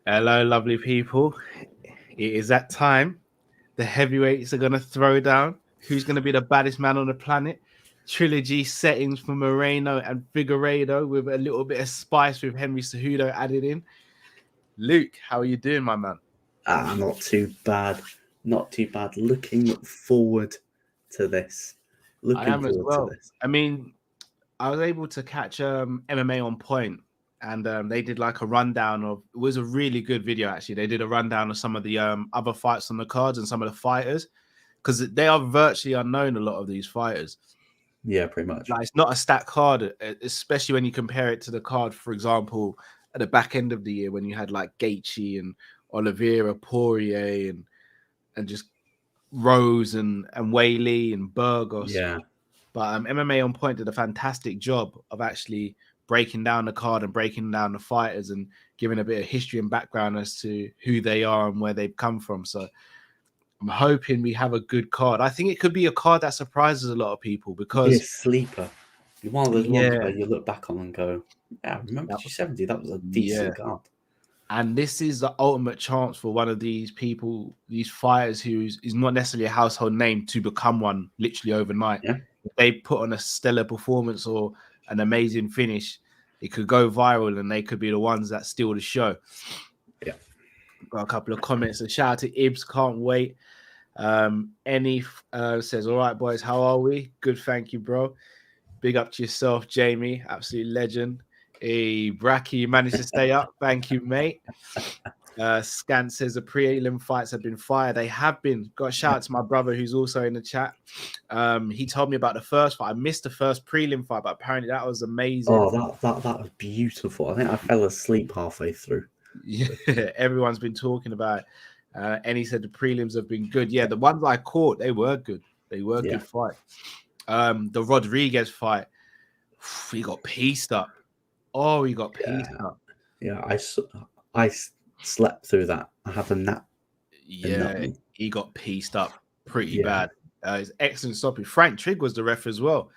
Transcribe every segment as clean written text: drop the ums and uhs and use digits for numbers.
Hello, lovely people. It is that time. The heavyweights are going to throw down. Who's going to be the baddest man on the planet? Trilogy settings for Moreno and Figueiredo with a little bit of spice with Henry Cejudo added in. Luke, how are you doing, my man? Not too bad. Not too bad. Looking forward to this. I Looking am as forward to well. this. I mean, I was able to catch MMA on point, and they did like a rundown of. It was a really good video actually. They did a rundown of some of the other fights on the cards and some of the fighters, because they are virtually unknown. A lot of these fighters. Yeah, pretty much. Like, it's not a stacked card, especially when you compare it to the card, for example, at the back end of the year when you had like Gaethje and Oliveira, Poirier, and just Rose and Wei Lee and Burgos. Yeah. But MMA on Point did a fantastic job of actually breaking down the card and breaking down the fighters and giving a bit of history and background as to who they are and where they've come from. So I'm hoping we have a good card. I think it could be a card that surprises a lot of people Be a because, sleeper. One of those ones yeah, where you look back on and go, yeah, I remember 270. That was a yeah. decent card. And this is the ultimate chance for one of these people, these fighters who is not necessarily a household name, to become one literally overnight. Yeah. If they put on a stellar performance or an amazing finish, it could go viral and they could be the ones that steal the show. Yeah. Got a couple of comments. A shout out to Ibs, can't wait. Any says, all right, boys, how are we? Good, thank you, bro. Big up to yourself, Jamie. Absolute legend. Bracky, you managed to stay up. Thank you, mate. Scan says the prelim fights have been fired. They have been. Got a shout out to my brother who's also in the chat. He told me about the first fight. I missed the first prelim fight, but apparently that was amazing. Oh, that was beautiful. I think I fell asleep halfway through. Yeah, everyone's been talking about it. And he said the prelims have been good. Yeah, the ones I caught, they were good. They were good fight. The Rodriguez fight, he got pieced up. Oh, he got pieced up. Yeah, I slept through that. I had a nap. Yeah, he got pieced up pretty bad. It's excellent stoppage. Frank Trigg was the ref as well.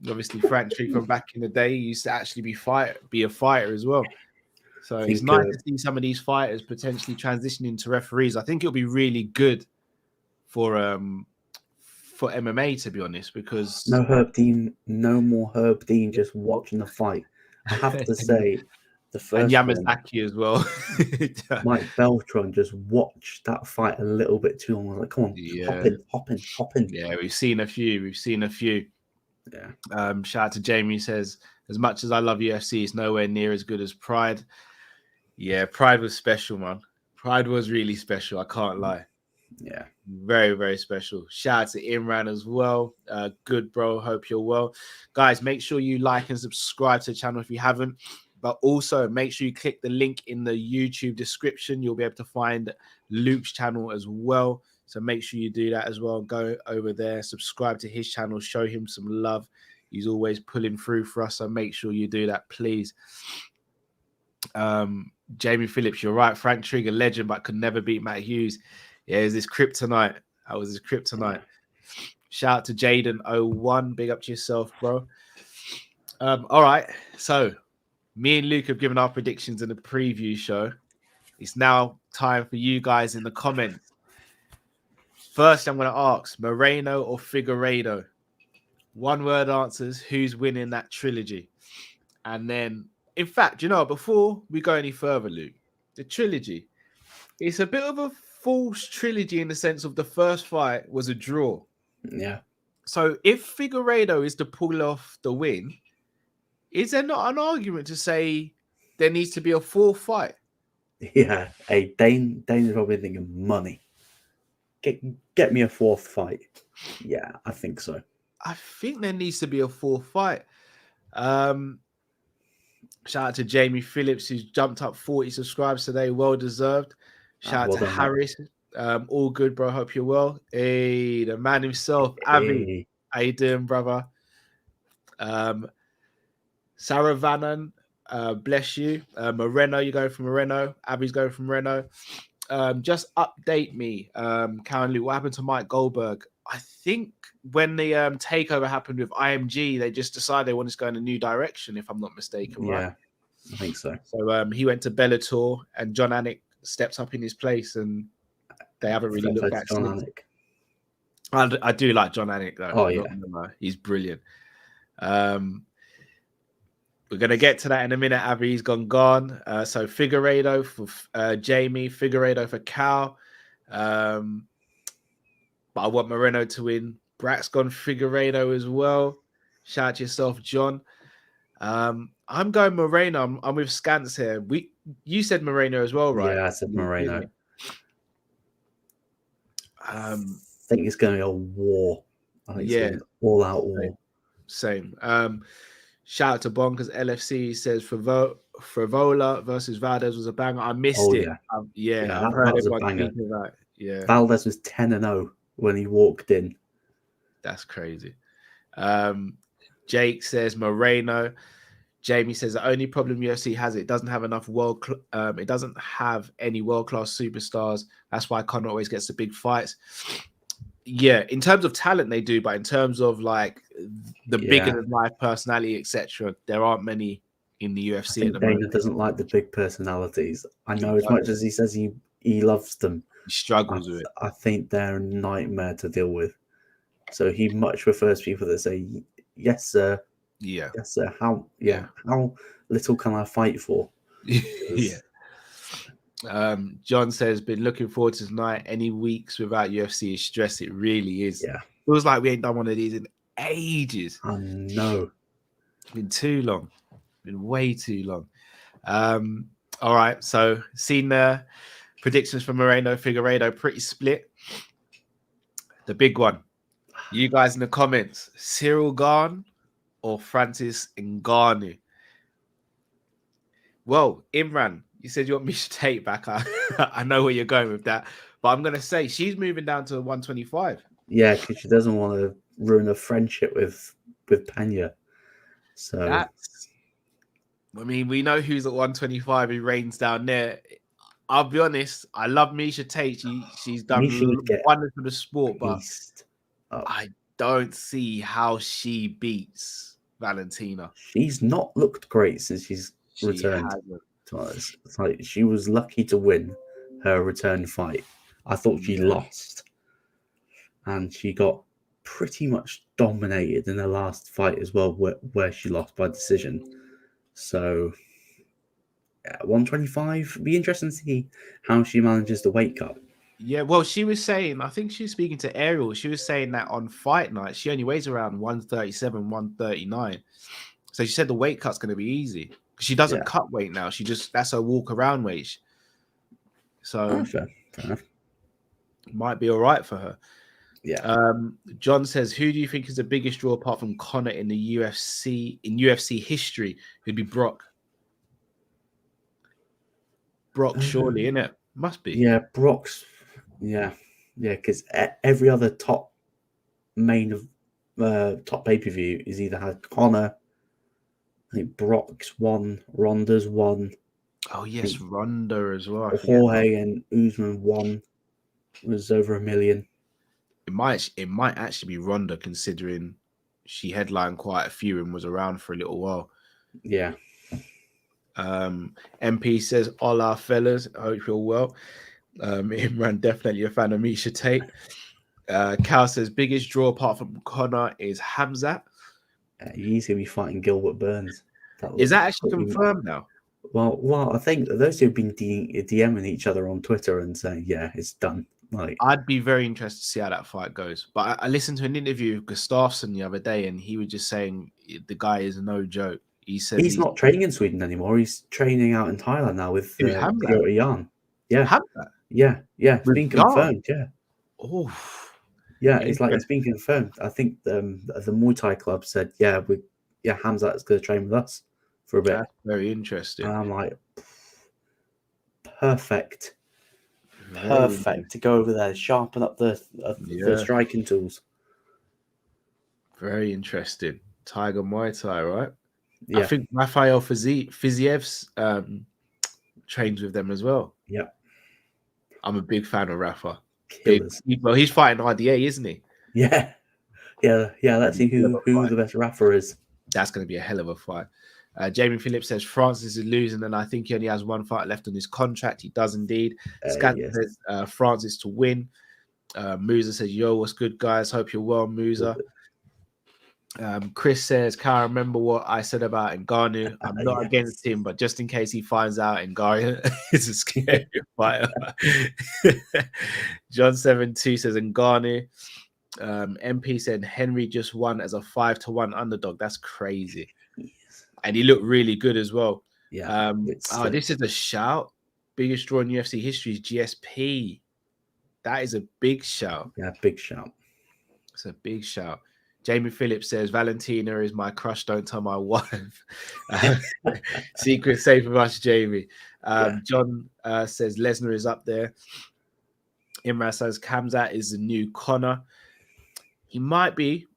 Obviously, Frank Trigg from back in the day used to actually be a fighter as well. So it's nice to see some of these fighters potentially transitioning to referees. I think it'll be really good for MMA, to be honest, because no more Herb Dean just watching the fight. I have to say, the first and Yamazaki as well. Mike Beltran just watched that fight a little bit too long. I was like, come on, hop in. Yeah, we've seen a few. Yeah. Shout out to Jamie, who says, as much as I love UFC, it's nowhere near as good as Pride. Yeah, Pride was special, man. Pride was really special. I can't lie. Yeah. Very, very special. Shout out to Imran as well. Good, bro. Hope you're well. Guys, make sure you like and subscribe to the channel if you haven't. But also make sure you click the link in the YouTube description. You'll be able to find Luke's channel as well. So make sure you do that as well. Go over there, subscribe to his channel, show him some love. He's always pulling through for us. So make sure you do that, please. Jamie Phillips, you're right. Frank Trigg, legend, but could never beat Matt Hughes. Yeah, it was his kryptonite. That was his kryptonite. Yeah. Shout out to Jaden01. Big up to yourself, bro. All right. So me and Luke have given our predictions in the preview show. It's now time for you guys in the comments. First, I'm going to ask Moreno or Figueiredo. One word answers. Who's winning that trilogy? And then, in fact, you know, before we go any further, Luke, the trilogy, it's a bit of a false trilogy in the sense of the first fight was a draw. Yeah. So if Figueiredo is to pull off the win, is there not an argument to say there needs to be a fourth fight? Yeah. Hey, Dane is probably thinking money. Get me a fourth fight. Yeah, I think so. I think there needs to be a fourth fight. Shout out to Jamie Phillips, who's jumped up 40 subscribers today. Well deserved. Shout out to Harris. All good, bro. Hope you're well. Hey, the man himself, Avi. How you doing, brother? Saravanan, bless you. Moreno, you're going from Moreno. Avi's going from Moreno. Just update me, Karen Luke, what happened to Mike Goldberg? I think when the takeover happened with IMG, they just decided they wanted to go in a new direction, if I'm not mistaken, right? I think so. So he went to Bellator, and John Anik steps up in his place, and they haven't really looked back John since. Anik. I do like John Anik though. Oh yeah, he's brilliant. We're gonna get to that in a minute. Avi's gone. So Figueiredo for Jamie, Figueiredo for Cal. But I want Moreno to win. Brack's gone Figueiredo as well. Shout out to yourself, John. I'm going Moreno. I'm with Scans here. You said Moreno as well, right? Yeah, I said Moreno. I think it's going to be a war. I think it's going to be an all-out war. Same. Shout out to Bonkers LFC. Says Frivola versus Valdez was a banger. I missed it. Yeah, I've heard everyone speaking about it. Yeah, Valdez was 10-0 when he walked in. That's crazy. Jake says Moreno. Jamie says the only problem UFC has, it doesn't have enough it doesn't have any world-class superstars. That's why Conor always gets the big fights. Yeah, in terms of talent they do, but in terms of like the bigger than life personality, etc., there aren't many in the UFC at the moment. Dana doesn't like the big personalities. I know as much as he says he loves them, he struggles with it. I think they're a nightmare to deal with. So he much prefers people that say, "Yes, sir." Yeah. Yes, sir. How little can I fight for? Yeah. John says, been looking forward to tonight. Any weeks without UFC is stress. It really is. Yeah. Feels like we ain't done one of these in ages. I know. It's been too long. Been way too long. All right. So seen the predictions for Moreno, Figueiredo, pretty split. The big one. You guys in the comments, Cyril Gane or Francis Ngannou? Well, Imran, you said you want Miesha Tate back. I know where you're going with that, but I'm going to say she's moving down to 125. Yeah, because she doesn't want to ruin a friendship with Pena. So I mean, we know who's at 125 who reigns down there. I'll be honest, I love Miesha Tate. She's done wonders for the sport, but I don't see how she beats Valentina. She's not looked great since she's returned to us. It's like she was lucky to win her return fight. I thought she lost, and she got pretty much dominated in her last fight as well, where she lost by decision. So 125, be interesting to see how she manages the weight cut. Yeah, well, she was saying, I think she was speaking to Ariel. She was saying that on fight night, she only weighs around 137, 139. So she said the weight cut's going to be easy. She doesn't cut weight now. That's her walk around weight. So fair enough. Might be all right for her. Yeah. John says, who do you think is the biggest draw apart from Conor in the UFC history? It'd be Brock. Brock, surely, innit? Must be. Yeah, Brock's. Yeah, because every other top pay-per-view is either had Conor. I think Brock's won, Ronda's won. Oh yes, Ronda as well. Jorge and Usman won. Was over 1 million. It might actually be Ronda, considering she headlined quite a few and was around for a little while. Yeah. MP says, hola fellas, I hope you're well. Imran, definitely a fan of Miesha Tate. Cal says, biggest draw apart from Conor is Hamzat. He's going to be fighting Gilbert Burns. Is that actually confirmed now? Well, I think those who have been DMing each other on Twitter and saying, yeah, it's done. Like, I'd be very interested to see how that fight goes. But I listened to an interview with Gustafsson the other day, and he was just saying the guy is no joke. He said he's not training in Sweden anymore. He's training out in Thailand now with Piotr Jan. Yeah. Yeah. It's been confirmed. Yeah. Oh. Yeah, it's been confirmed. I think the Muay Thai club said, Hamzat is going to train with us for a bit. That's very interesting. And I'm like, perfect to go over there, sharpen up the striking tools. Very interesting. Tiger Muay Thai, right? Yeah. I think Rafael Fiziev's trains with them as well. Yeah. I'm a big fan of Rafa. Well, he's fighting RDA, isn't he? Yeah. Let's see who the best Rafa is. That's going to be a hell of a fight. Jamie Phillips says Francis is losing, and I think he only has one fight left on his contract. He does indeed. Scat Yes. says Francis to win. Musa says, "Yo, what's good, guys? Hope you're well, Musa." Chris says, "Can't remember what I said about Ngannou. I'm not Yes. against him, but just in case he finds out Ngannou is a scary fighter." John72 says Ngannou. MP said Henry just won as a 5-1 underdog. That's crazy. Yes. And he looked really good as well. Yeah. This is a shout. Biggest draw in UFC history is GSP. That is a big shout. Yeah, big shout. It's a big shout. Jamie Phillips says Valentina is my crush. Don't tell my wife. Secret safe of us, Jamie. John says Lesnar is up there. Imran says Khamzat is the new Connor. He might be.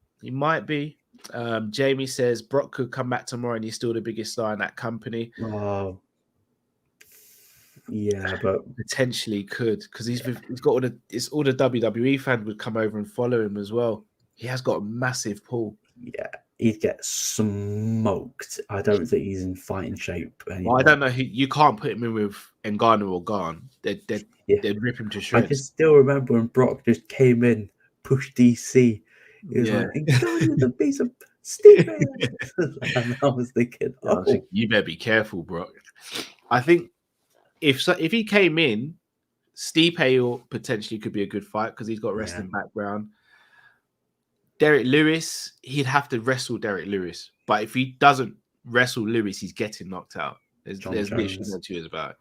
Jamie says Brock could come back tomorrow and he's still the biggest star in that company. Oh, yeah, but potentially could, because he's got all the WWE fans would come over and follow him as well. He has got a massive pull. Yeah, he'd get smoked. I don't think he's in fighting shape anymore. Well, I don't know. You can't put him in with Ngannou or Gane. They'd rip him to shreds. I can still remember when Brock just came in, pushed DC. He was like, Ngannou's a piece of stupid. And I was thinking, you better be careful, Brock. I think if he came in, Stipe potentially could be a good fight because he's got wrestling background. Derek Lewis, he'd have to wrestle Derek Lewis. But if he doesn't wrestle Lewis, he's getting knocked out. There's literally no two ways about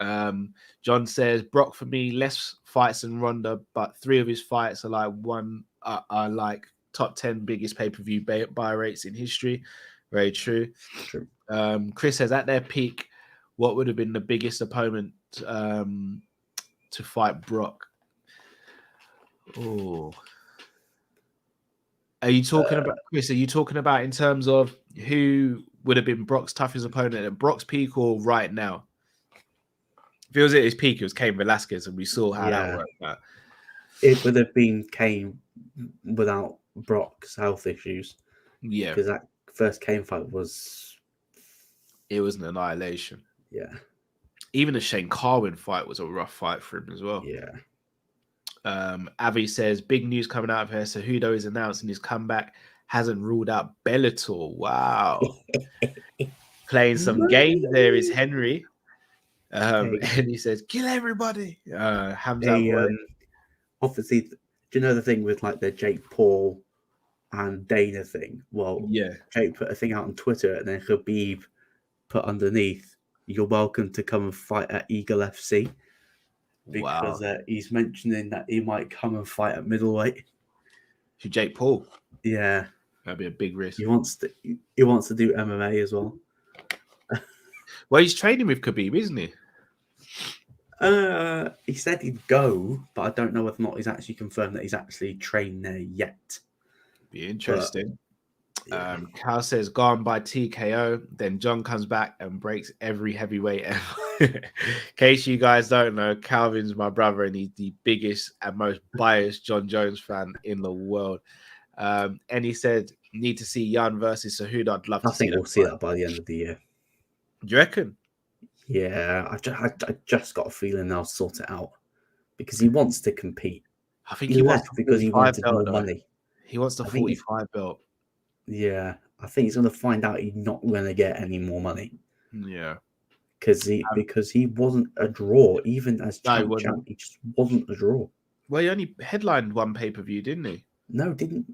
it. John says, Brock for me, less fights than Ronda, but 3 of his fights are like top 10 biggest pay-per-view buy rates in history. Very true. Chris says, at their peak, what would have been the biggest opponent to fight Brock? Oh. Are you talking about, Chris? Are you talking about in terms of who would have been Brock's toughest opponent at Brock's peak or right now? If it was at his peak, it was Cain Velasquez, and we saw how that worked out. It would have been Cain without Brock's health issues. Yeah, because that first Cain fight was an annihilation. Yeah, even the Shane Carwin fight was a rough fight for him as well. Yeah. Avi says, big news coming out of here. Cejudo is announcing his comeback. Hasn't ruled out Bellator. Wow. Playing some games there is Henry. And he says, kill everybody. Hamza. Obviously, do you know the thing with like the Jake Paul and Dana thing? Well, yeah. Jake put a thing out on Twitter and then Khabib put underneath, you're welcome to come and fight at Eagle FC. Because he's mentioning that he might come and fight at middleweight. To Jake Paul? Yeah. That'd be a big risk. He wants to do MMA as well. Well, he's training with Khabib, isn't he? He said he'd go, but I don't know whether or not he's actually confirmed that he's actually trained there yet. Be interesting. Cal says gone by TKO. Then John comes back and breaks every heavyweight ever. In case you guys don't know, Calvin's my brother and he's the biggest and most biased John Jones fan in the world. And he said, need to see Jan versus Cejudo. I'd love to see that. I think we'll see that by the end of the year. Do you reckon? Yeah, I just got a feeling they'll sort it out because he wants to compete. I think he wants because he wanted more money. He wants the 45 belt. Yeah, I think he's going to find out he's not going to get any more money. Yeah, because he wasn't a draw even as champ. He just wasn't a draw. Well, he only headlined one pay-per-view, didn't he? No, didn't.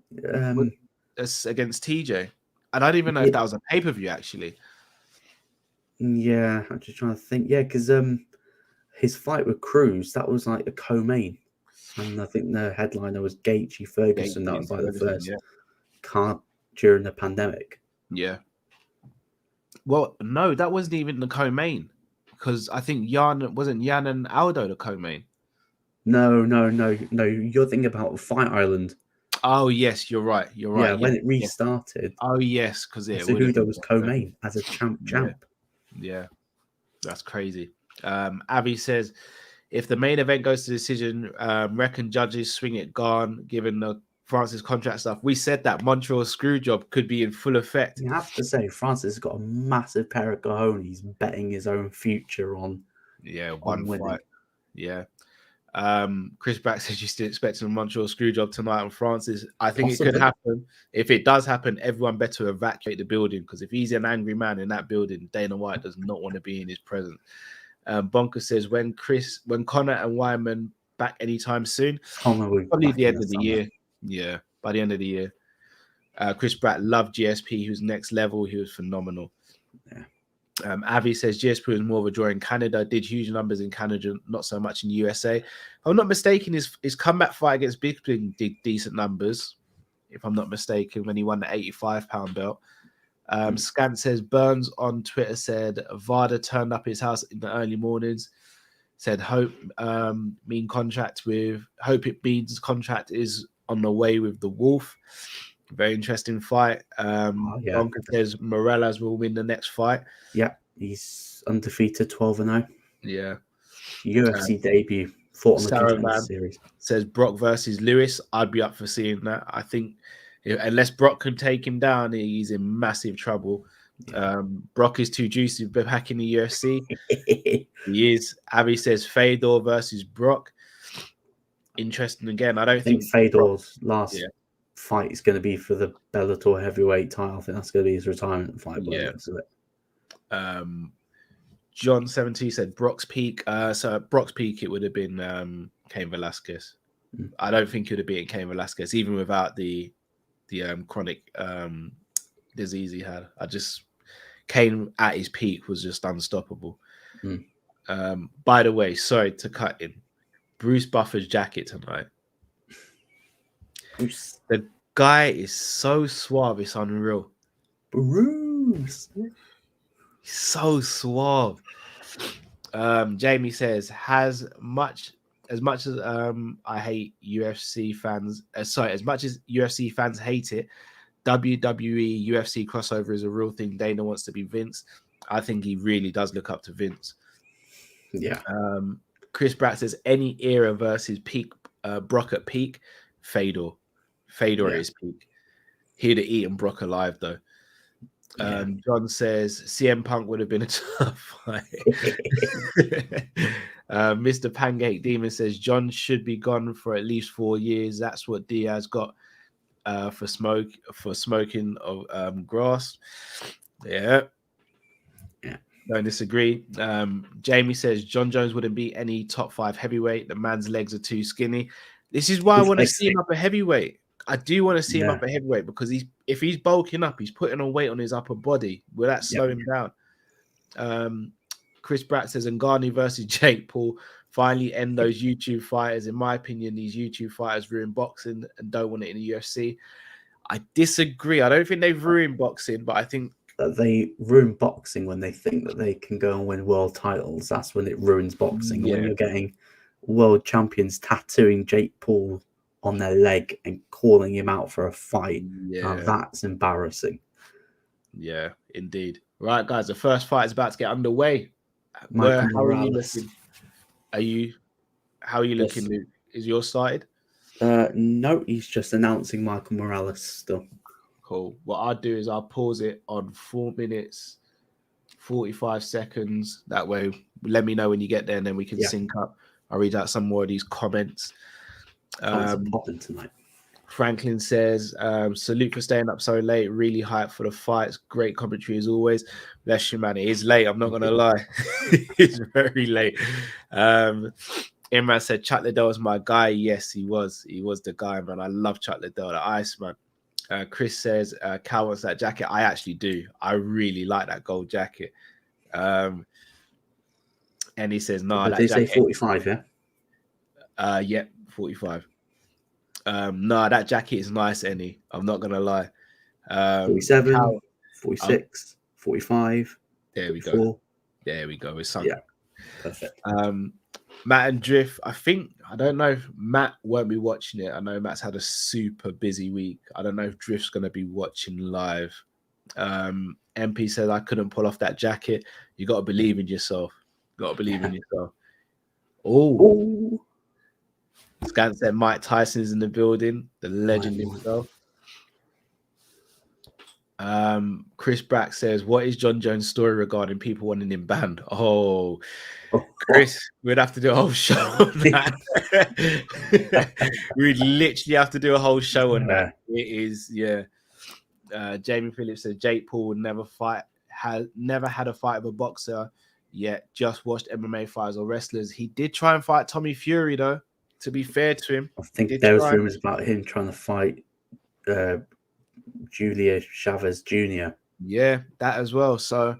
That's against TJ, and I don't even know if that was a pay-per-view actually. Yeah, I'm just trying to think. Yeah, because his fight with Cruz, that was like a co-main, and I think the headliner was Gaethje Ferguson. That was like the first card during the pandemic. Yeah. Well, no, that wasn't even the co-main because I think Jan and Aldo the co-main. No. You're thinking about Fight Island. Oh yes, you're right. You're right. Yeah, when it restarted. Yeah. Oh yes, because Cejudo was co-main as a champ. Yeah, that's crazy. Avi says, if the main event goes to decision, reckon judges swing it Gane, given the Francis contract stuff. We said that Montreal screw job could be in full effect. You have to say, Francis has got a massive pair of cojones betting his own future on. Yeah, one fight. Yeah. Chris Brack says you're still expecting a Montreal screw job tonight on Francis. I think Possibly. It could happen. If it does happen, everyone better evacuate the building, because if he's an angry man in that building, Dana White does not want to be in his presence. Bonker says when Conor and Wyman back anytime soon, probably the end of the year. Yeah, by the end of the year. Chris Brack loved GSP. He was next level. He was phenomenal. Yeah. Avi says GSP was more of a draw in Canada, did huge numbers in Canada, not so much in USA. If I'm not mistaken, his comeback fight against Bisping did decent numbers, if I'm not mistaken, when he won the 85-pound belt. Scant says Burns on Twitter said Varda turned up his house in the early mornings, said hope it means contract is on the way with the Wolf. Very interesting fight. Bonker says Morales will win the next fight. Yeah, he's undefeated, 12-0. Yeah. UFC debut, fought on the Contender Series. Says Brock versus Lewis. I'd be up for seeing that. I think unless Brock can take him down, he's in massive trouble. Yeah. Brock is too juicy back in the UFC. He is. Abby says Fedor versus Brock. Interesting again. I think Fedor's last fight is going to be for the Bellator heavyweight title. I think that's going to be his retirement fight. Yeah. John 17 said Brock's peak. So Brock's peak, it would have been Cain Velasquez. I don't think he would have beaten Cain Velasquez, even without the chronic disease he had. Cain at his peak was just unstoppable. By the way, sorry to cut in. Bruce Buffer's jacket tonight. The guy is so suave, it's unreal. Bruce. He's so suave. Jamie says, as much as I hate UFC fans, as much as UFC fans hate it, WWE UFC crossover is a real thing. Dana wants to be Vince. I think he really does look up to Vince. Yeah. Chris Brack says any era versus peak, Brock at peak, Fedor at his peak. He'd have eaten Brock alive though. John says CM Punk would have been a tough fight. Mr. Pancake Demon says John should be gone for at least 4 years. That's what Diaz got for smoking of grass. Yeah. Don't disagree. Jamie says John Jones wouldn't beat any top 5 heavyweight. The man's legs are too skinny. This is why I want to see him up a heavyweight. I do want to see him up a heavyweight, because if he's bulking up, he's putting on weight on his upper body. Will that slow him down? Chris Bratt says Ngannou versus Jake Paul. Finally end those YouTube fighters. In my opinion, these YouTube fighters ruin boxing and don't want it in the UFC. I disagree. I don't think they've ruined boxing, but I think that they ruin boxing when they think that they can go and win world titles. That's when it ruins boxing. When you're getting world champions tattooing Jake Paul on their leg and calling him out for a fight. Now that's embarrassing. Yeah, indeed. Right, guys, the first fight is about to get underway. How are you looking? How are you looking, Luke? Is yours started? No, he's just announcing Michael Morales still. Cool. What I'll do is I'll pause it on 4 minutes, 45 seconds. That way, let me know when you get there, and then we can sync up. I'll read out some more of these comments. Popping tonight. Franklin says, salute for staying up so late. Really hyped for the fights. Great commentary as always. Bless you, man. It is late. I'm not going to lie. It's very late. Imran said, Chuck Liddell was my guy. Yes, he was. He was the guy, man. I love Chuck Liddell, the Iceman. Chris says, Cal wants that jacket. I actually do. I really like that gold jacket. And he says, no, did they say 45, yeah, 45. No, that jacket is nice, Ennie. I'm not going to lie. 47, 46, 45. There we go. There we go. It's something. Yeah, perfect. Matt and Drift, I don't know if Matt won't be watching it. I know Matt's had a super busy week. I don't know if Drift's going to be watching live. MP said, I couldn't pull off that jacket. You got to believe in yourself. Oh, Scan said Mike Tyson's in the building, the legend himself. Chris Brack says, what is John Jones' story regarding people wanting him banned? Oh, Chris, we'd have to do a whole show on that. We'd literally have to do a whole show on that. It is, yeah. Jamie Phillips says Jake Paul would never had a fight with a boxer yet, just watched MMA fighters or wrestlers. He did try and fight Tommy Fury, though, to be fair to him. I think there was rumors about him trying to fight Julio Chavez Jr. Yeah, that as well. So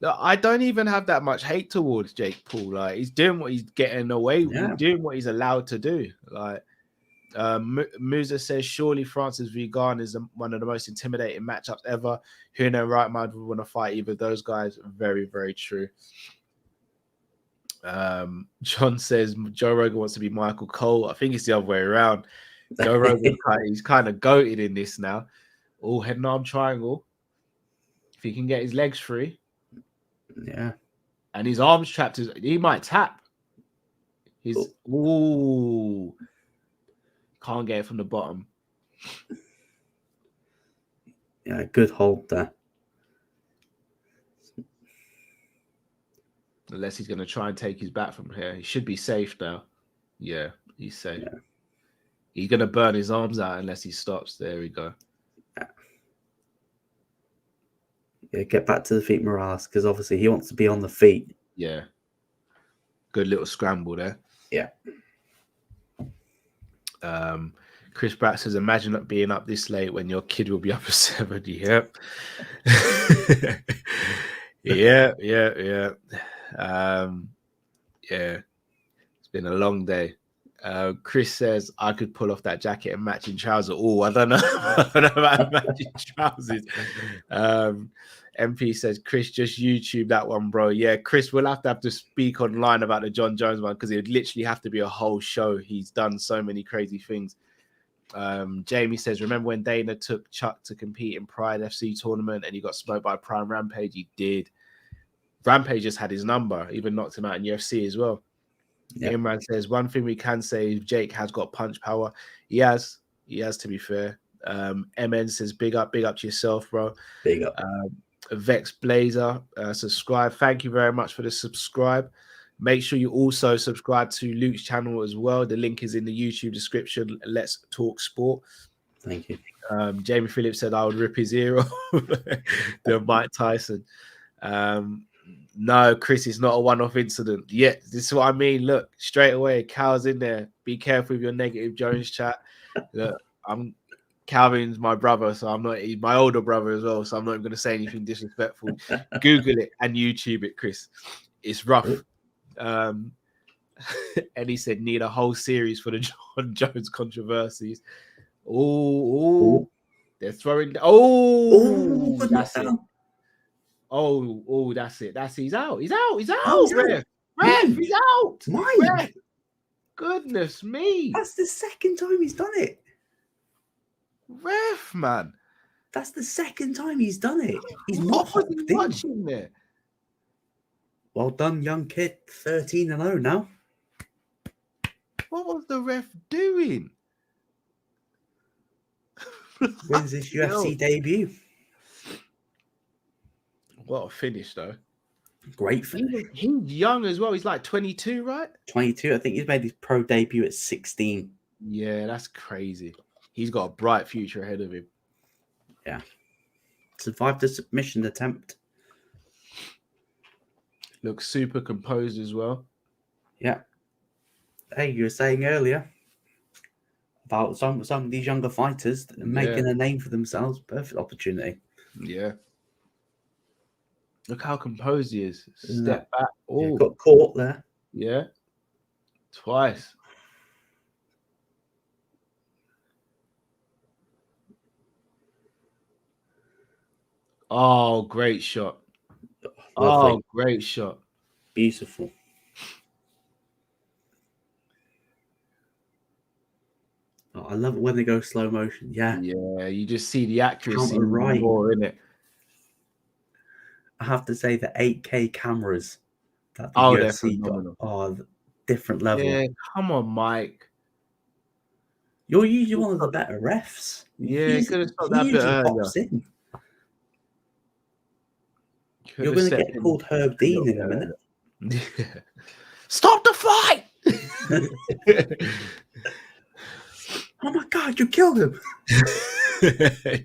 look, I don't even have that much hate towards Jake Paul. Like, he's doing what he's getting away with, he's doing what he's allowed to do. Like, Musa says, surely Francis v. Gane is one of the most intimidating matchups ever. Who in their right mind would want to fight either of those guys? Very, very true. John says Joe Rogan wants to be Michael Cole. I think it's the other way around. Joe Rogan, he's kind of goated in this now. All head and arm triangle. If he can get his legs free, yeah, and his arms trapped, he might tap. Can't get it from the bottom. Yeah, good hold there. Unless he's going to try and take his back from here. He should be safe now. Yeah, he's safe. Yeah. He's going to burn his arms out unless he stops. There we go. Yeah, get back to the feet, Morales, because obviously he wants to be on the feet. Yeah. Good little scramble there. Yeah. Chris Bratt says, imagine not being up this late when your kid will be up at 7. Yep. Yeah. Yeah. It's been a long day. Chris says, I could pull off that jacket and matching trousers. Oh, I don't know. I don't know about matching trousers. MP says, Chris, just YouTube that one, bro. Yeah, Chris, we'll have to speak online about the John Jones one because it would literally have to be a whole show. He's done so many crazy things. Jamie says, remember when Dana took Chuck to compete in Pride FC tournament and he got smoked by Prime Rampage? He did. Rampage just had his number, even knocked him out in UFC as well. Yeah. Imran says, one thing we can say is Jake has got punch power. He has, to be fair. MN says, big up to yourself, bro. Big up. Vex Blazer, subscribe. Thank you very much for the subscribe. Make sure you also subscribe to Luke's channel as well. The link is in the YouTube description. Let's talk sport. Thank you. Jamie Phillips said I would rip his ear off. The Mike Tyson. No, Chris, it's not a one-off incident. Yeah, this is what I mean. Look, straight away, Cal's in there. Be careful with your negative Jones chat. Look, Calvin's my brother, so I'm not. He's my older brother as well, so I'm not even going to say anything disrespectful. Google it and YouTube it, Chris. It's rough. And he said need a whole series for the John Jones controversies. Oh, they're throwing. That's it. Oh, that's it. He's out. He's out. Ref, he's out. Ref. Goodness me. That's the second time he's done it. Ref, man. That's the second time he's done it. He's not watching there. Well done, young kid. 13-0 now. What was the ref doing? When's his UFC debut? What a finish, though. Great finish. He's young as well. He's like 22, right? 22. I think he's made his pro debut at 16. Yeah, that's crazy. He's got a bright future ahead of him. Yeah. Survived the submission attempt. Looks super composed as well. Yeah. Hey, you were saying earlier about some of these younger fighters making a name for themselves. Perfect opportunity. Yeah. Look how composed he is. Step back. Oh, got caught there. Yeah. Twice. Oh, great shot. Lovely. Oh, great shot. Beautiful. Oh, I love it when they go slow motion. Yeah. Yeah, you just see the accuracy more in it. I have to say the 8K cameras that the UFC got are different level. Yeah, come on, Mike. You're usually one of the better refs. Yeah, could have stopped He that bit usually earlier. pops in. Could You're have going to set get him called Herb a Dean little in a minute. bit. Stop the fight! Oh my God, you killed him.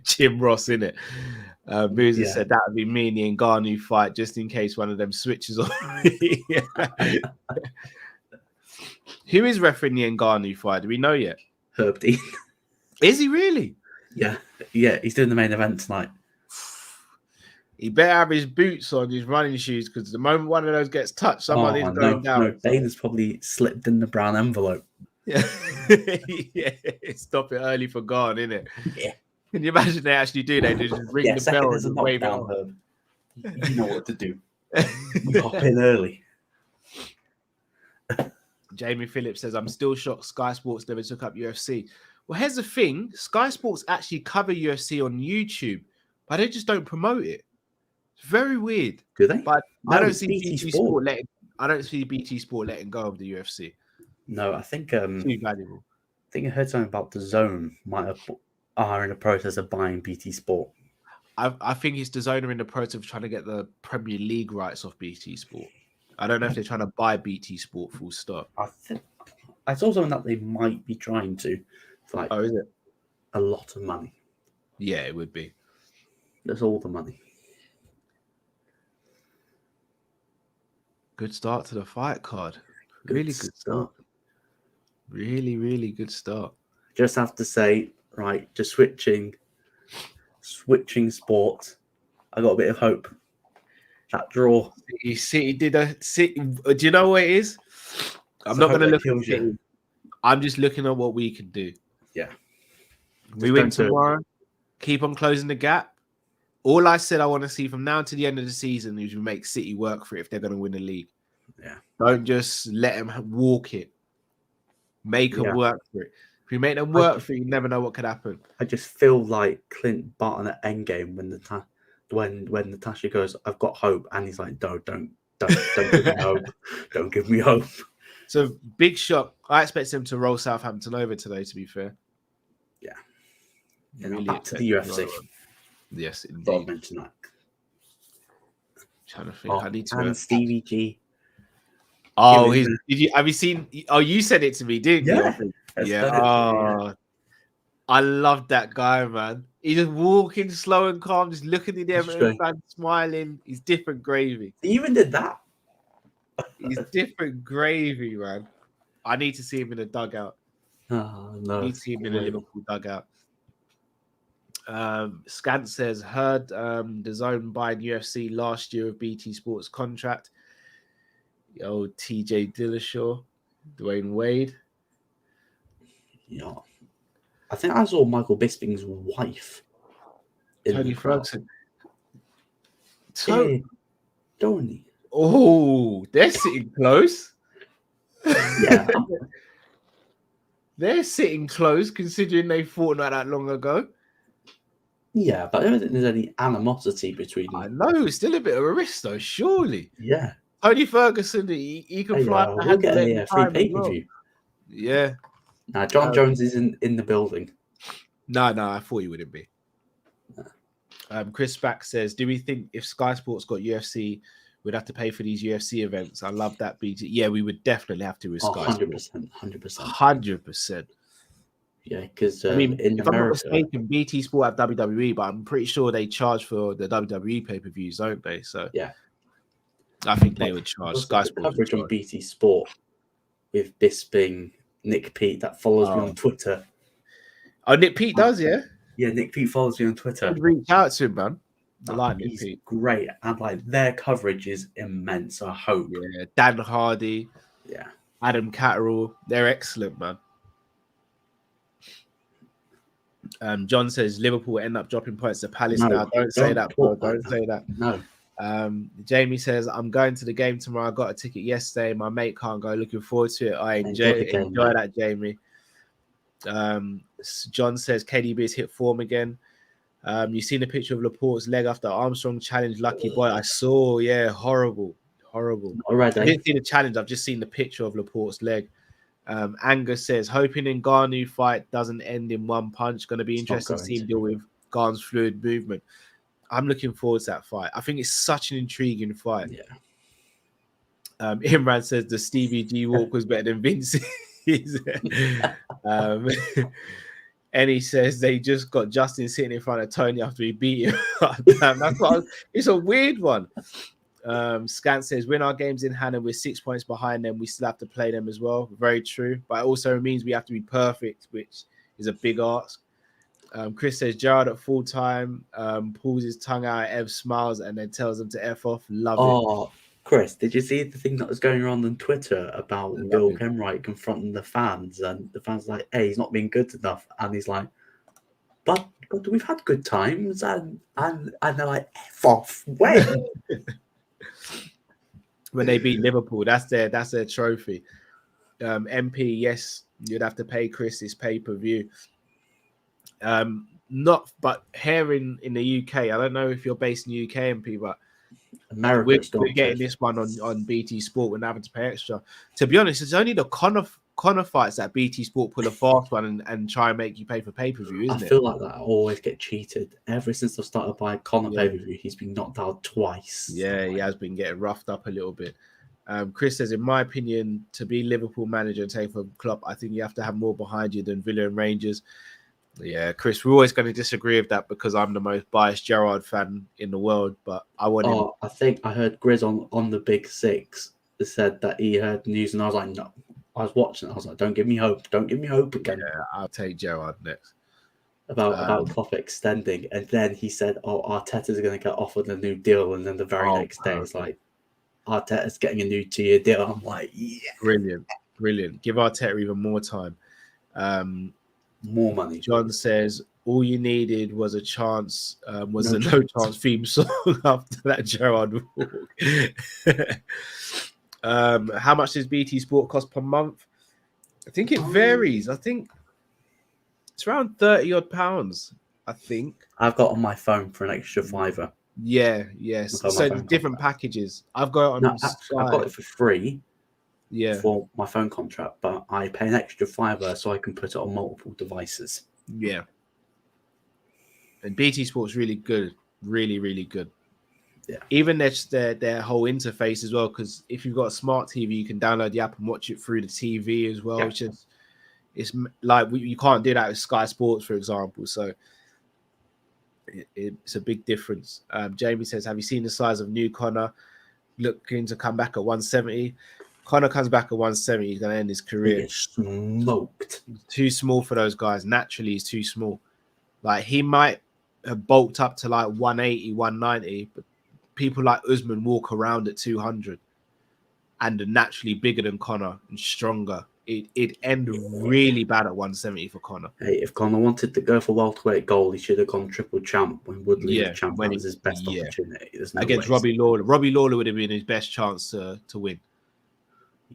Jim Ross, innit? Boozer Yeah. said that would be me and the Ngannou fight, just in case one of them switches on. Who is refereeing the Ngannou fight? Do we know yet? Herb Dean. Is he really? Yeah, he's doing the main event tonight. He better have his boots on, his running shoes, because the moment one of those gets touched, someone is going down. No, Dana's probably slipped in the brown envelope. Yeah. Yeah. Stop it early for Gane, innit? Yeah. Can you imagine they actually do? They just ring the bell and just wave it on. Herb. You know what to do. You hop in early. Jamie Phillips says, I'm still shocked Sky Sports never took up UFC. Well, here's the thing. Sky Sports actually cover UFC on YouTube, but they just don't promote it. It's very weird. Do they? But No, I don't it's see BT BT Sport. Sport letting. I don't see BT Sport letting go of the UFC. No, I think Too valuable. I think I heard something about the Zone are in the process of buying BT Sport. I think it's the Zone are in the process of trying to get the Premier League rights off BT Sport. I don't know if they're trying to buy BT Sport full stop. I think I saw something that they might be trying to, for like, oh, is it? A lot of money. Yeah, it would be. That's all the money. Good start to the fight card. Really good start. Really, really good start. Just have to say, right, just switching sports. I got a bit of hope. That draw. City did a City. Do you know what it is? I'm not going to look at City. I'm just looking at what we can do. Yeah. We win tomorrow. Keep on closing the gap. All I said I want to see from now to the end of the season is we make City work for it if they're going to win the league. Yeah. Don't just let them walk it. Make them work for it. If you make them work for it, you never know what could happen. I just feel like Clint Barton at Endgame when Natasha goes, I've got hope, and he's like, don't give me hope. Don't give me hope. So big shock. I expect him to roll Southampton over today, to be fair. Yeah. Really back to the UFC. Yes, indeed. Don't mention that. Trying to think. I need to. And Stevie G. Oh, have you seen? Oh, you said it to me, didn't you? Yeah. Oh, I love that guy, man. He's just walking slow and calm, just looking at them and smiling. He's different gravy. He even did that. He's different gravy, man. I need to see him in a dugout. Oh, no. I need to see him in a Liverpool dugout. Scant says, heard the Zone buying UFC last year of BT Sports contract. Yo, TJ Dillashaw, Dwayne Wade. Yeah. I think I saw Michael Bisping's wife. Tony Ferguson. Tony. Oh, they're sitting close. Yeah. They're sitting close considering they fought not that long ago. Yeah, but I don't think there's any animosity between them. I know, it's still a bit of a risk though, surely. Yeah. Tony Ferguson, he can fly. We'll get a free pay-per-view. Yeah. Now, John Jones is in the building. No, I thought he wouldn't be. Chris Back says, do we think if Sky Sports got UFC, we'd have to pay for these UFC events? I love that BT. Yeah, we would definitely have to with Sky 100%. 100%. Yeah, because I mean, in if America, I'm not mistaken, BT Sport have WWE, but I'm pretty sure they charge for the WWE pay-per-views, don't they? So yeah, I think they would charge. Sky Sports coverage on BT Sport with Bisping, Nick Pete that follows me on Twitter. Oh, Nick Pete does, yeah. Yeah, Nick Pete follows me on Twitter. I'd reach out to him, man. I like Nick He's Pete. Great, and like their coverage is immense. I hope. Yeah, Dan Hardy. Yeah, Adam Catterall. They're excellent, man. John says Liverpool will end up dropping points to Palace now. Don't say that, bro. Don't say that. No. Jamie says, I'm going to the game tomorrow. I got a ticket yesterday. My mate can't go. Looking forward to it. I enjoy that, Jamie. John says KDB has hit form again. You've seen a picture of Laporte's leg after Armstrong challenge. Lucky boy. I saw, horrible. All right, I didn't see the challenge. I've just seen the picture of Laporte's leg. Angus says, hoping Ngannou fight doesn't end in one punch. Going to be interesting to see him deal with Gane's fluid movement. I'm looking forward to that fight. I think it's such an intriguing fight. Yeah. Imran says the Stevie G walk was better than Vince. And he says they just got Justin sitting in front of Tony after he beat him. Damn, it's a weird one. Scant says, win our games in hand and we're 6 points behind them. We still have to play them as well. Very true. But it also means we have to be perfect, which is a big ask. Chris says, Gerard at full time pulls his tongue out, Ev smiles, and then tells them to F off. Love it. Chris, did you see the thing that was going around on Twitter about Bill Kenwright confronting the fans? And the fans like, hey, he's not being good enough. And he's like, but we've had good times. And they're like, F off. When? When they beat Liverpool, that's their trophy. MP, yes, you'd have to pay Chris his pay-per-view. But here in the UK, I don't know if you're based in the UK, MP, but we're getting this one on BT Sport. We're not having to pay extra. To be honest, it's only the Connor fights that BT Sport pull a fast one and try and make you pay for pay-per-view, isn't it? I feel like that I always get cheated. Ever since I've started buying Connor pay-per-view, he's been knocked out twice. Yeah, he has been getting roughed up a little bit. Chris says, in my opinion, to be Liverpool manager and take for Klopp, I think you have to have more behind you than Villa and Rangers. Yeah, Chris, we're always going to disagree with that because I'm the most biased Gerrard fan in the world, but I want him. I think I heard Grizz on the Big Six said that he heard news, and I was like, no. I was watching it. I was like, don't give me hope. Don't give me hope again. Yeah, I'll take Gerrard next. About Klopp extending. And then he said, Arteta's going to get offered a new deal. And then the very next day, it's like, Arteta's getting a new 2-year deal. I'm like, yeah. Brilliant. Give Arteta even more time. More money. John says, all you needed was a chance, was the No Chance theme song after that Gerrard walk. How much does BT Sport cost per month? I think it varies. I think it's around 30 odd pounds. I think I've got on my phone for an extra $5. Yeah, yes. So different packages. I've got it on. I've got it for free. Yeah, for my phone contract, but I pay an extra $5 so I can put it on multiple devices. Yeah, and BT Sport's really good, really good. Yeah, even their whole interface as well. Because if you've got a smart TV, you can download the app and watch it through the TV as well. Yeah. Which is, it's like you can't do that with Sky Sports, for example. So it's a big difference. Jamie says, "Have you seen the size of new Connor? Looking to come back at 170." Connor comes back at 170, he's going to end his career. He gets smoked. Too small for those guys. Naturally, he's too small. Like, he might have bulked up to like 180, 190, but people like Usman walk around at 200 and are naturally bigger than Connor and stronger. It'd end really bad at 170 for Connor. Hey, if Connor wanted to go for welterweight gold, he should have gone triple champ when Woodley was champ. That was his best opportunity. No against Robbie Lawler. Robbie Lawler would have been his best chance to win.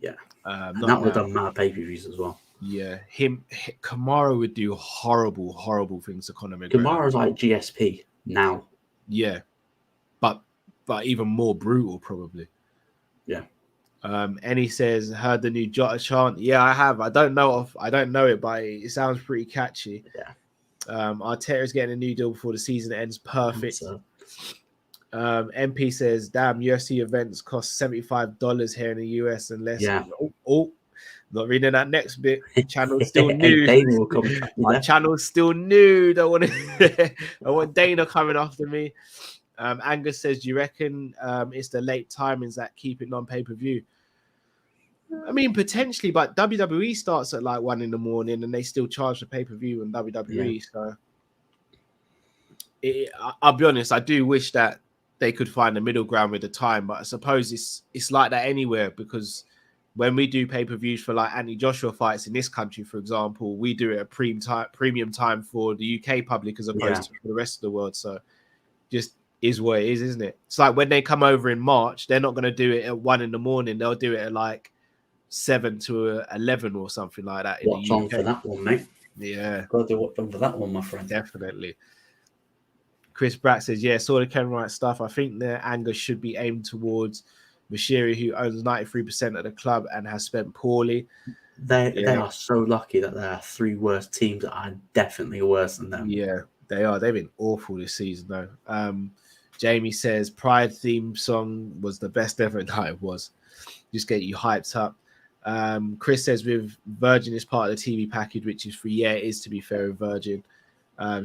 Yeah, and that would have done mad pay-per-views as well. Yeah, Kamaru would do horrible things to Conor McGregor. Kamaru's like GSP now. Yeah, but even more brutal probably. Yeah. And he says, heard the new Jota chant. Yeah, I have. I don't know it, but it sounds pretty catchy. Yeah. Arteta is getting a new deal before the season ends. Perfect. MP says, damn, UFC events cost $75 here in the US unless not reading that next bit. Channel's still new. My channel's still new. Don't want I want Dana coming after me. Angus says, do you reckon it's the late timings that keep it non-pay-per-view? I mean, potentially, but WWE starts at like 1 a.m. and they still charge the pay-per-view on WWE. So I'll be honest, I do wish that they could find a middle ground with the time, but I suppose it's like that anywhere, because when we do pay-per-views for like Anthony Joshua fights in this country, for example, we do it at premium time for the UK public as opposed to for the rest of the world. So just is what it is, isn't it? It's like when they come over in March, they're not going to do it at 1 a.m. They'll do it at like 7 to 11 or something like that. Watch on for that one, mate. Yeah. Got to watch on for that one, my friend. Definitely. Chris Brack says, yeah, saw the Ken Wright stuff. I think their anger should be aimed towards Bashiri, who owns 93% of the club and has spent poorly. They are so lucky that there are 3 worst teams that are definitely worse than them. Yeah, they are. They've been awful this season, though. Jamie says Pride theme song was the best ever. No, it was. Just get you hyped up. Chris says with Virgin is part of the TV package, which is free. Yeah, it is, to be fair, with Virgin.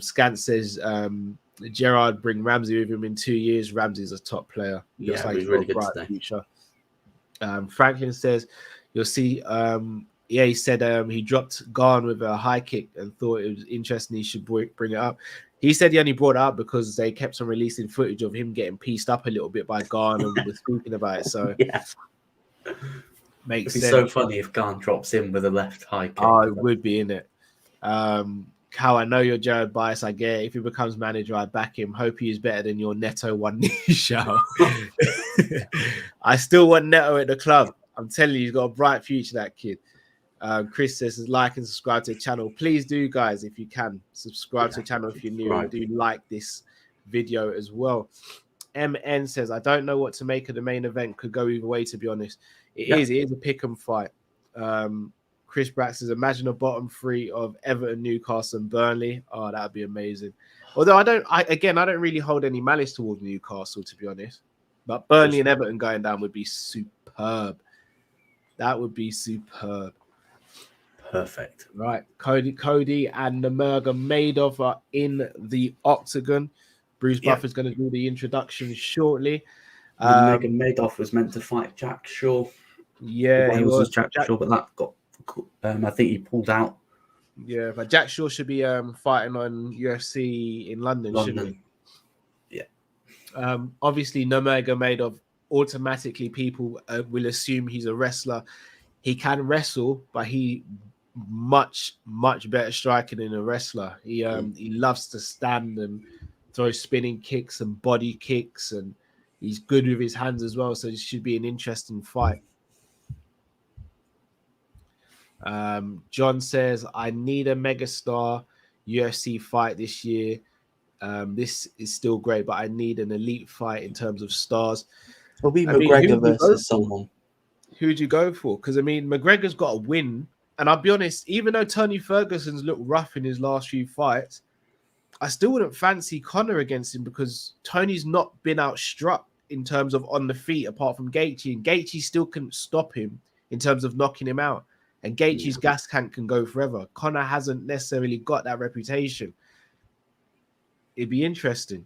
Scant says Gerard bring Ramsey with him in 2 years. Ramsey's a top player. Looks like he's really good today. Future. Franklin says you'll see. He said he dropped Gane with a high kick and thought it was interesting. He should bring it up. He said he only brought it up because they kept on releasing footage of him getting pieced up a little bit by Gane and was speaking about it. So yeah, makes sense. It'd be so funny if Gane drops in with a left high kick. Oh, it would be, innit? Cal, I know you're Jared bias. I get it. If he becomes manager, I back him. Hope he is better than your Neto one knee show. I still want Neto at the club. I'm telling you, he's got a bright future, that kid. Chris says, like and subscribe to the channel. Please do, guys, if you can. Subscribe to the channel if you're new. Right. Do like this video as well. MN says, I don't know what to make of the main event. Could go either way, to be honest. It is a pick 'em fight. Chris Brack says, imagine a bottom 3 of Everton, Newcastle, and Burnley. Oh, that'd be amazing. Although I don't really hold any malice towards Newcastle, to be honest. But Burnley and Everton going down would be superb. That would be superb. Perfect. Right. Cody and Nurmagomedov are in the octagon. Bruce Buffer's going to do the introduction shortly. Nurmagomedov was meant to fight Jack Shaw. Yeah, he was Jack Shaw, but that got. I think he pulled out. Yeah, but Jack Shaw should be fighting on UFC in London, shouldn't he? Yeah. Obviously, Nurmagomedov, automatically people will assume he's a wrestler. He can wrestle, but he much better striking than a wrestler. He loves to stand and throw spinning kicks and body kicks, and he's good with his hands as well. So it should be an interesting fight. John says, I need a megastar UFC fight this year. This is still great, but I need an elite fight in terms of stars. It'll be McGregor versus someone. Who'd you go for? Because, I mean, McGregor's got a win. And I'll be honest, even though Tony Ferguson's looked rough in his last few fights, I still wouldn't fancy Conor against him because Tony's not been outstruck in terms of on the feet apart from Gaethje. And Gaethje still couldn't stop him in terms of knocking him out. And Gaethje's gas tank can go forever. Conor hasn't necessarily got that reputation. It'd be interesting.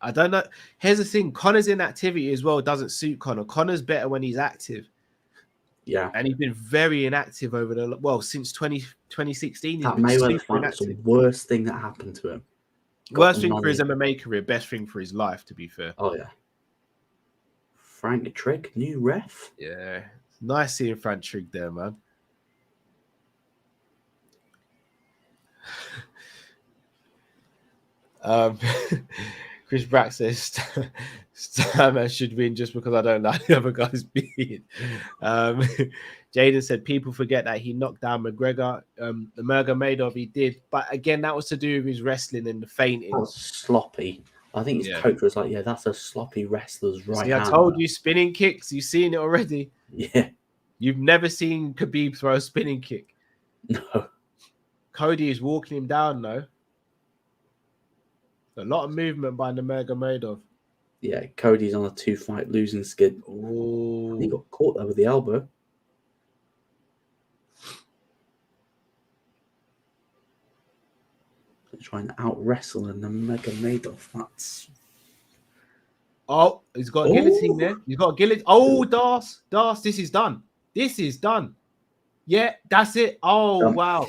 I don't know. Here's the thing. Conor's inactivity as well doesn't suit Conor. Conor's better when he's active. Yeah. And he's been very inactive since 2016. That Mayweather fight was the worst thing that happened to him. Worst thing for his MMA career, best thing for his life, to be fair. Oh, yeah. Frank Trigg, new ref. Yeah. Nice seeing Frank Trigg there, man. Chris Brack says Starman should win just because I don't like the other guy's being. Jaden said people forget that he knocked down McGregor. The Nurmagomedov he did, but again, that was to do with his wrestling and the fainting. That was sloppy. I think his coach was like, "Yeah, that's a sloppy wrestler's right." See, I told you, spinning kicks. You've seen it already. Yeah, you've never seen Khabib throw a spinning kick. No. Cody is walking him down though. A lot of movement by Nurmagomedov. Yeah, Cody's on a 2-fight losing skid. Oh, he got caught there with the elbow. Trying to out wrestle Nurmagomedov. That's. Oh, he's got a guillotine there. He's got a guillotine. Oh, Das, this is done. This is done. Yeah, that's it. Oh, done. Wow.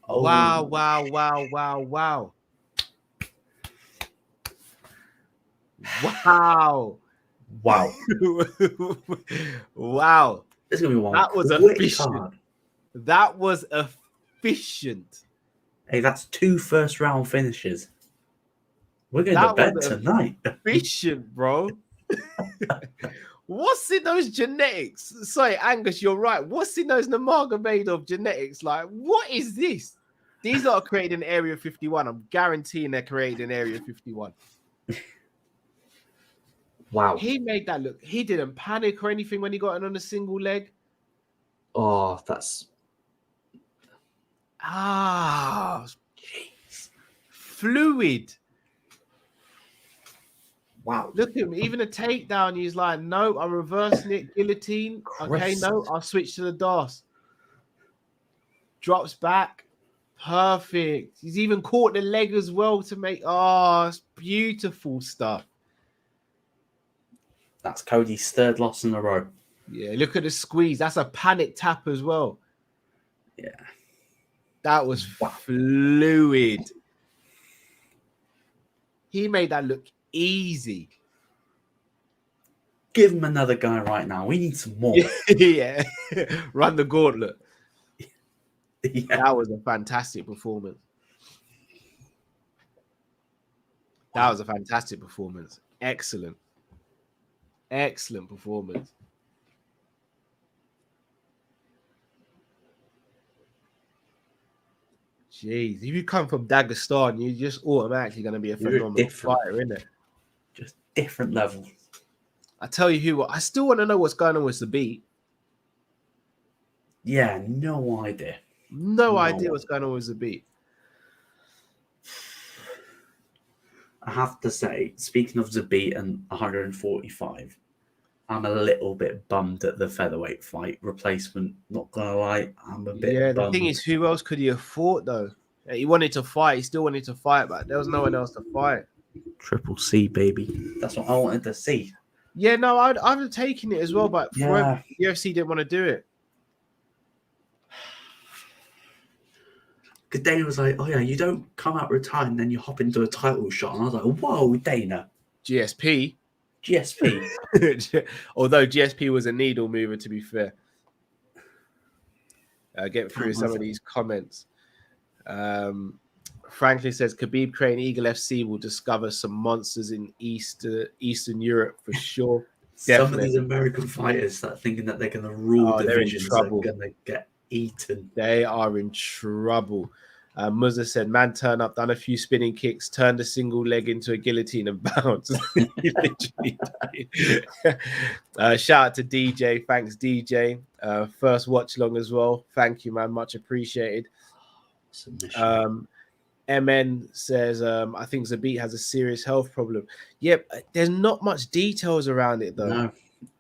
Oh. Wow. Wow. Wow. This is gonna be one. That was efficient. That was efficient. Hey, that's 2 first-round finishes. We're going to bed tonight. Efficient, bro. What's in those genetics? Sorry, Angus, you're right. What's in those Nurmagomedov genetics? Like, what is this? These are created in Area 51. I'm guaranteeing they're created in Area 51. Wow. He made that look. He didn't panic or anything when he got it on a single leg. Oh, that's jeez, fluid. Wow. Look at him. Even a takedown, he's like, no, I'm reversing it. Guillotine. Okay, no, I'll switch to the DOS. Drops back. Perfect. He's even caught the leg as well to make. Oh, it's beautiful stuff. That's Cody's third loss in a row. Yeah, look at the squeeze. That's a panic tap as well. Yeah. That was fluid. He made that look easy. Give him another guy right now. We need some more. Yeah. Run the gauntlet. Yeah. That was a fantastic performance. That was a fantastic performance. Excellent. Excellent performance. Jeez, if you come from Dagestan, you're just automatically going to be a phenomenal fighter, isn't it? Just different levels. I tell you who, I still want to know what's going on with the beat. Yeah, no idea. No idea what's going on with the beat. I have to say, speaking of the beat and 145, I'm a little bit bummed at the featherweight fight replacement. Not gonna lie, I'm a bit bummed. The thing is, who else could he have fought though? He wanted to fight. He still wanted to fight, but there was no one else to fight. Triple C, baby. That's what I wanted to see. Yeah, no, I'd have taken it as well, but UFC didn't want to do it. Because Dana was like, oh yeah, you don't come out retired and then you hop into a title shot. And I was like, whoa, Dana. GSP. Although GSP was a needle mover, to be fair. Get through some of these comments. Franklin says Khabib creating Eagle FC will discover some monsters in Eastern Europe for sure. Some of these American fighters start thinking that they're going to rule divisions. They're going to get eaten. They are in trouble. Muzza said, man, turn up, done a few spinning kicks, turned a single leg into a guillotine and bounced. He literally died. Shout out to DJ. Thanks, DJ. First watch long as well. Thank you, man. Much appreciated. MN says, I think Zabit has a serious health problem. Yep, there's not much details around it, though. No.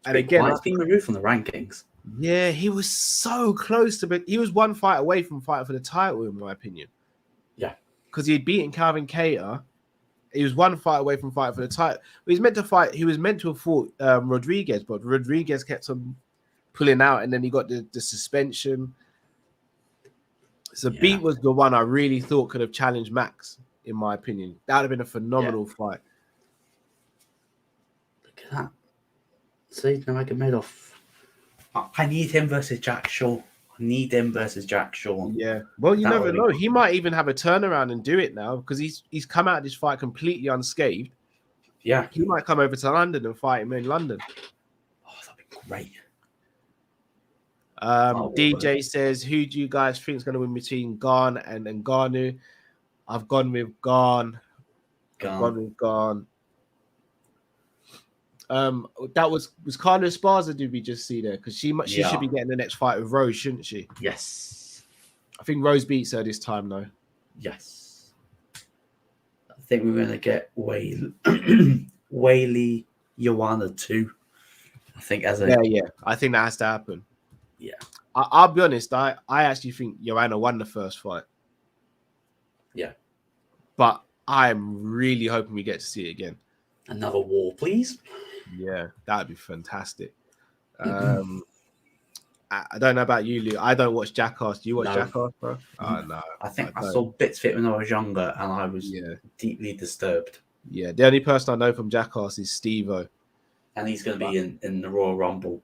And again, it's been removed from the rankings. Yeah, he was so close to, but he was one fight away from fighting for the title, in my opinion. Yeah, because he had beaten Calvin Kattar. He was one fight away from fighting for the title. He was meant to fight. He was meant to have fought Rodriguez, but Rodriguez kept on pulling out, and then he got the suspension. So Beat was the one I really thought could have challenged Max, in my opinion. That would have been a phenomenal fight. Look at that. See, Nurmagomedov. I need him versus Jack Shaw. Yeah. Well, you never know. He might even have a turnaround and do it now because he's come out of this fight completely unscathed. Yeah. He might come over to London and fight him in London. Oh, that'd be great. DJ says, who do you guys think is going to win between Gane and Ngannou? I've gone with Gane. That was Carla Esparza. Did we just see there? Because she should be getting the next fight with Rose, shouldn't she? Yes. I think Rose beats her this time, though. Yes. I think we're going to get Whaley Joanna too. I think I think that has to happen. Yeah. I'll be honest. I actually think Joanna won the first fight. Yeah. But I'm really hoping we get to see it again. Another war, please. Yeah, that'd be fantastic. I don't know about you, Lou. I don't watch Jackass. Do you watch Jackass, bro? Oh, no. I think I saw bits of it when I was younger, and I was deeply disturbed. Yeah, the only person I know from Jackass is Steve-O. And he's going to be in the Royal Rumble.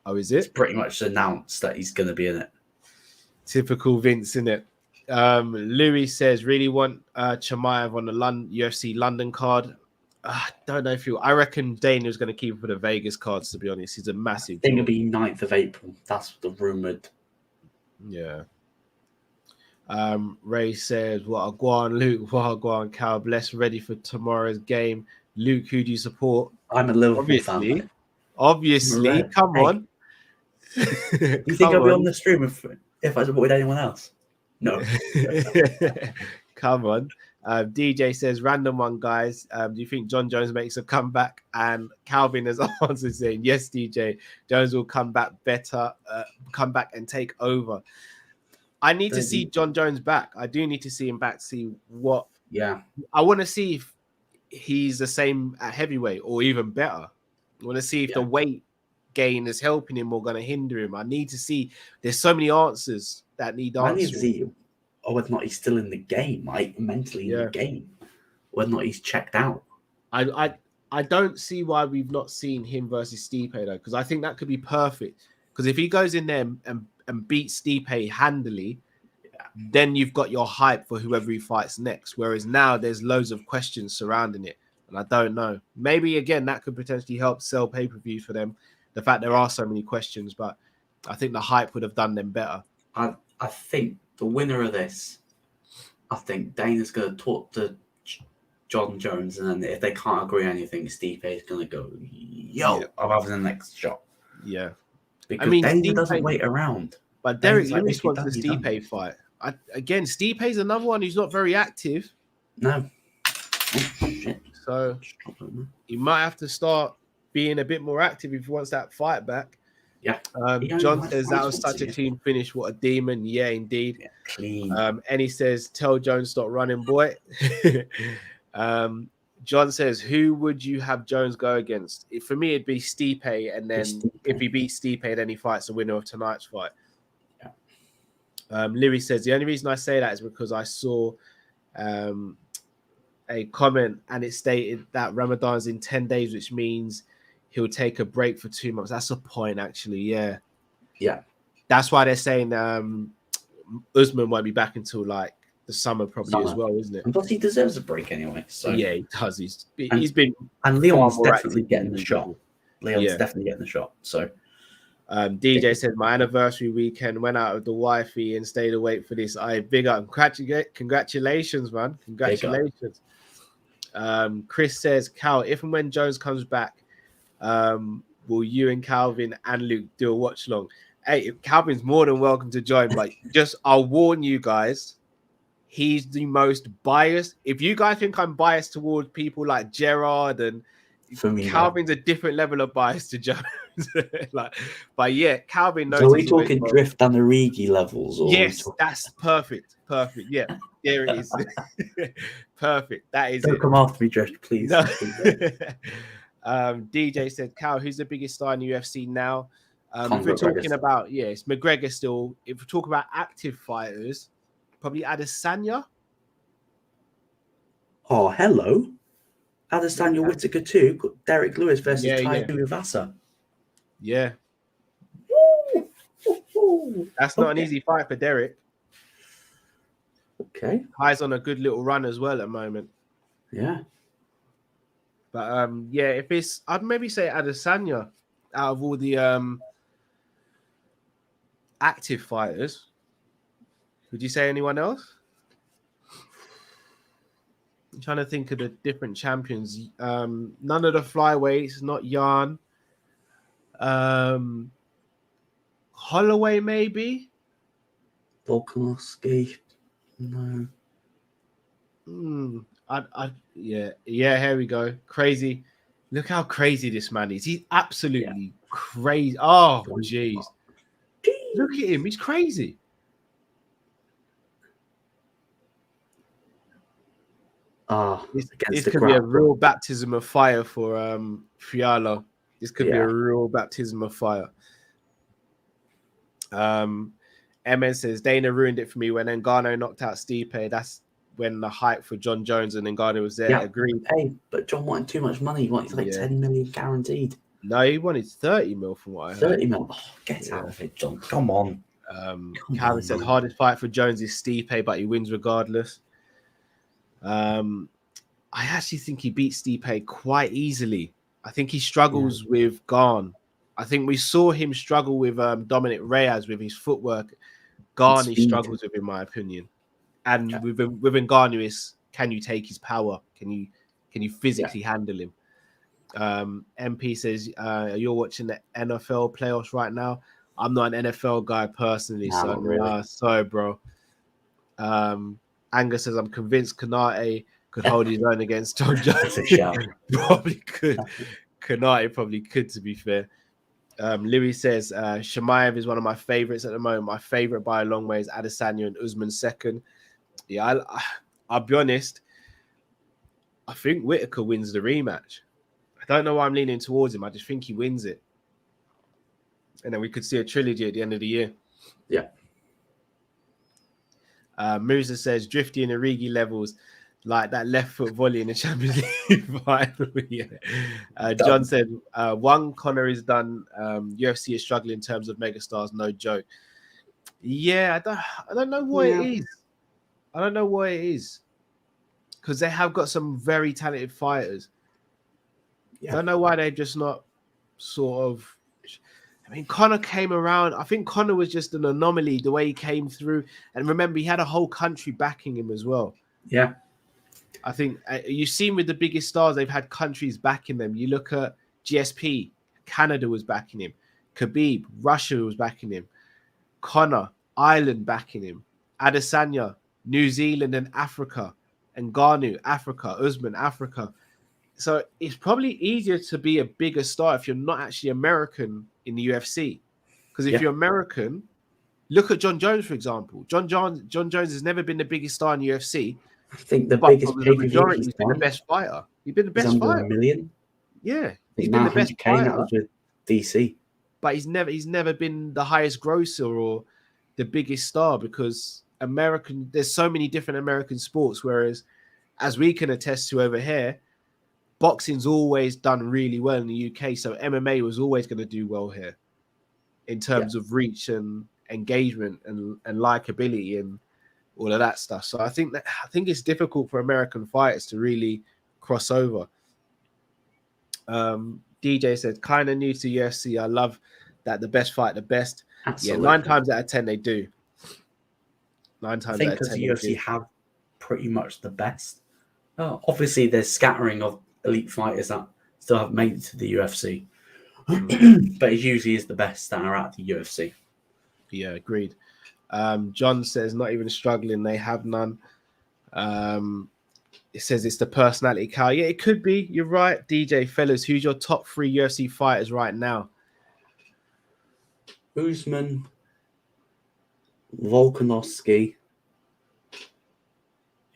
Oh, is it? It's pretty much announced that he's going to be in it. Typical Vince, innit? Louis says, really want Chimaev on the UFC London card. I don't know if I reckon Dana's going to keep him for the Vegas cards, to be honest. He's a massive. I think it'll be 9th of April. That's the rumored. Yeah. Ray says, what a guan, Luke, what a guan, Cal, bless, ready for tomorrow's game. Luke, who do you support? I'm a Liverpool fan. Obviously, come on. Do you think I'll be on the stream if I supported anyone else? No. Come on. DJ says, random one, guys. Do you think John Jones makes a comeback? And Calvin has answered saying, yes, DJ. Jones will come back better, come back and take over. I need to see John Jones back. I do need to see him back, see what. Yeah. I want to see if he's the same at heavyweight or even better. I want to see if the weight gain is helping him or going to hinder him. I need to see. There's so many answers that need answers. I need to see whether or not he's still in the game, like mentally in the game, whether or not he's checked out. I don't see why we've not seen him versus Stipe though, because I think that could be perfect. Because if he goes in there and beats Stipe handily, then you've got your hype for whoever he fights next. Whereas now there's loads of questions surrounding it, and I don't know. Maybe again that could potentially help sell pay-per-views for them. The fact there are so many questions, but I think the hype would have done them better. I think the winner of this, I think Dana's going to talk to John Jones, and then if they can't agree on anything, Stipe is going to go, I'm having the next shot. Yeah. Because Dana doesn't wait around. But Derek Lewis wants the Stipe fight. Again, Stipe's another one who's not very active. No. Oh, shit. So he might have to start being a bit more active if he wants that fight back. Yeah. John says that was such a clean finish. What a demon. Yeah, indeed. Yeah, clean. And he says, tell Jones stop running, boy. John says, who would you have Jones go against? For me, it'd be Stipe. And then if he beats Stipe, then he fights the winner of tonight's fight. Louis says, the only reason I say that is because I saw a comment and it stated that Ramadan's in 10 days, which means he'll take a break for 2 months. That's a point, actually. Yeah. That's why they're saying Usman won't be back until like the summer probably as well, isn't it? But he deserves a break anyway. So yeah, he does. He's been, and Leon's definitely getting the shot. Leon's definitely getting the shot. So DJ said my anniversary weekend went out with the wifey and stayed awake for this. Big up. Congratulations, man. Congratulations. Chris says, Cal, if and when Jones comes back, will you and Calvin and Luke do a watch long? Hey, Calvin's more than welcome to join, but I'll warn you guys, he's the most biased. If you guys think I'm biased towards people like Gerard and for me, Calvin's a different level of bias to Jones. But yeah, Calvin knows. So are we talking Drift and Origi levels? Or yes, that's perfect. Yeah, there it is. Perfect. That is. Don't come after me, Drift, please. No. DJ said, Cal, who's the biggest star in UFC now? If we're talking about, it's McGregor still. If we're talking about active fighters, probably Adesanya. Oh, hello. Adesanya Whittaker too. Got Derek Lewis versus Tai Tuivasa. Yeah. That's not an easy fight for Derek. Okay. High's on a good little run as well at the moment. Yeah. But if it's, I'd maybe say Adesanya out of all the active fighters. Would you say anyone else? I'm trying to think of the different champions. None of the flyweights, not Jan. Holloway maybe. Volkanovski. No. Here we go. Crazy. Look how crazy this man is. He's absolutely crazy. Oh, jeez. Look at him. He's crazy. This could be a real baptism of fire for Fiala. This could be a real baptism of fire. MN says, Dana ruined it for me when Ngannou knocked out Stipe. That's when the hype for John Jones and Ngannou was there. Agreed. Hey, but John wanted too much money. He wanted like 10 million guaranteed. No, he wanted 30 mil from what I heard. 30 mil? Oh, get out of it, John. Come on. Calvin said, hardest fight for Jones is Stipe, but he wins regardless. I actually think he beats Stipe quite easily. I think he struggles with Gane. I think we saw him struggle with Dominic Reyes with his footwork. Gane he struggles with, in my opinion. And with Ngannou is, can you take his power? Can you physically handle him? MP says, you're watching the NFL playoffs right now. I'm not an NFL guy personally, Nah, so not really. sorry, bro. Angus says, I'm convinced Kanate could hold his own against John Jones. That's a shout. Probably could. Kanate probably could, to be fair. Louis says, Shemaev is one of my favorites at the moment. My favorite by a long way is Adesanya and Usman second. Yeah, I'll be honest. I think Whitaker wins the rematch. I don't know why I'm leaning towards him. I just think he wins it. And then we could see a trilogy at the end of the year. Yeah. Musa says, Drifty and Origi levels, like that left foot volley in the Champions League final. Yeah. John said, one Conor is done. UFC is struggling in terms of megastars, no joke. Yeah, I don't know what it is. I don't know what it is. Because they have got some very talented fighters. I don't know why they're just not sort of... I mean, Conor came around. I think Conor was just an anomaly, the way he came through. And remember, he had a whole country backing him as well. Yeah. I think you've seen with the biggest stars, they've had countries backing them. You look at GSP, Canada was backing him. Khabib, Russia was backing him. Conor, Ireland backing him. Adesanya, New Zealand and Africa. And Ngannou, Africa. Usman, Africa. So it's probably easier to be a bigger star if you're not actually American in the UFC. Because if you're American, look at John Jones, for example. John Jones has never been the biggest star in the UFC. I think the biggest pay-per-view he's been the best fighter. He's been the best under fighter. $1 million. Yeah, he's been the best fighter. That was with DC. But he's never been the highest grosser or the biggest star because there's so many different American sports. Whereas, as we can attest to over here, boxing's always done really well in the UK. So MMA was always going to do well here in terms of reach and engagement and likability and all of that stuff. So I think it's difficult for American fighters to really cross over. DJ said, kind of new to UFC. I love that the best fight the best. Absolutely. Yeah, 9 times out of 10 they do. 9 times out of 10. I think because the UFC have pretty much the best. Obviously, there's scattering of elite fighters that still haven't made it to the UFC. But it usually is the best that are at the UFC. Yeah, agreed. John says, not even struggling, they have none. It says it's the personality cow. Yeah, it could be. You're right, DJ. Fellas, who's your top 3 UFC fighters right now? Usman, Volkanovski.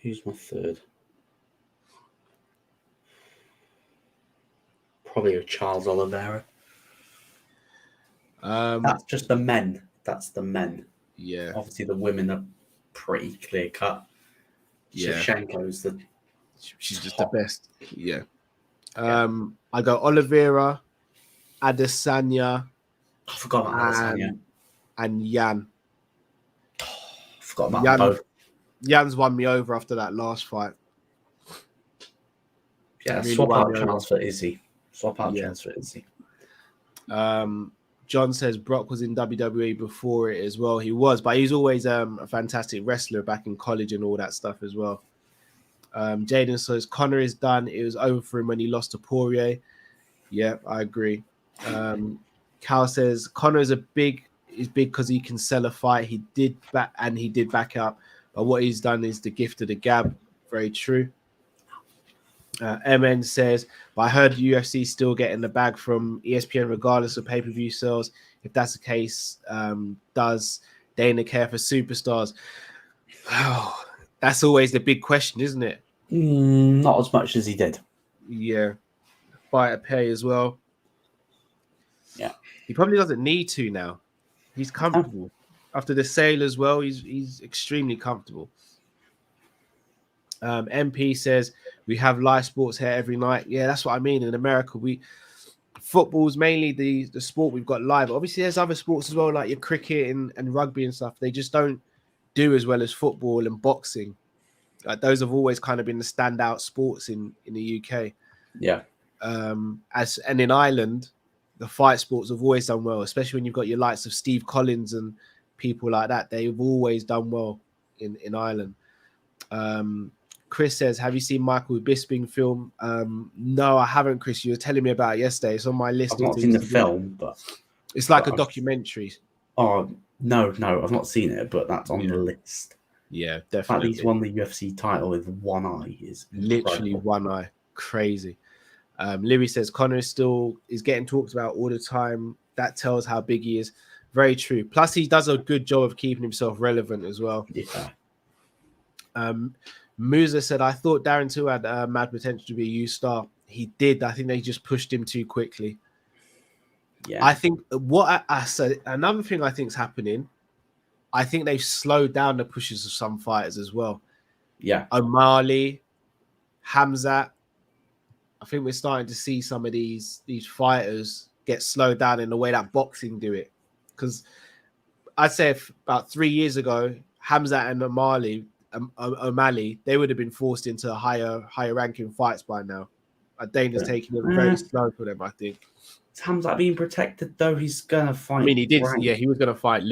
Who's my third? Probably a Charles Oliveira. That's just the men. That's the men. Yeah. Obviously, the women are pretty clear cut. Yeah. Shevchenko's she's just the best. Yeah. I go Oliveira, Adesanya. I forgot about Adesanya. And Jan. I forgot about both. Jan's won me over after that last fight. Yeah, really swap out chance for Izzy. Chance for Izzy. John says Brock was in WWE before it as well. He was, but he's always a fantastic wrestler back in college and all that stuff as well. Jaden says Conor is done. It was over for him when he lost to Poirier. Yeah, I agree. Cal says Conor is big because he can sell a fight. He did back up, but what he's done is the gift of the gab. Very true. MN says, but I heard UFC still getting the bag from ESPN regardless of pay-per-view sales. If that's the case, does Dana care for superstars? Oh, that's always the big question, isn't it? Not as much as he did. Yeah. Fighter pay as well. Yeah. He probably doesn't need to now. He's comfortable. After the sale as well, he's extremely comfortable. MP says we have live sports here every night. Yeah, that's what I mean. In America, football's mainly the sport we've got live. Obviously, there's other sports as well, like your cricket and rugby and stuff. They just don't do as well as football and boxing. Like those have always kind of been the standout sports in the UK. Yeah. And in Ireland, the fight sports have always done well, especially when you've got your likes of Steve Collins and people like that. They've always done well in Ireland. Chris says, have you seen Michael Bisping film? No, I haven't, Chris. You were telling me about it yesterday. It's on my list. I've not seen the film, but it's like a documentary. Oh no, I've not seen it, but that's on the list. Yeah, The fact that definitely. he's won the UFC title with one eye is Literally incredible. one eye. Crazy. Louis says Conor is getting talked about all the time. That tells how big he is. Very true. Plus, he does a good job of keeping himself relevant as well. Yeah. Musa said, I thought Darren Till had mad potential to be a youth star. He did. I think they just pushed him too quickly. Yeah. I think what I said, another thing I think is happening, I think they've slowed down the pushes of some fighters as well. Yeah. O'Malley, Hamzat. I think we're starting to see some of these fighters get slowed down in the way that boxing do it. Because I'd say about 3 years ago, Hamzat and O'Malley, they would have been forced into higher ranking fights by now. Dana's taking it very slow for them, I think. Is Hamzat being protected though? He's gonna fight. I mean, he did. Frank. Yeah, he was going to fight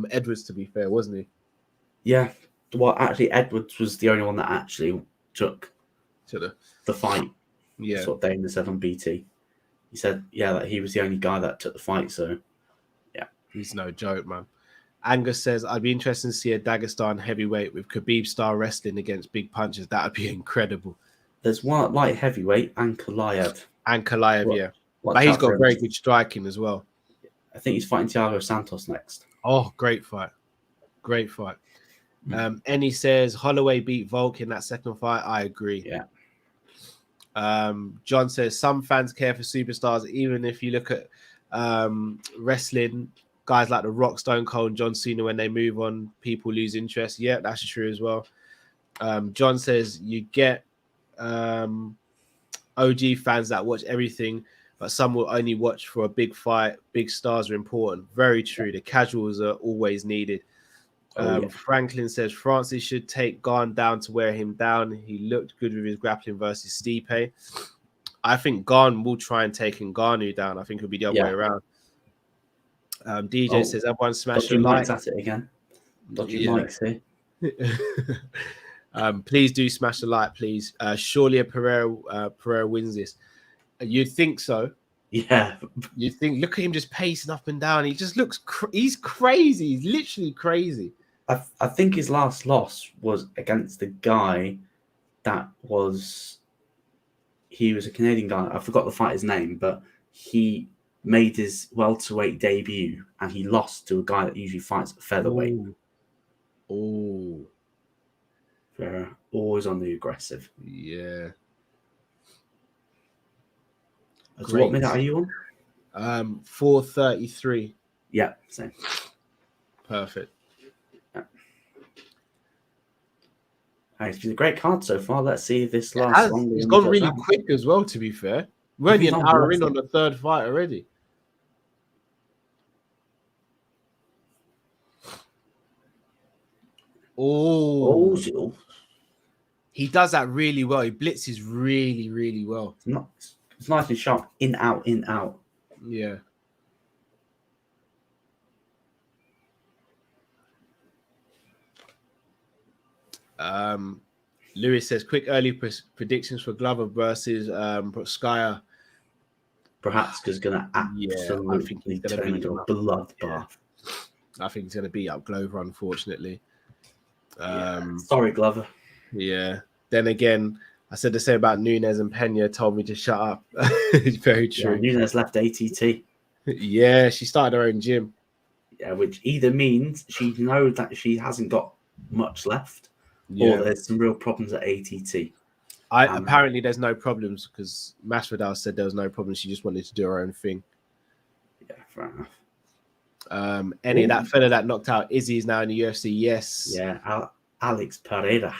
Edwards. To be fair, wasn't he? Yeah. Well, actually, Edwards was the only one that actually took the fight. Yeah. That's what Dana said on BT. He said, yeah, that he was the only guy that took the fight. So, yeah. He's no joke, man. Angus says, I'd be interested to see a Dagestan heavyweight with Khabib-style wrestling against big punches. That would be incredible. There's one at light heavyweight, and Kalayev. Yeah. But he's got very good striking as well. I think he's fighting Thiago Santos next. Oh, great fight. Great fight. Ennie says, Holloway beat Volk in that second fight. I agree. Yeah. John says, some fans care for superstars, even if you look at wrestling, guys like The Rock, Stone Cold, and John Cena, when they move on, people lose interest. Yeah, that's true as well. John says, you get OG fans that watch everything, but some will only watch for a big fight. Big stars are important. Very true. The casuals are always needed. Franklin says Francis should take Gane down to wear him down. He looked good with his grappling versus Stipe. I think Gane will try and take Ngannou down. I think it'll be the other way around. DJ says everyone smash the like. At it again. Dodgy mics here. Please do smash the like, please. Surely a Pereira wins this. You'd think so. Yeah. You think, look at him just pacing up and down. He just looks, he's crazy. He's literally crazy. I think his last loss was against the guy that was, he was a Canadian guy. I forgot the fighter's name, but he made his welterweight debut and he lost to a guy that usually fights at featherweight. Oh. They're always on the aggressive. Yeah. So what minute are you on? 4:33. Yeah, same. Perfect. Yeah. It's been a great card so far. Let's see if this lasts longer. It's gone really quick as well, to be fair. We're only an hour in on the third fight already. Oh, he does that really well. He blitzes really, really well. It's nice and sharp. In, out, in, out. Yeah. Lewis says, quick early predictions for Glover versus Skyer. Perhaps because going to absolutely turn into a bloodbath. I think he's going to beat up Glover, unfortunately. Sorry, Glover. Yeah. Then again, I said the same about Nunes, and Pena told me to shut up. It's very true. Yeah, Nunes left ATT. Yeah, she started her own gym. Yeah, which either means she knows that she hasn't got much left, or there's some real problems at ATT. Apparently, there's no problems because Masvidal said there was no problems. She just wanted to do her own thing. Yeah, fair enough. That fella that knocked out Izzy is now in the UFC. Yes. Yeah, Alex Pereira.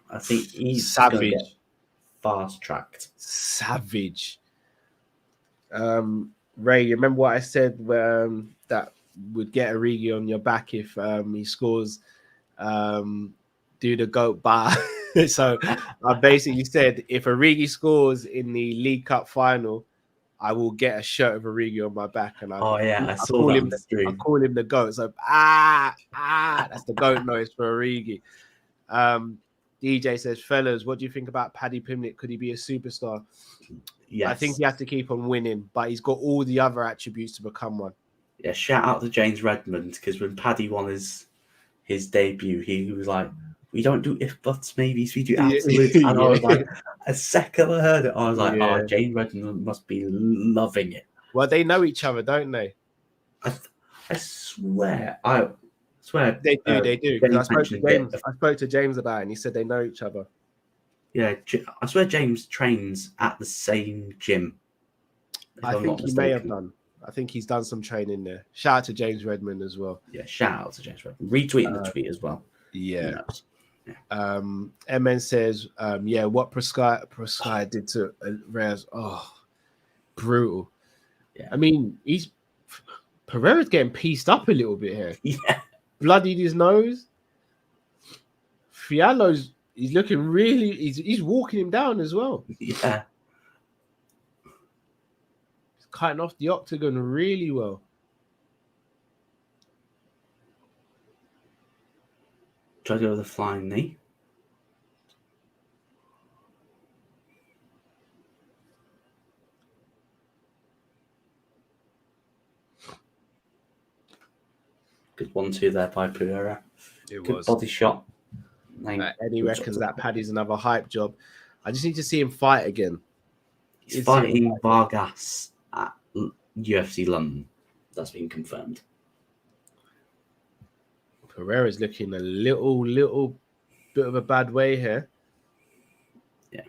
I think he's savage, fast tracked. Savage. Ray, you remember what I said? That would get Origi on your back if he scores. Do the goat bar. So I basically said if Origi scores in the League Cup final, I will get a shirt of Origi on my back, and I saw that on the stream. I call him the goat. So that's the goat noise for Origi. DJ says, fellas, what do you think about Paddy Pimblett? Could he be a superstar? Yes. I think he has to keep on winning, but he's got all the other attributes to become one. Yeah, shout out to James Redmond, because when Paddy won his debut, he was like, "We don't do if buts maybes, we do absolutes." And I was like, a second I heard it, I was like, "Oh, James Redmond must be loving it." Well, they know each other, don't they? I swear, They do. They do. Because I spoke to James. it. I spoke to James about it, and he said they know each other. Yeah, I swear James trains at the same gym. I think he may have done. I think he's done some training there. Shout out to James Redmond as well. Yeah, shout out to James Redmond. Retweeting the tweet as well. Yeah. MN says, yeah, what Prescott did to Reyes, brutal. Yeah. I mean, Pereira's getting pieced up a little bit here. Yeah. Bloodied his nose. He's looking really, he's walking him down as well. Yeah. He's cutting off the octagon really well. Try to go with the flying knee. Good 1-2 there by Pereira. Good body shot. Eddie reckons that Paddy's another hype job. I just need to see him fight again. He's fighting Vargas at UFC London. That's been confirmed. Pereira's looking a little bit of a bad way here. Yeah.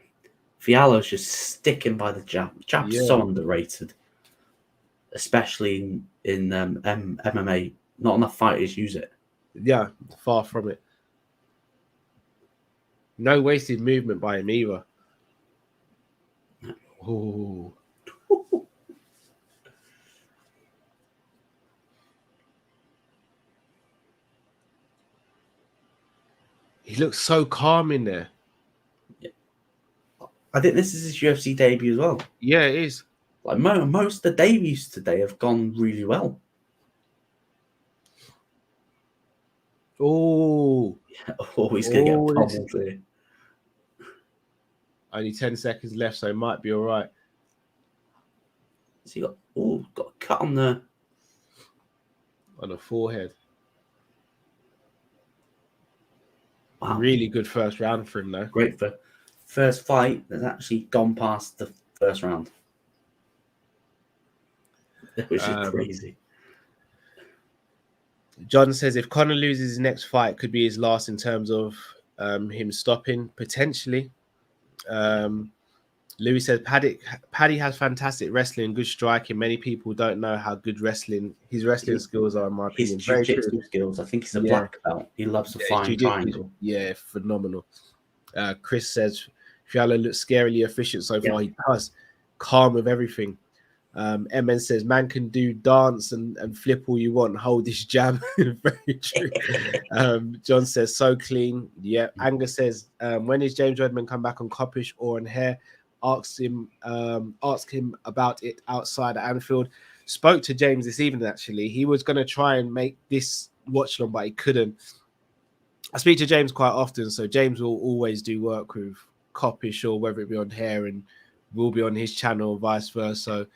Fiallo's just sticking by the jab. Jab's so underrated. Especially in MMA. Not enough fighters use it. Yeah, far from it. No wasted movement by him either. Ooh. He looks so calm in there. Yeah. I think this is his UFC debut as well. Yeah, it is. Like most of the debuts today have gone really well. Oh, he's gonna get pummeled here. Only 10 seconds left, so it might be all right. So he got a cut on the forehead. Wow. Really good first round for him, though. Great for first fight that's actually gone past the first round. Which is crazy. John says if Conor loses his next fight, it could be his last in terms of him stopping, potentially. Louis says Paddy has fantastic wrestling, good striking. Many people don't know how good his wrestling skills are, in my opinion. His jiu-jitsu skills. I think he's a black belt. He loves the flying triangle. Yeah, phenomenal. Chris says Fiallo looks scarily efficient so far. He does. Calm with everything. MN says, man can do dance and flip all you want, hold this jab. Very true. John says, so clean. Yeah. Angus says, when is James Redmond come back on Coppish or on Hair? Ask him about it outside at Anfield. Spoke to James this evening, actually. He was going to try and make this watch along, but he couldn't. I speak to James quite often, so James will always do work with Coppish or whether it be on Hair, and will be on his channel, vice versa. So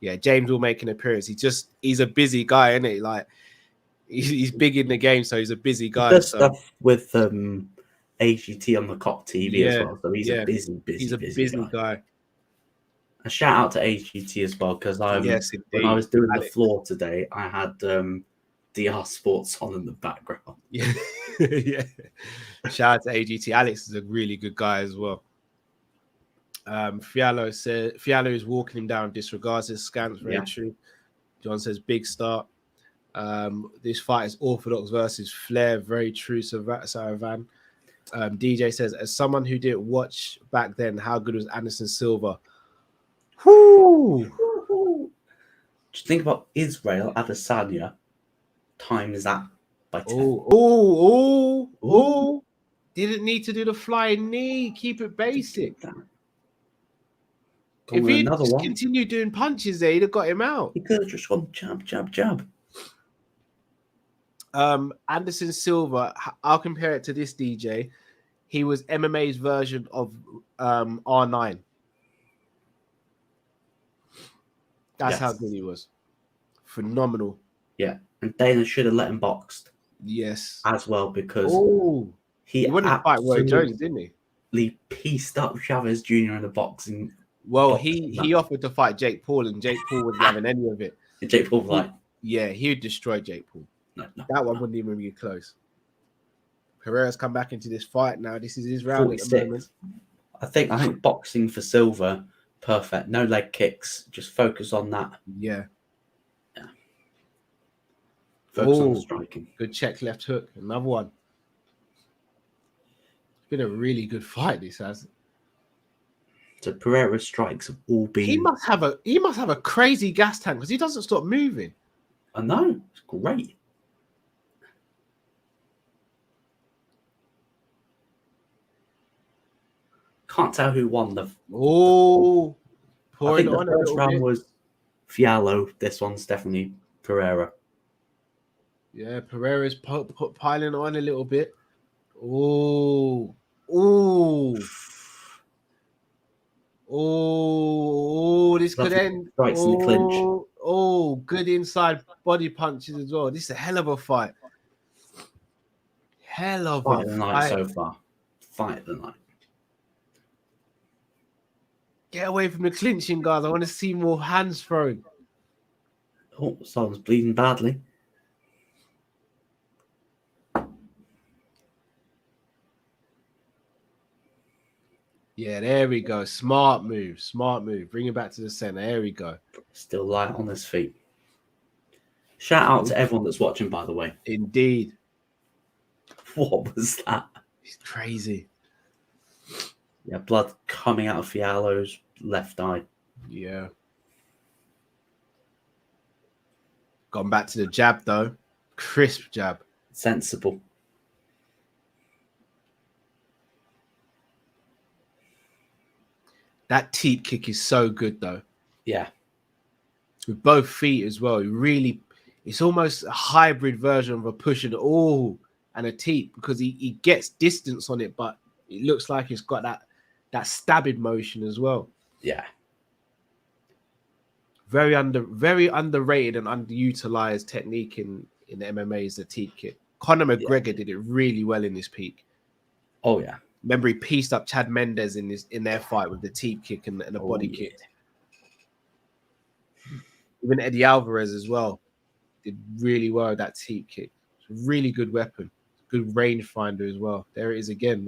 yeah, James will make an appearance. He's a busy guy, isn't he? Like he's big in the game, so he's a busy guy. He does stuff with AGT on the COP TV as well. So he's a busy guy. A shout out to AGT as well, because when I was doing the floor today, I had DR Sports on in the background. Yeah, yeah. Shout out to AGT. Alex is a really good guy as well. Fiallo is walking him down, disregards his scans. Very true. John says big start. This fight is orthodox versus Flair. Very true. Saravan. DJ says, as someone who didn't watch back then, how good was Anderson Silva? Whoo! Just think about Israel Adesanya times that by 10. Oh! Didn't need to do the flying knee. Keep it basic. If he'd just continued doing punches there, he'd have got him out. He could have just gone jab. Anderson Silva, I'll compare it to this DJ. He was MMA's version of R9. That's how good he was. Phenomenal. Yeah, and Dana should have let him boxed. Yes. As well, because he wanted to fight Roy Jones, didn't he? Pieced up Chavez Jr. in the boxing. Well, he offered to fight Jake Paul, and Jake Paul wasn't having any of it. Jake Paul was like, yeah, he would destroy Jake Paul. No, that one wouldn't even be close. Pereira's come back into this fight now. This is his round 46. At the moment. I think boxing for Silva, perfect. No leg kicks. Just focus on that. Yeah. Focus on striking. Good check, left hook. Another one. It's been a really good fight. This has. So Pereira's strikes have all been. He must have a crazy gas tank because he doesn't stop moving. I know. It's great. Can't tell who won the. I think the first round was Fiallo. This one's definitely Pereira. Yeah, Pereira's piling on a little bit. This could end. Strikes in the clinch. Good inside body punches as well. This is a hell of a fight. Hell of fight of the night so far. Fight of the night. Get away from the clinching, guys. I want to see more hands thrown. Oh, someone's bleeding badly. Yeah, there we go. Smart move. Smart move. Bring it back to the center. There we go. Still light on his feet. Shout out to everyone that's watching, by the way. Indeed. What was that? It's crazy. Yeah, blood coming out of Fiallo's left eye. Yeah. Gone back to the jab, though. Crisp jab. Sensible. That teep kick is so good, though. Yeah. With both feet as well. It's almost a hybrid version of a push and a teep because he gets distance on it, but it looks like it's got that stabbing motion as well. Yeah. Very underrated and underutilized technique in the MMA is the teep kick. Conor McGregor did it really well in this peak. Oh yeah. Remember he pieced up Chad Mendes in their fight with the teep kick and the body kick. Even Eddie Alvarez as well did really well with that teep kick. It's a really good weapon. Good rangefinder as well. There it is again.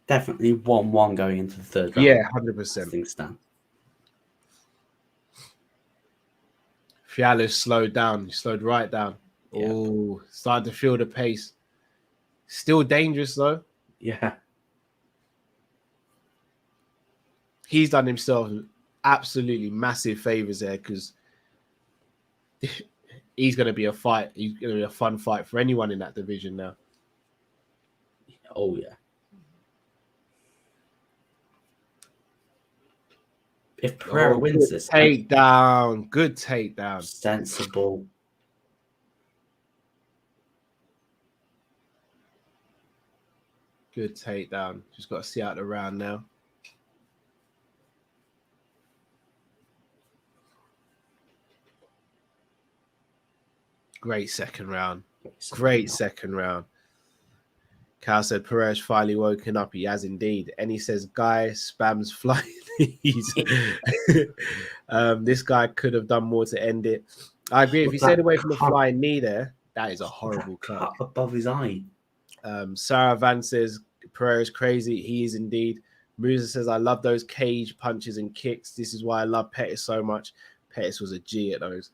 Definitely 1-1 going into the third round. Yeah, 100%. Things stand. Fiallo slowed down. He slowed right down. Yeah. Started to feel the pace. Still dangerous though. Yeah. He's done himself absolutely massive favors there because he's going to be a fight. He's going to be a fun fight for anyone in that division now. Oh yeah. If Pereira wins this, takedown, good takedown, sensible. Good takedown. Just got to see out the round now. Great second round. Great second round. Cal said Pereira's finally woken up. He has indeed. And he says, Guy spams flying knees. This guy could have done more to end it. I agree. If he stayed away from the flying knee there, that is a horrible cut. Above his eye. Sarah Van says, Pereira's crazy. He is indeed. Musa says, I love those cage punches and kicks. This is why I love Pettis so much. Pettis was a G at those.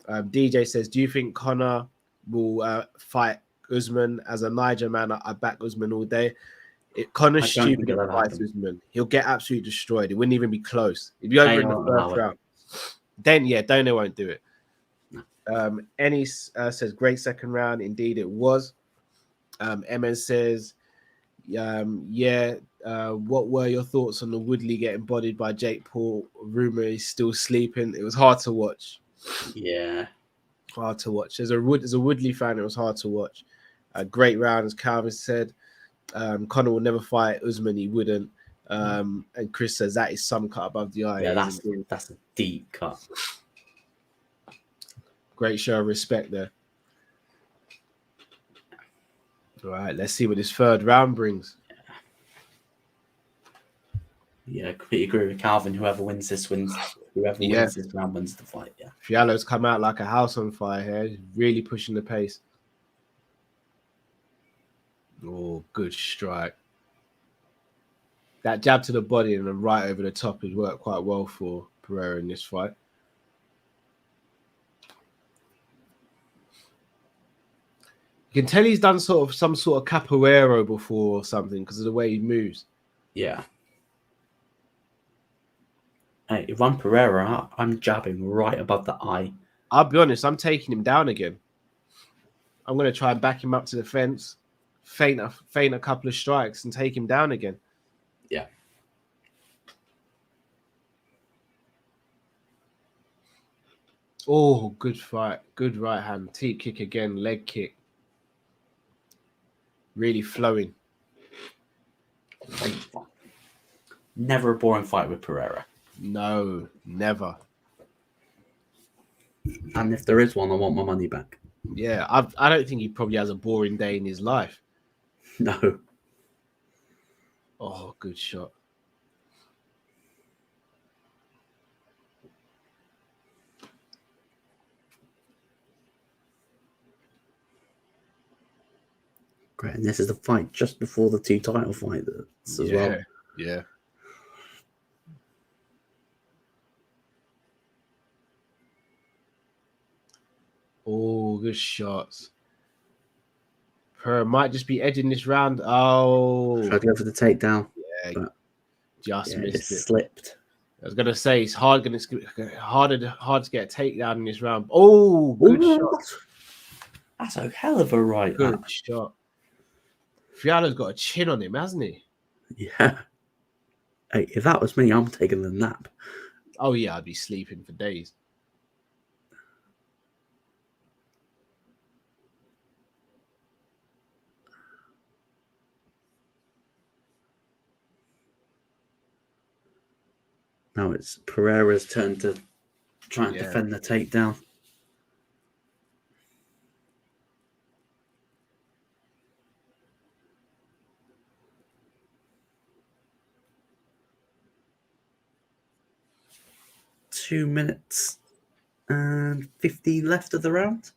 DJ says, do you think Conor will fight Usman? As a Niger man, I back Usman all day. Conor's stupid to fight Usman. He'll get absolutely destroyed. It wouldn't even be close. It'd be over in the first round. Then, yeah, Dana won't do it. Ennis says, great second round. Indeed, it was. MS says, what were your thoughts on the Woodley getting bodied by Jake Paul? Rumor he's still sleeping. It was hard to watch. Yeah. Hard to watch. As a Woodley fan, it was hard to watch. Great round, as Calvin said. Conor will never fight Usman. He wouldn't. And Chris says that is some cut above the eye. Yeah, that's a deep cut. Great show of respect there. All right, let's see what this third round brings. Yeah, completely agree with Calvin. Whoever wins this wins. Whoever wins this round wins the fight. Yeah. Fiallo's come out like a house on fire here. He's really pushing the pace. Oh, good strike. That jab to the body and then right over the top has worked quite well for Pereira in this fight. You can tell he's done some sort of capoeira before or something because of the way he moves. Yeah. Hey, if I'm Pereira, I'm jabbing right above the eye. I'll be honest, I'm taking him down again. I'm going to try and back him up to the fence, feint a couple of strikes and take him down again. Yeah. Oh, good fight. Good right hand. Teep kick again, leg kick. Really flowing. Never a boring fight with Pereira. No, never. And if there is one, I want my money back. Yeah, I don't think he probably has a boring day in his life. No. Oh, good shot. Great, and this is the fight just before the two title fights as well. Yeah. Oh, good shots. Pereira might just be edging this round. Oh, Tried to go for the takedown. Yeah, but just missed it. Slipped. I was gonna say it's hard to get a takedown in this round. Oh, good shot. That's a hell of a right. Good shot. Fiallo's got a chin on him, hasn't he? Yeah. Hey, if that was me, I'm taking a nap. Oh yeah, I'd be sleeping for days. Now it's Pereira's turn to try and defend the takedown. Two minutes and 15 left of the round.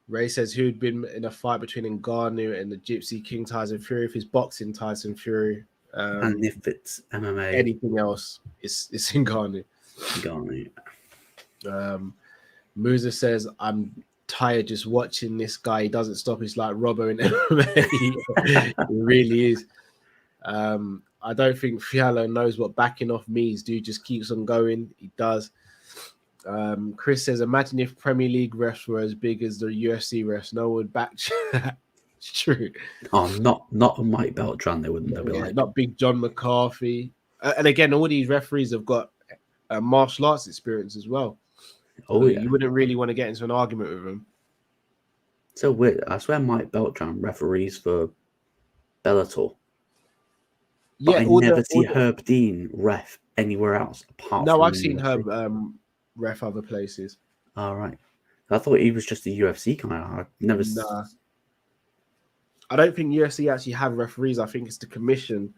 Ray says who'd been in a fight between Ngannou and the Gypsy King Tyson Fury if he's boxing Tyson Fury. And if it's MMA, anything else, it's Ngannou. Musa says, I'm tired just watching this guy. He doesn't stop. He's like Robbo in MMA. He really is. I don't think Fiallo knows what backing off means. Dude just keeps on going. He does. Chris says, imagine if Premier League refs were as big as the UFC refs. No one would back. It's true. Oh, not a Mike Beltran. They wouldn't. Be like, not big John McCarthy. And again, all these referees have got martial arts experience as well. Oh, so yeah. You wouldn't really want to get into an argument with them. So weird. I swear Mike Beltran referees for Bellator. But I never see Herb Dean ref anywhere else apart from I've seen Herb ref other places. All right. I thought he was just a UFC guy. I never. Nah. I don't think UFC actually have referees. I think it's the commission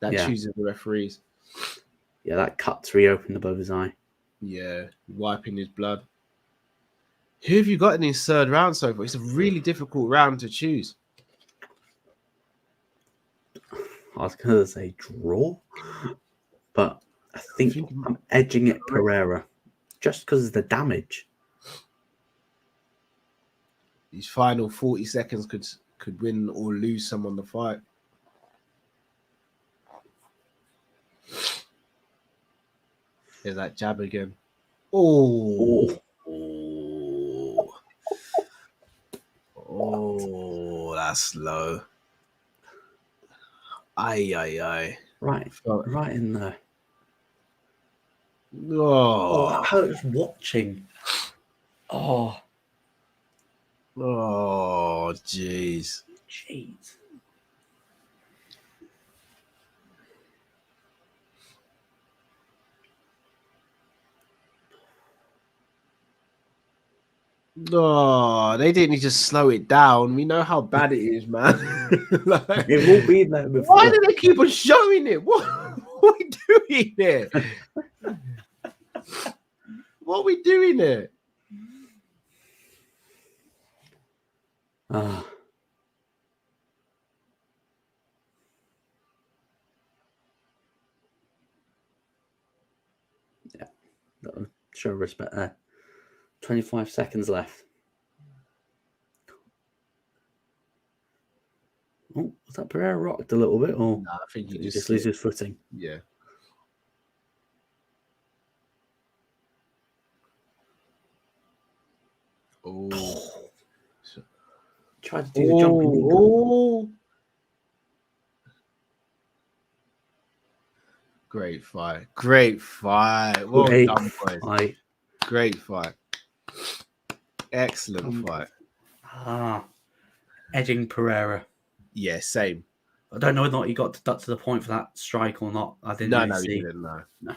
that chooses the referees. Yeah, that cut's reopened above his eye. Yeah, wiping his blood. Who have you got in this third round so far? It's a really difficult round to choose. I was going to say draw, but I think I'm edging it Pereira just because of the damage. These final 40 seconds could win or lose someone the fight. There's that jab again. Oh, that's low. Aye. Right in there. Oh, that hurts watching. Oh, jeez. No, they didn't just slow it down. We know how bad it is, man. Like, It will be there before. why do they keep on showing it? What are we doing there? What are we doing there? Yeah, that'll show respect there. 25 seconds left. Oh, was that Pereira rocked a little bit, or No, I think he just lose his footing? Yeah. Oh. Tried to do the jumping knee. Oh. Great fight. Great fight. Well done, boys. Great fight. Excellent fight. Edging Pereira. Yeah, same. I don't know whether or not he got to the point for that strike or not. I didn't really see. He didn't know. No.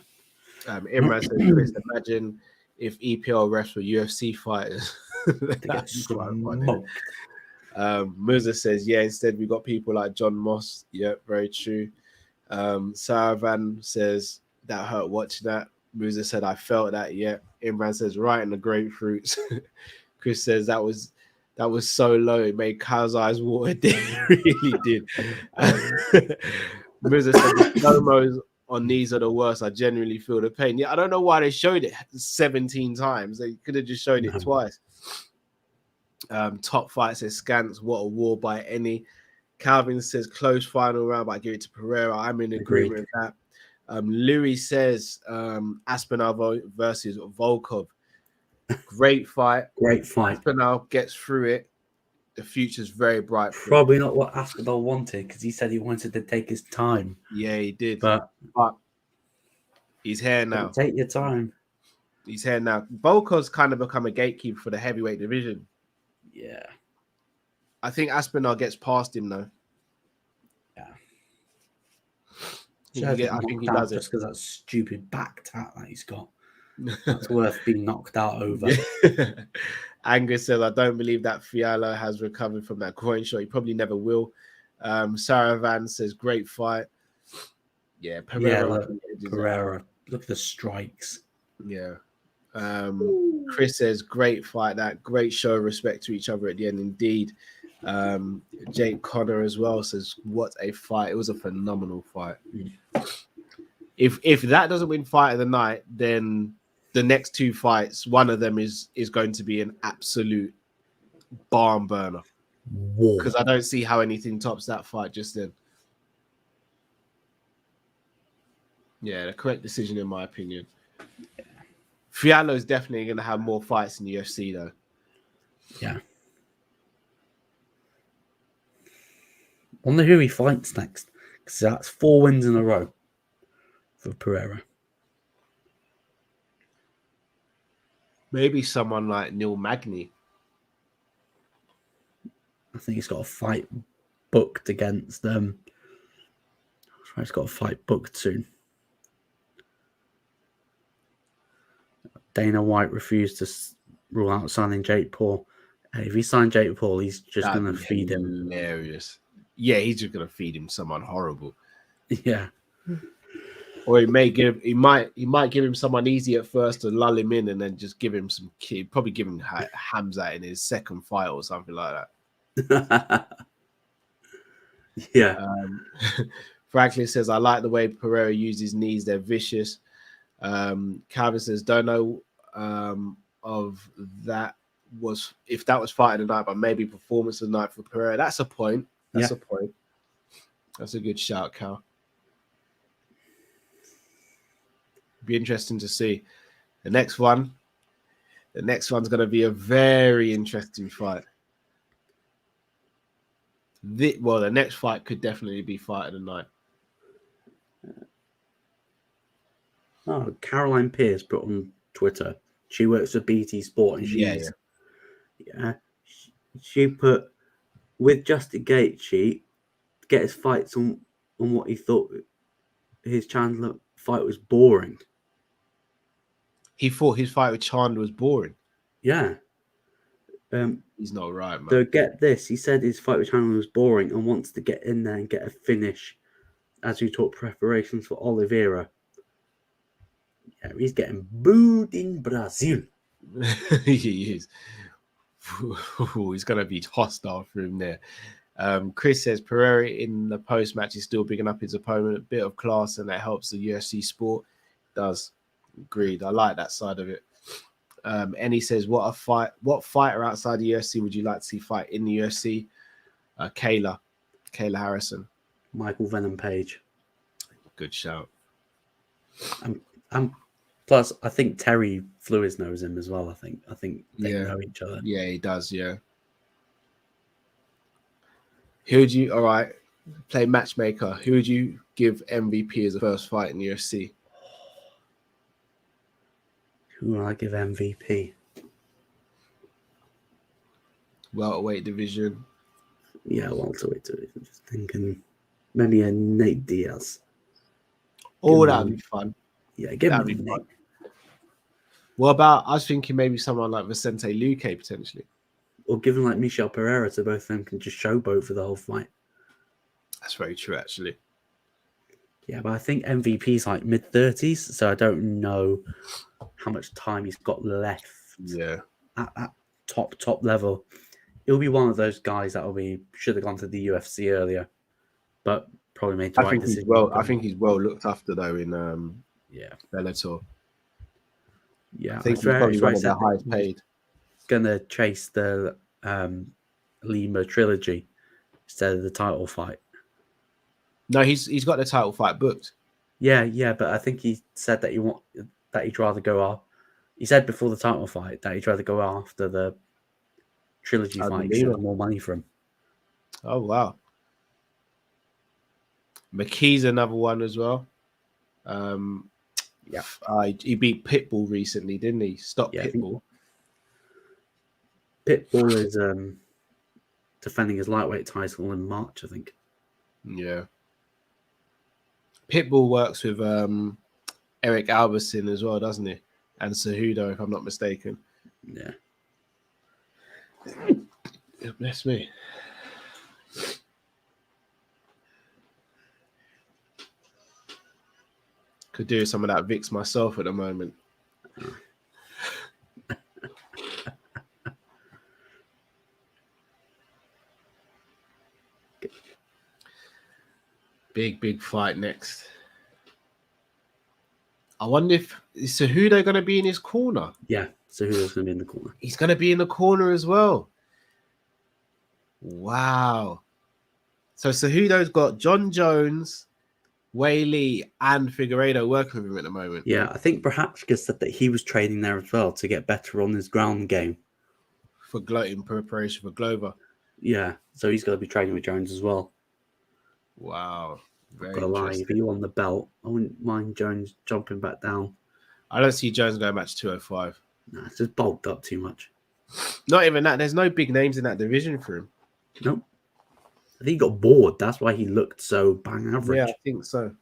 Imran says, Chris, imagine if EPL refs were UFC fighters. Musa says, yeah, instead we got people like John Moss. Yeah, very true. Saravan says, that hurt watching that. Musa said, I felt that. Yeah. Imran says, right in the grapefruits. Chris says, that was so low. It made Kyle's eyes water. It really did. Musa said, the slow-mos on these are the worst. I genuinely feel the pain. Yeah, I don't know why they showed it 17 times. They could have just shown it twice. Top fight says Scants, what a war by any. Calvin says close final round, but I give it to Pereira. I'm in agreement with that. Louis says Aspinall versus Volkov. Great fight. Aspinall gets through it. The future's very bright. Probably not what Aspinall wanted, because he said he wanted to take his time. Yeah, he did. But he's here now. Take your time. He's here now. Volkov's kind of become a gatekeeper for the heavyweight division. Yeah. I think Aspinall gets past him though. Yeah. I think he does it just because that stupid back tat that he's got. That's worth being knocked out over. Angus says, I don't believe that Fiallo has recovered from that groin shot. He probably never will. Sarah Van says, great fight. Yeah, Pereira. Pereira. Look at the strikes. Yeah. Chris says, great fight. That great show of respect to each other at the end, indeed. Jake Connor as well says, what a fight. It was a phenomenal fight. If that doesn't win fight of the night, then the next two fights, one of them is going to be an absolute barn burner. Because I don't see how anything tops that fight just then. Yeah, the correct decision in my opinion. Fiallo is definitely going to have more fights in the UFC though. Yeah. Wonder who he fights next, because that's 4 wins in a row for Pereira. Maybe someone like Neil Magny. I think he's got a fight booked against them. He's got a fight booked soon. Dana White refused to rule out signing Jake Paul. If he signed Jake Paul, he's just going to feed him. Hilarious. Yeah, he's just going to feed him someone horrible. Yeah. Or he might give him someone easy at first to lull him in, and then just give him some kid. Probably give him Hamzat in his second fight or something like that. Yeah. Franklin says, I like the way Pereira uses knees. They're vicious. Calvin says, don't know of that was if that was fight of the night, but maybe performance of the night for Pereira. That's a point. That's a point. That's a good shout, Cal. Be interesting to see. The next one's going to be a very interesting fight. The next fight could definitely be fight of the night. Oh, Caroline Pierce put on Twitter. She works for BT Sport, and she put, with Justin Gaethje, get his fights on what he thought his Chandler fight was boring. He thought his fight with Chandler was boring. Yeah. He's not right, man. So get this, he said his fight with Chandler was boring and wants to get in there and get a finish as we talk preparations for Oliveira. Yeah, he's getting booed in Brazil. He is. He's going to be hostile for him there. Chris says Pereira in the post-match is still bigging up his opponent. A bit of class, and that helps the UFC sport. Does. Agreed. I like that side of it. And he says, what fighter outside the UFC would you like to see fight in the UFC? Kayla Harrison. Michael Venom Page. Good shout. Plus, I think Terry Flewis knows him as well. I think they know each other. Yeah, he does. Yeah. Who would you? All right, play matchmaker. Who would you give MVP as a first fight in the UFC? Who will I give MVP? Welterweight division. Yeah, welterweight division. Just thinking, maybe a Nate Diaz. Oh, that'd be fun. Yeah, give that'd me be Nate. fun. What about? I was thinking maybe someone like Vicente Luque potentially, or give him like Michel Pereira, so both of them can just showboat for the whole fight. That's very true, actually. Yeah, but I think MVP's like mid-30s, so I don't know how much time he's got left. Yeah, at that top level. He'll be one of those guys that should have gone to the UFC earlier, but probably made the right decision. I think he's well looked after though in Bellator. Yeah, I think he's probably one of the highest paid. Gonna chase the Lima trilogy instead of the title fight. No, he's got the title fight booked. Yeah, but I think he said that he'd rather go off. He said before the title fight that he'd rather go after the trilogy fight because there's more money for him. Oh wow. McKee's another one as well. He beat Pitbull recently, didn't he? Pitbull. Pitbull is defending his lightweight title in March, I think. Yeah. Pitbull works with Eric Alberson as well, doesn't he? And Cejudo, if I'm not mistaken. Yeah. Bless me. Could do some of that Vicks myself at the moment. Big fight next. I wonder if is Cejudo going to be in his corner? Yeah, Cejudo's going to be in the corner. He's going to be in the corner as well. Wow. So Cejudo's got John Jones, Whaley, and Figueiredo working with him at the moment. Yeah, I think Prohaska said that he was training there as well to get better on his ground game. In preparation for Glover. Yeah, so he's going to be training with Jones as well. Wow. Very Got to lie, if he won the belt, I wouldn't mind Jones jumping back down. I don't see Jones going back to 205. No, it's just bulked up too much. Not even that. There's no big names in that division for him. Nope. I think he got bored. That's why he looked so bang average. Yeah, I think so.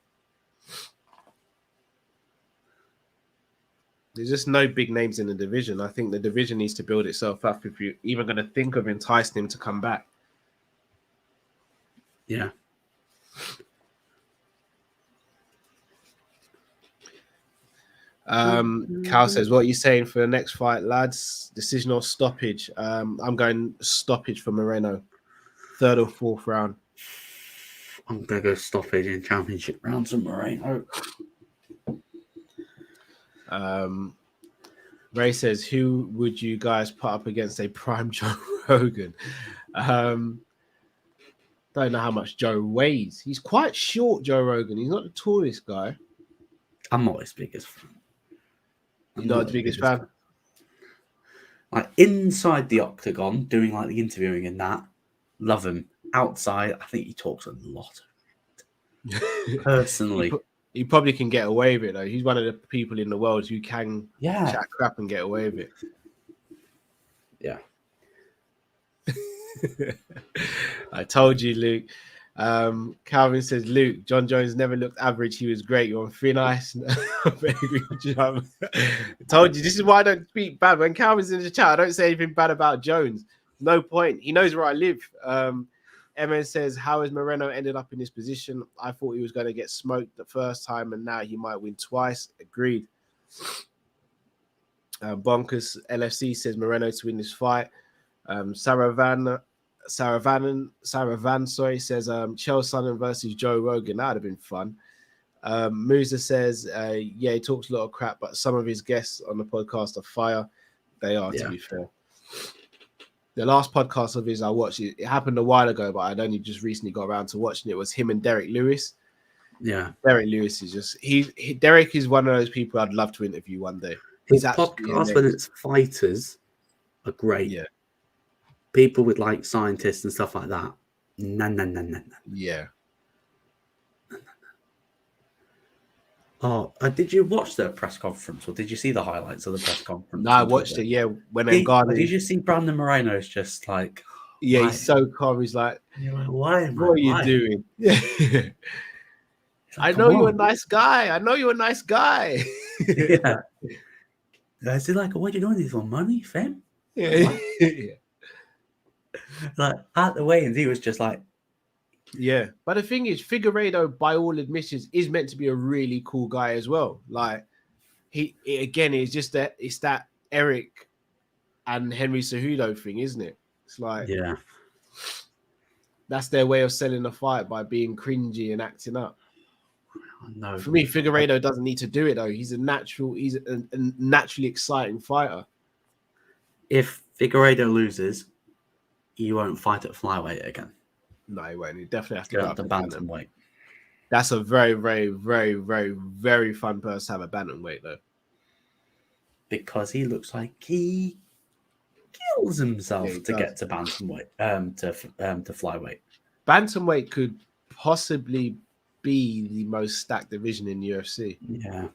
There's just no big names in the division. I think the division needs to build itself up if you're even going to think of enticing him to come back. Yeah. Cal says, what are you saying for the next fight, lads? Decision or stoppage? I'm going stoppage for Moreno. 3rd or 4th round. I'm going to go stoppage in championship rounds of Moreno. Ray says, who would you guys put up against a prime Joe Rogan? Don't know how much Joe weighs. He's quite short, Joe Rogan. He's not the tallest guy. I'm not his biggest fan. You're not the biggest fan? Like inside the octagon, doing like the interviewing and that, love him. Outside, I think he talks a lot. Personally. He probably can get away with it, though. He's one of the people in the world who can chat crap and get away with it. Yeah. I told you, Luke. Calvin says, Luke, John Jones never looked average. He was great. You're on thin ice. Told you, this is why I don't speak bad. When Calvin's in the chat, I don't say anything bad about Jones. No point. He knows where I live. Emma says, how has Moreno ended up in this position? I thought he was going to get smoked the first time, and now he might win twice. Agreed. Bonkers LFC says Moreno to win this fight. Sarah Van, sorry, says Chael versus Joe Rogan. That would have been fun. Musa says, yeah, he talks a lot of crap, but some of his guests on the podcast are fire. They are, to be fair. The last podcast of his I watched, it happened a while ago, but I'd only just recently got around to watching it. Was him and Derek Lewis. Yeah. Derek Lewis is just, Derek is one of those people I'd love to interview one day. His podcast, when it's fighters, are great. Yeah. People with like scientists and stuff like that. No. Yeah. Oh, did you watch the press conference, or did you see the highlights of the press conference? No, I watched it. Yeah, when Gane. Did you see Brandon Moreno's just like? Yeah, he's so calm. He's like, you're like, why? What are you doing? Yeah. I know you're a nice guy. Yeah. Is it like, what are you doing this for? Money, fam? Yeah. Like at the weigh-ins, he was just like, yeah. But the thing is, Figueiredo, by all admissions, is meant to be a really cool guy as well. Like it's just that it's that Eric and Henry Cejudo thing, isn't it? It's like, yeah, that's their way of selling the fight, by being cringy and acting up. No, for me, Figueiredo doesn't need to do it though. He's a naturally exciting fighter. If Figueiredo loses, he won't fight at flyweight again. No, he won't. He definitely has to go up to bantamweight. That's a very, very, very, very, very fun person to have a bantamweight though, because he looks like he kills himself to get to bantamweight, to flyweight. Bantamweight could possibly be the most stacked division in the UFC. Yeah,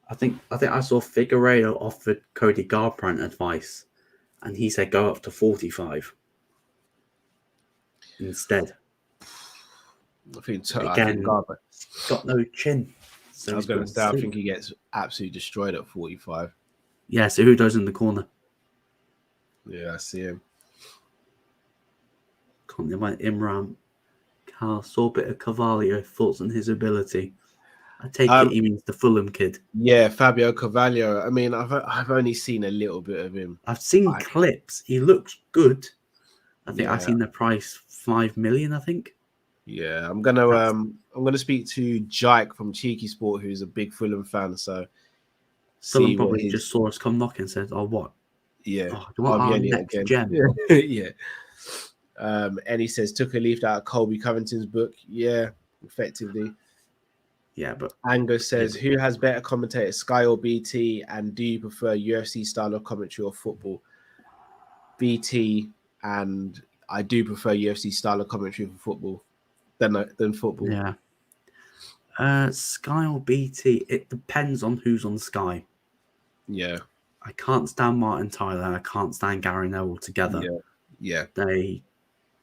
I think I saw Figueiredo offered Cody Garbrandt advice, and he said go up to 45 instead. I think Garbrandt got no chin. So I was going to say, I think he gets absolutely destroyed at 45. Yeah, so who does in the corner? Yeah, I see him. Can't invite Imran. Carl saw a bit of Carvalho, thoughts on his ability. I take it he means the Fulham kid. Yeah, Fabio Carvalho. I mean, I've only seen a little bit of him. I've seen clips. He looks good. I think I've seen the price 5 million, I think. Yeah, I'm gonna speak to Jike from Cheeky Sport, who's a big Fulham fan. So Fulham probably just saw us come knocking and said, "Oh, what? Yeah, do you want our next gem?" Yeah. And he says took a leaf out of Colby Covington's book. Yeah, effectively. Yeah, but Angus says, who has better commentators, Sky or BT? And do you prefer UFC style of commentary or football? BT, and I do prefer UFC style of commentary for football than football. Yeah. Sky or BT? It depends on who's on Sky. Yeah. I can't stand Martin Tyler. I can't stand Gary Neville together. Yeah. They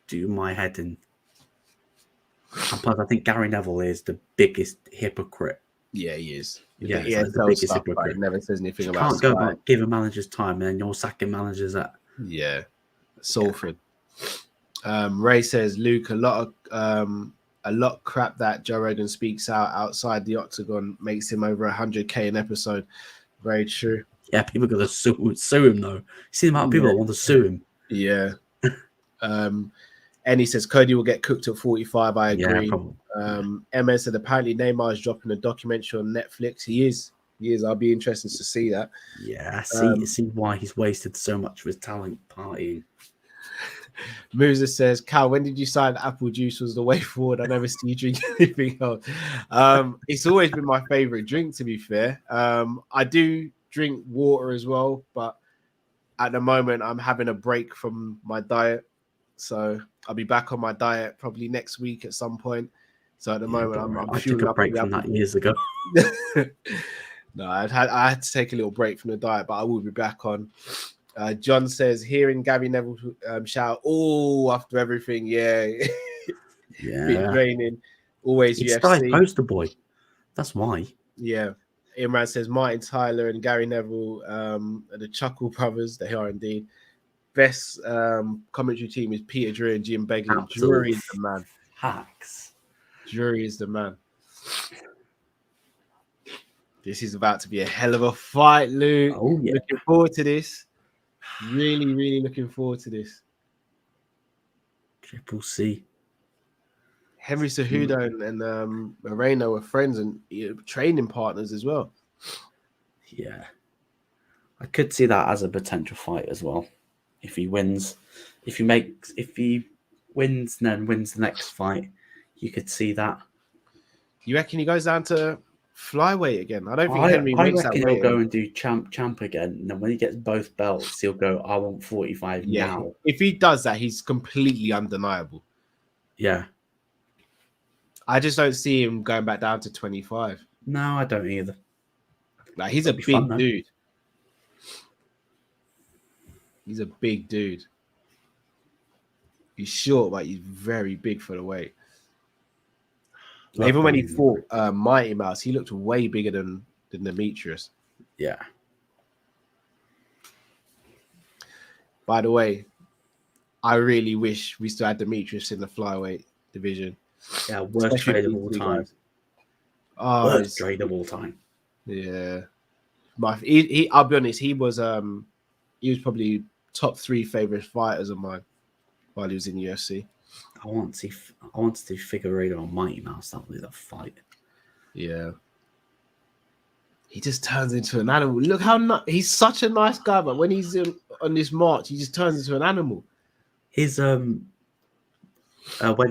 do my head in. And plus, I think Gary Neville is the biggest hypocrite. Yeah, he is. Yeah, he's the biggest hypocrite. He never says anything you about can't go back, give a manager's time, and then you're sacking managers at. Yeah. Salford. Ray says, Luke, a lot crap that Joe Rogan speaks outside the octagon makes him over 100K an episode. Very true. Yeah, people are going to sue him, though. You see the amount of people that want to sue him. Yeah. And he says Cody will get cooked at 45. I agree. Yeah, MS said apparently Neymar is dropping a documentary on Netflix. He is. I'll be interested to see that. Yeah, see why he's wasted so much of his talent partying. Musa says, Cal, when did you decide apple juice was the way forward? I never see you drink anything else. It's always been my favorite drink, to be fair. I do drink water as well, but at the moment I'm having a break from my diet. So I'll be back on my diet probably next week at some point. So at the moment I'm took a break from that years ago. No, I had to take a little break from the diet, but I will be back on. John says, hearing Gary Neville shout, "Oh!" after everything, yeah, Bit draining. Always It's Sky UFC. poster boy. That's why. Yeah. Imran says Martin Tyler and Gary Neville are the Chuckle brothers. They are indeed. Best commentary team is Peter Drury and Jim Begley. Drury is the man. Hacks. Drury is the man. This is about to be a hell of a fight, Luke. Oh, yeah. Looking forward to this. Really, really looking forward to this. Triple C. Henry Cejudo and Moreno are friends and training partners as well. Yeah. I could see that as a potential fight as well. If he wins, if he wins and then wins the next fight, you could see that. You reckon he goes down to flyweight again? I don't think Henry I makes that reckon weight. He'll go and do champ again. And then when he gets both belts, he'll go, I want 45 now. If he does that, he's completely undeniable. Yeah. I just don't see him going back down to 25. No, I don't either. Like, he's a big dude. He's a big dude. He's short, but he's very big for the weight. Even when he fought Mighty Mouse, he looked way bigger than Demetrius. Yeah. By the way, I really wish we still had Demetrius in the flyweight division. Yeah, worst trade of all time. Oh, worst trade of all time. Yeah. I'll be honest, he was probably top 3 favorite fighters of mine while he was in UFC. I want to do Figueiredo on Mighty Mouse. That would be the fight. Yeah. He just turns into an animal. Look how he's such a nice guy, but when he's on this march, he just turns into an animal. His when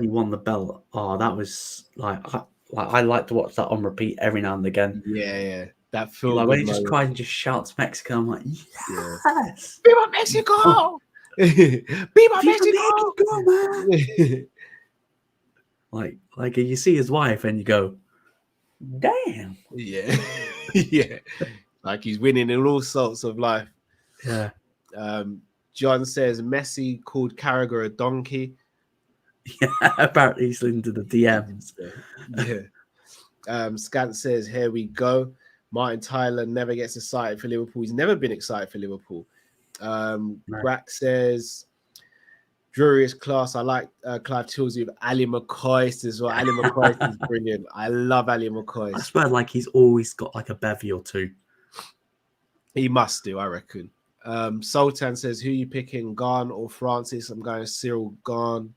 he won the belt, that was I like to watch that on repeat every now and again. Yeah. That film. Like when he just cries and just shouts Mexico, I'm like, yes, Viva Mexico! Viva Mexico, man! like you see his wife and you go, damn. Yeah. Yeah. Like he's winning in all sorts of life. Yeah. John says Messi called Carragher a donkey. Yeah, apparently he's into the DMs. Yeah. Scant says, here we go. Martin Tyler never gets excited for Liverpool. He's never been excited for Liverpool. Brack says, Drury is class. I like Clive Tilsey with Ali McCoy as well. Ali McCoy is brilliant. I love Ali McCoy. I swear, like he's always got like a bevy or two. He must do, I reckon. Sultan says, who are you picking, Gane or Francis? I'm going Cyril Gane.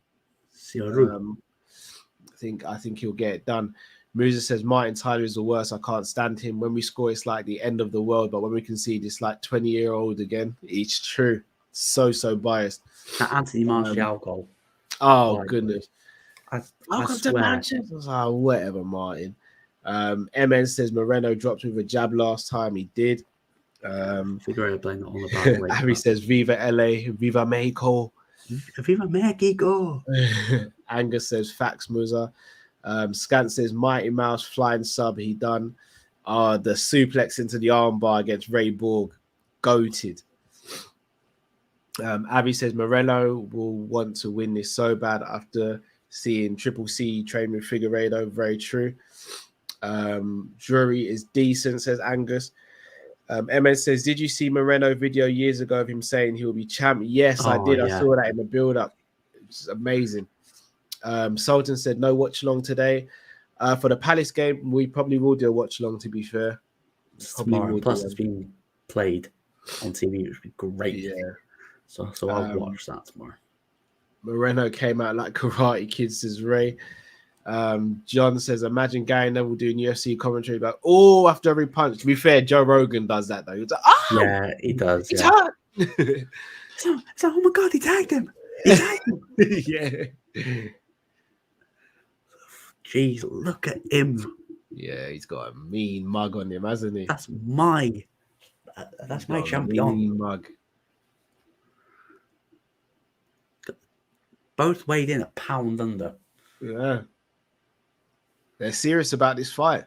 I think he'll get it done. Musa says Martin Tyler is the worst. I can't stand him. When we score, it's like the end of the world. But when we can see this like 20-year-old again, it's true. So biased. That Anthony Martial goal. Oh goodness. Welcome to Manchester. Oh, whatever, Martin. MN says Moreno dropped with a jab last time. He did. Figueiredo playing it on the back way. Harry says Viva LA, Viva Mexico. Viva Mexico. Angus says facts, Musa. Scant says Mighty Mouse flying sub. He done. The suplex into the armbar against Ray Borg. Goated. Abby says Moreno will want to win this so bad after seeing Triple C train with Figueiredo. Very true. Drury is decent, says Angus. MS says, did you see Moreno video years ago of him saying he will be champ? Yes, I did. Yeah. I saw that in the build-up. It's amazing. Sultan said, no watch along today. For the Palace game, we probably will do a watch along, to be fair. Tomorrow. Plus, it's being played on TV, which would be great. Yeah. So I'll watch that tomorrow. Moreno came out like Karate Kid, says Ray. John says, imagine Gary Neville doing UFC commentary about after every punch. To be fair, Joe Rogan does that though. He's like, yeah, he does. It's hurt. So, oh my god, he tagged him. He tagged him. Yeah. Jeez, look at him. Yeah, he's got a mean mug on him, hasn't he? That's my champion. Mean mug. Both weighed in a pound under. Yeah. They're serious about this fight.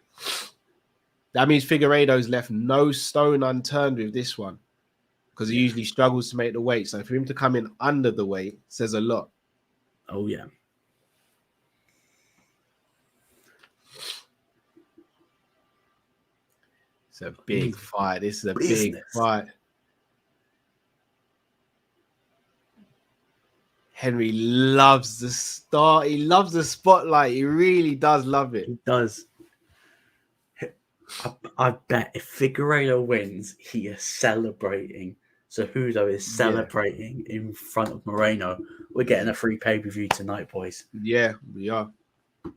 That means Figueiredo's left no stone unturned with this one because he usually struggles to make the weight. So for him to come in under the weight says a lot. Oh, yeah. It's a big fight. This is a business. big fight. Henry loves the start. He loves the spotlight. He really does love it. He does. I bet if Figueiredo wins, he is celebrating. Cejudo is celebrating in front of Moreno. We're getting a free pay-per-view tonight, boys. Yeah, we are. And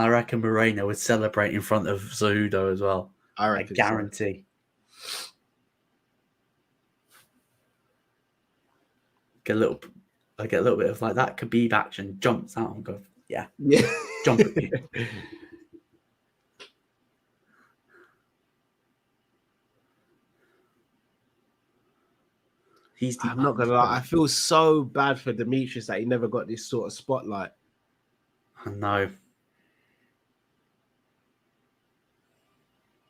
I reckon Moreno would celebrate in front of Cejudo as well. I guarantee. So. I get a little bit of like that Khabib action. Jumps out and goes, yeah, jump at me. I'm not gonna lie. I feel so bad for Demetrius that he never got this sort of spotlight. I know.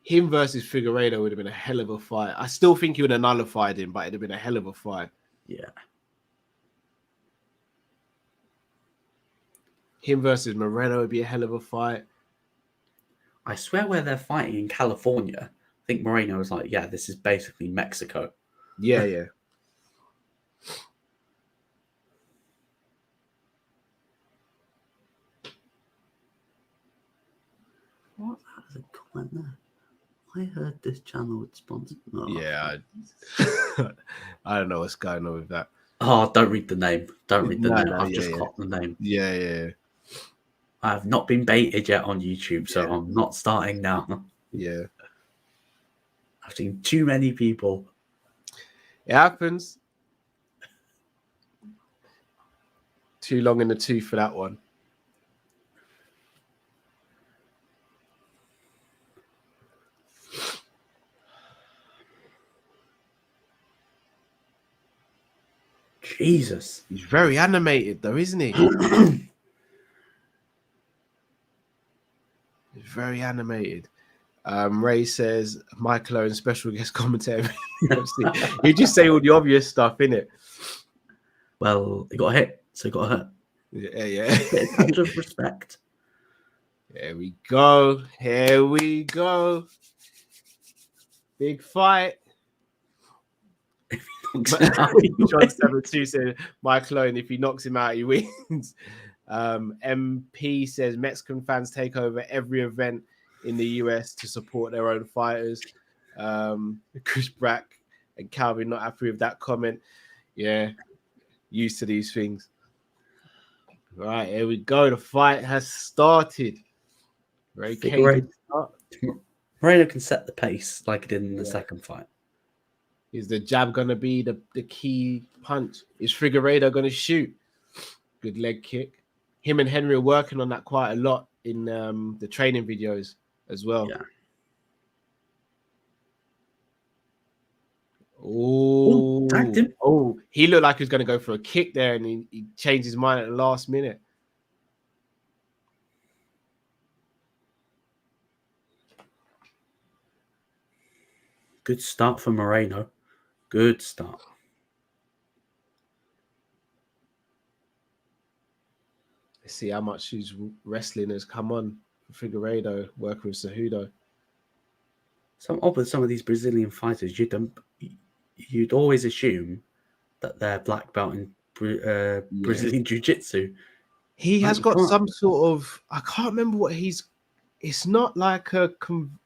Him versus Figueiredo would have been a hell of a fight. I still think he would have nullified him, but it'd have been a hell of a fight. Yeah. Him versus Moreno would be a hell of a fight. I swear where they're fighting in California, I think Moreno was like, yeah, this is basically Mexico. Yeah, yeah. What? There's a comment there. I heard this channel would sponsor. No, yeah, I don't know what's going on with that. Oh, don't read the name. Don't read the name. I've just caught the name. Yeah. I have not been baited yet on YouTube, so I'm not starting now. Yeah. I've seen too many people. It happens. Too long in the tooth for that one. Jesus. He's very animated though, isn't he? He's very animated. Ray says Michael Owen special guest commentary. You just say all the obvious stuff, innit? Well, he got hit, so he got hurt. Yeah. A touch of respect. Here we go. Big fight. John 72 said Michael Owen, if he knocks him out, he wins. MP says Mexican fans take over every event in the US to support their own fighters. Chris Brack and Calvin not happy with that comment. Yeah, used to these things. Right, here we go. The fight has started. Moreno can set the pace like he did in the second fight. Is the jab going to be the key punch? Is Figueiredo going to shoot? Good leg kick. Him and Henry are working on that quite a lot in the training videos as well. Yeah. Oh, he looked like he was going to go for a kick there, and he changed his mind at the last minute. Good start for Moreno. Good start. Let's see how much his wrestling has come on for Figueiredo working with Cejudo. Some of these Brazilian fighters, you'd always assume that they're black belt in Brazilian Jiu-Jitsu. He has got some sort of, I can't remember what it's not like a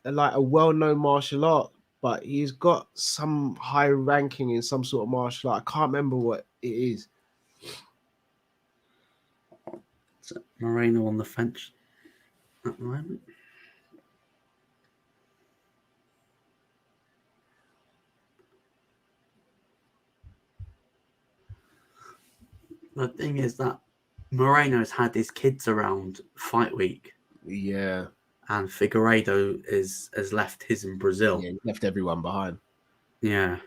well-known martial art, but he's got some high ranking in some sort of martial art. I can't remember what it is. Moreno on the fence at the moment. The thing is that Moreno's had his kids around fight week. Yeah. And Figueiredo has left his in Brazil. Yeah, he left everyone behind. Yeah.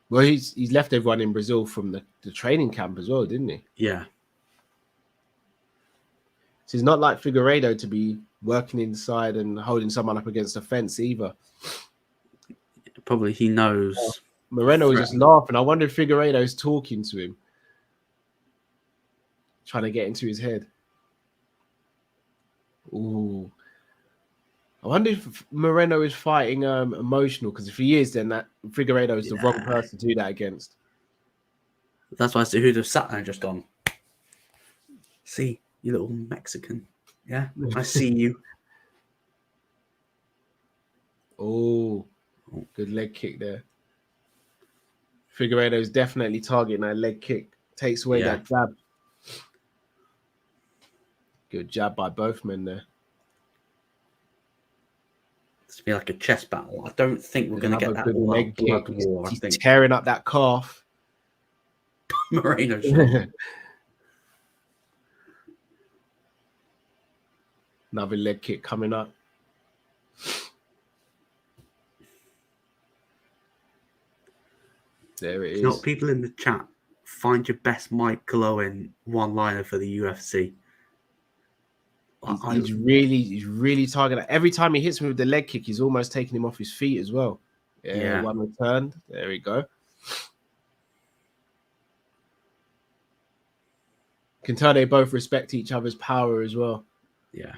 Well, he's left everyone in Brazil from the training camp as well, didn't he? Yeah. So it's not like Figueiredo to be working inside and holding someone up against a fence either. Probably he knows. Moreno was just laughing. I wonder if Figueiredo's talking to him. Trying to get into his head. Ooh. I wonder if Moreno is fighting emotional, because if he is, then that Figueiredo is the wrong person to do that against. That's why Cejudo sat there and just gone, see, you little Mexican. Yeah, I see you. Oh, good leg kick there. Figueiredo is definitely targeting that leg kick. Takes away that jab. Good jab by both men there. It's be like a chess battle. I don't think we're going to get that good leg blood kick. war. He's I think tearing up that calf. Moreno's shoulder. Another leg kick coming up. There it is. You know, people in the chat, find your best Mike Glowing one-liner for the UFC. He's really targeting. Every time he hits me with the leg kick, he's almost taking him off his feet as well. Yeah. One returned. There we go. Can tell they both respect each other's power as well. Yeah.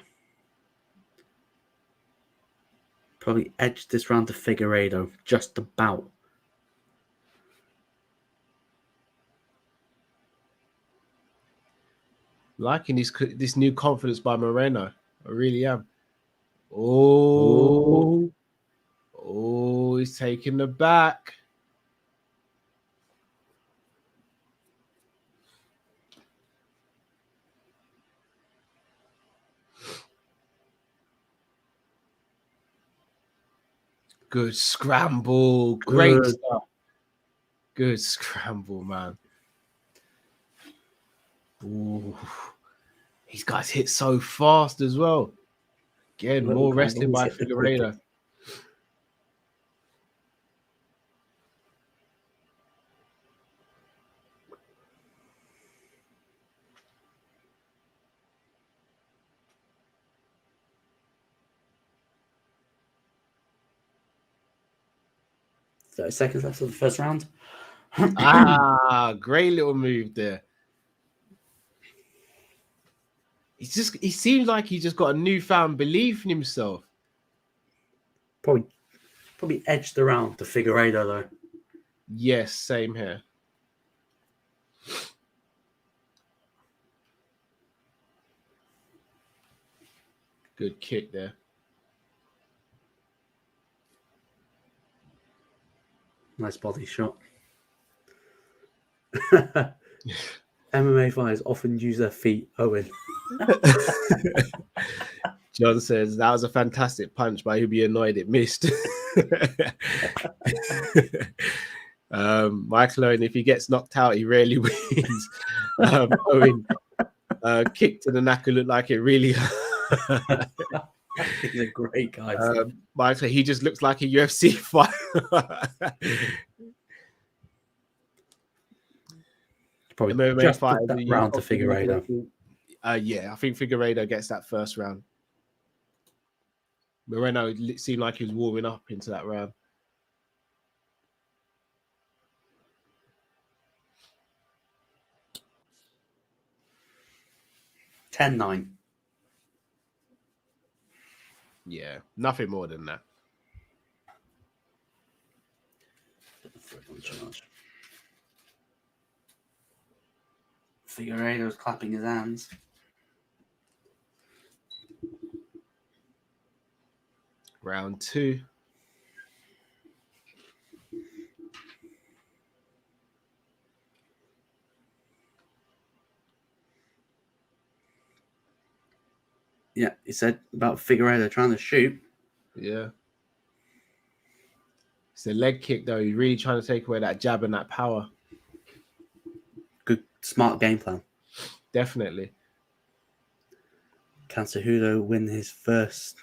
Probably edged this round to Figueiredo just about. Liking this new confidence by Moreno. I really am. Oh, he's taking the back. Good scramble. Great stuff. Good scramble, man. Ooh. These guys hit so fast as well. Again, more rested by Figueiredo. Seconds left of the first round. Great little move there. He seems like he just got a newfound belief in himself. Probably edged around to Figueiredo though. Yes, same here. Good kick there. Nice body shot. MMA fighters often use their feet, Owen. John says that was a fantastic punch, but he'd be annoyed it missed. Michael Owen, if he gets knocked out, he rarely wins. Owen, kick to the knacker looked like it really hurt. He's a great guy. Michael, he just looks like a UFC fighter. Probably MMA just fighter put that round to Figueiredo. Yeah, I think Figueiredo gets that first round. Moreno seemed like he was warming up into that round. $10-9. Yeah, nothing more than that. Figueiredo's clapping his hands. Round 2. Yeah, he said about Figueiredo trying to shoot. Yeah. It's a leg kick, though. He's really trying to take away that jab and that power. Good, smart game plan. Definitely. Can Cejudo win his first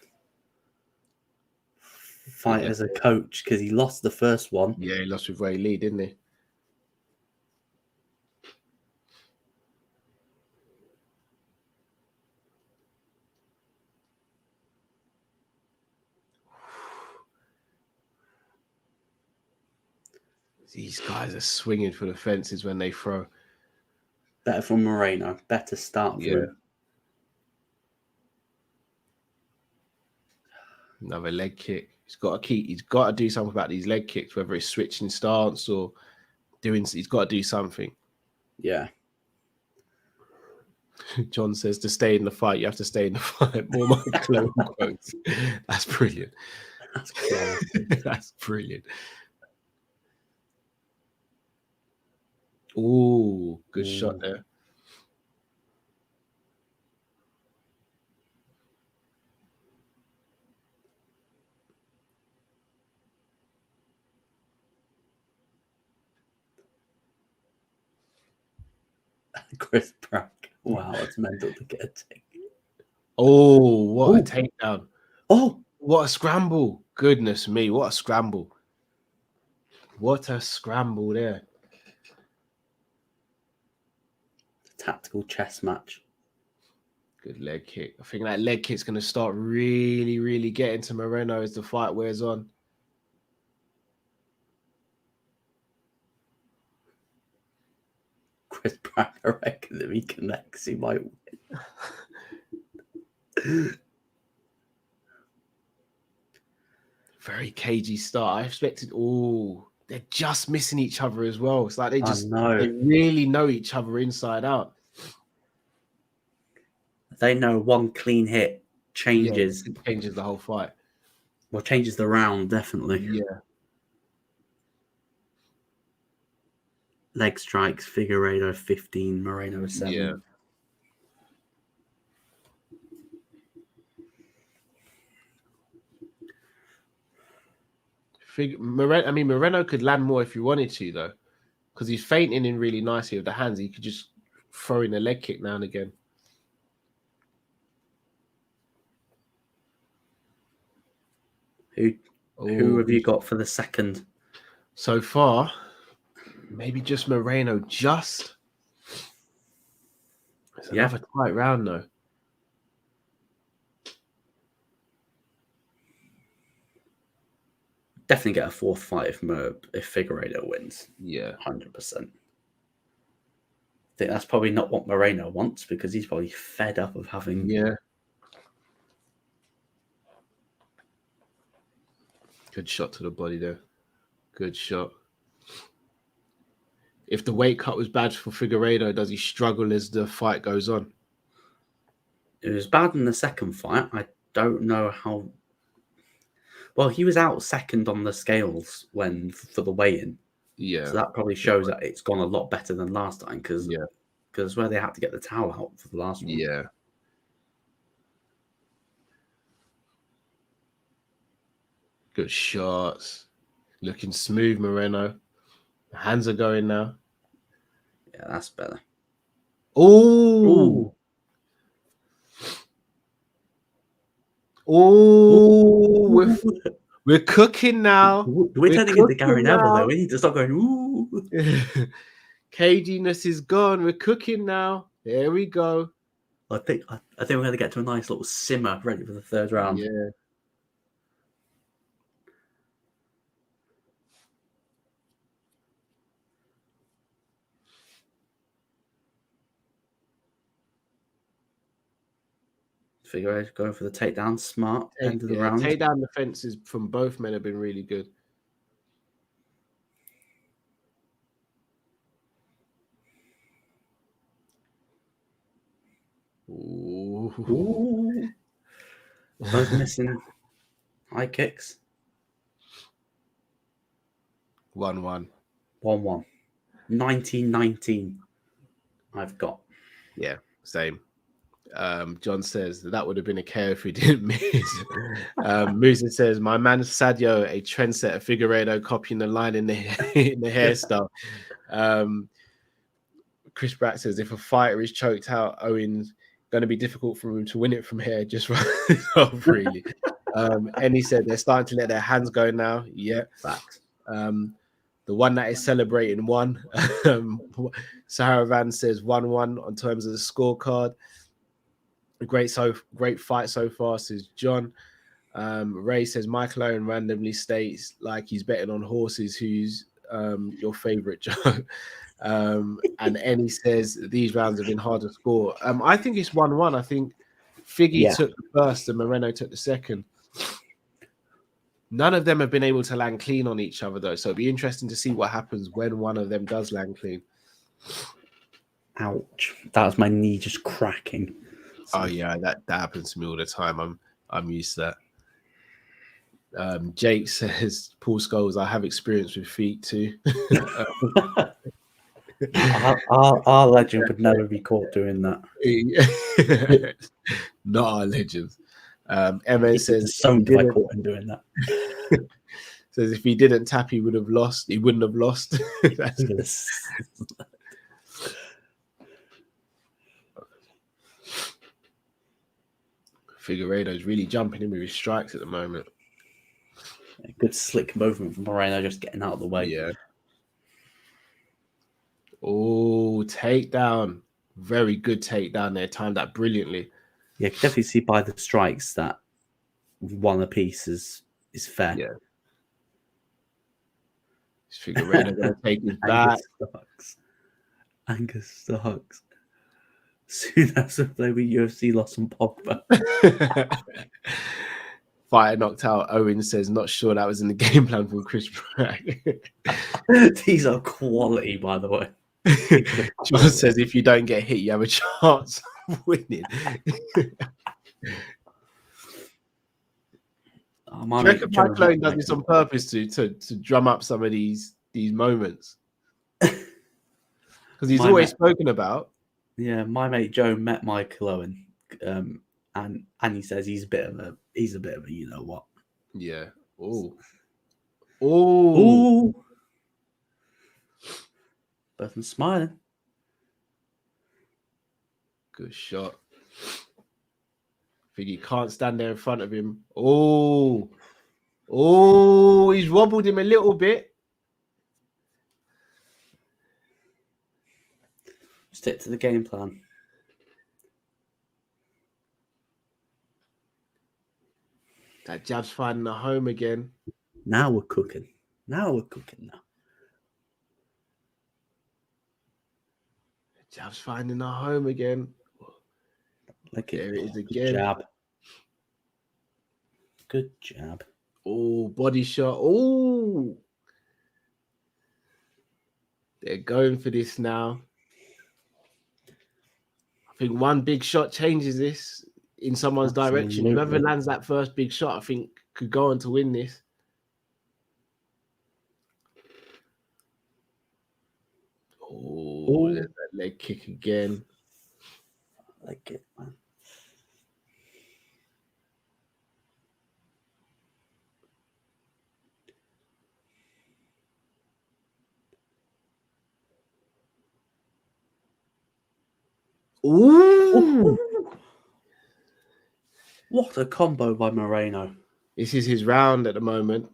fight as a coach? Because he lost the first one. Yeah, he lost with Ray Lee, didn't he? These guys are swinging for the fences when they throw. Better from Moreno. Better start for him. Another leg kick. He's got to do something about these leg kicks, whether it's switching stance or doing. He's got to do something. Yeah. John says to stay in the fight, you have to stay in the fight. More my clone quotes. That's brilliant. That's quality. That's brilliant. Ooh, good shot there. Chris Pratt. Wow, it's mental to get a take. Oh, what a takedown. Oh, what a scramble. Goodness me, what a scramble. What a scramble there. Tactical chess match. Good leg kick. I think that leg kick's going to start really, really getting to Moreno as the fight wears on. Chris Pratt, I reckon if he connects, he might win. Very cagey start. I expected. Oh, they're just missing each other as well. It's like they really know each other inside out. They know one clean hit changes the whole fight. Well, changes the round, definitely. Yeah. Leg strikes, Figueiredo 15, Moreno 7. Yeah. Moreno could land more if you wanted to, though, because he's feinting in really nicely with the hands. He could just throw in a leg kick now and again. Who have you got for the second? So far, maybe just Moreno. It's another tight round, though. Definitely get a fourth fight if Figueiredo wins. Yeah, 100%. I think that's probably not what Moreno wants because he's probably fed up of having. Yeah. Good shot to the body there. Good shot. If the weight cut was bad for Figueiredo, does he struggle as the fight goes on? It was bad in the second fight. I don't know how. Well, he was out second on the scales for the weigh-in. Yeah. So that probably shows that it's gone a lot better than last time because where they had to get the towel out for the last one. Yeah. Good shots. Looking smooth, Moreno. The hands are going now. Yeah, that's better. Oh. Oh, we're cooking now. We're turning into Gary Neville, though. We need to stop going, ooh. Caginess is gone. We're cooking now. There we go. I think we're going to get to a nice little simmer ready for the third round. Yeah. Figueiredo going for the takedown. Smart. End of the round. Takedown defenses from both men have been really good. Ooh. Both missing high kicks. 1-1. 1-1. 19-19. I've got. Yeah, same. John says that would have been a KO if we didn't miss. Musa says, my man Sadio, a trendsetter, Figueiredo copying the line in the hairstyle. Chris Brack says, if a fighter is choked out, Owen's going to be difficult for him to win it from here. Just off, really. And he said they're starting to let their hands go now. Yeah, facts. The one that is celebrating won. Saharavan says 1-1 on terms of the scorecard. Great fight so far, says John. Ray says Michael Owen randomly states like he's betting on horses. Who's your favorite, Joe? And Ennie says these rounds have been hard to score. I think it's 1-1. I think Figgy took the first and Moreno took the second. None of them have been able to land clean on each other, though. So it'd be interesting to see what happens when one of them does land clean. Ouch! That was my knee just cracking. Oh yeah, that happens to me all the time. I'm used to that. Jake says, Paul Scholes, I have experience with feet too. our legend would never be caught doing that. Not our legends. Emma says, "Some I caught him doing that." Says if he didn't tap, he would have lost. He wouldn't have lost. Figueiredo's really jumping in with his strikes at the moment. A good slick movement from Moreno, just getting out of the way. Yeah. Oh, takedown. Very good takedown there. Timed that brilliantly. Yeah, you can definitely see by the strikes that one apiece is fair. Yeah. Figueiredo going to take his back. Angus Starks. Soon after play with UFC lost on Pogba. Fighter knocked out. Owen says, not sure that was in the game plan from Chris Bragg. These are quality, by the way. John says, if you don't get hit, you have a chance of winning. Michael Owen does this on purpose to drum up some of these moments. Because he's always spoken about. Yeah, my mate Joe met Michael Owen, and he says he's a bit of a you know what. Yeah. Oh. Both them smiling. Good shot. I think he can't stand there in front of him. Oh, he's wobbled him a little bit. Stick to the game plan. That jab's finding a home again. Now we're cooking. Jab's finding a home again. There it is again. Good jab. Oh, body shot. Oh, they're going for this now. I think one big shot changes this in someone's direction. Whoever lands that first big shot, I think, could go on to win this. Oh, there's that leg kick again. I like it, man. Ooh. What a combo by Moreno. This is his round at the moment.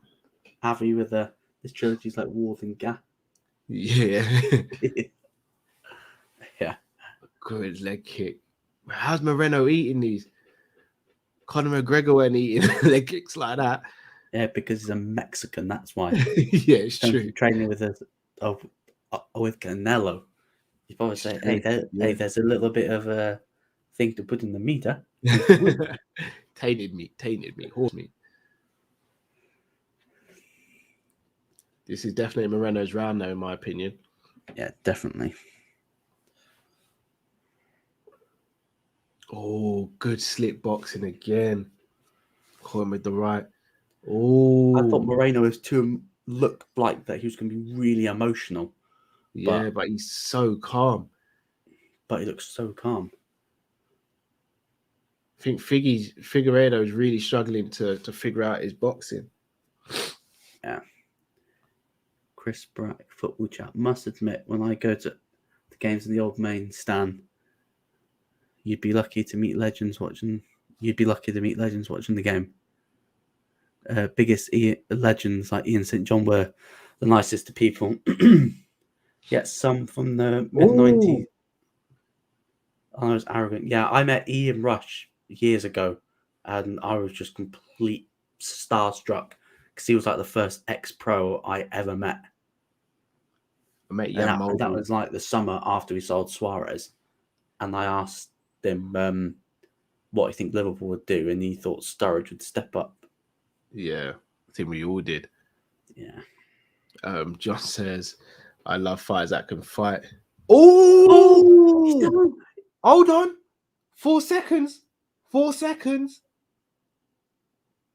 Avi with this trilogy's like Ward and Gane. Yeah. Yeah. Good leg kick. How's Moreno eating these? Conor McGregor ain't eating leg kicks like that. Yeah, because he's a Mexican, that's why. Yeah, it's true. Training with Canelo. You probably say, hey, there's a little bit of a thing to put in the meat, huh? Tainted meat, horse meat. This is definitely Moreno's round, though, in my opinion. Yeah, definitely. Oh, good slip boxing again. Caught him with the right. Oh, I thought Moreno was to look like that he was going to be really emotional. Yeah, but he's so calm. But he looks so calm. I think Figueiredo is really struggling to figure out his boxing. Yeah. Chris Brack, football chat. Must admit, when I go to the games in the old main stand, you'd be lucky to meet legends watching the game. Biggest legends like Ian St. John were the nicest to people. Yet some from the mid-90s. I was arrogant. Yeah, I met Ian Rush years ago, and I was just complete starstruck because he was like the first ex-pro I ever met. I met that was like the summer after we sold Suarez, and I asked him what he think Liverpool would do, and he thought Sturridge would step up. Yeah, I think we all did. Yeah. John says, I love fighters that can fight. Oh, hold on. 4 seconds. 4 seconds.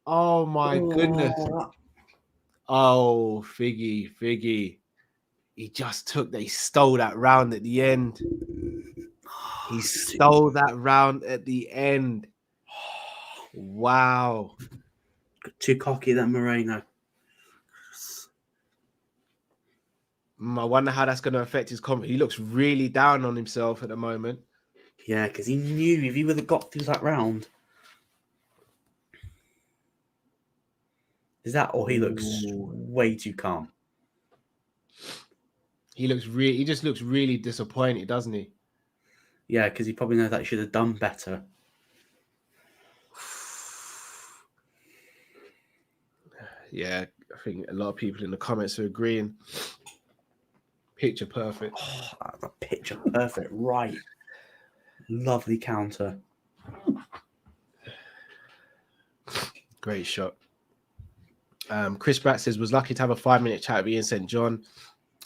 Oh my goodness. Oh, Figgy. He stole that round at the end. He stole that round at the end. Wow. Too cocky, that Moreno. I wonder how that's going to affect his confidence. He looks really down on himself at the moment. Yeah, because he knew if he would have got through that round. Is that, or he looks way too calm? He just looks really disappointed, doesn't he? Yeah, because he probably knows that he should have done better. Yeah, I think a lot of people in the comments are agreeing. Picture perfect. Oh, picture perfect, right. Lovely counter. Great shot. Chris Bratt says, was lucky to have a 5-minute chat with Ian St. John,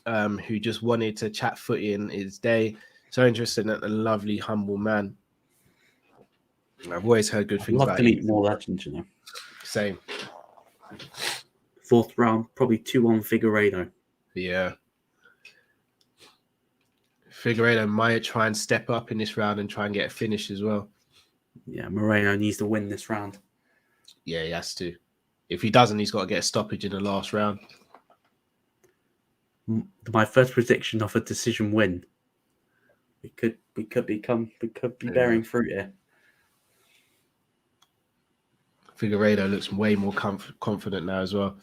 who just wanted to chat footy in his day. So interesting, and a lovely, humble man. I've always heard good things I'd love about to meet more legends, you know. Same. 4th round, probably 2-1 Figueiredo. Yeah. Figueiredo might try and step up in this round and try and get a finish as well. Yeah, Moreno needs to win this round. Yeah, he has to. If he doesn't, he's got to get a stoppage in the last round. My first prediction of a decision win. We could be bearing fruit here. Figueiredo looks way more confident now as well.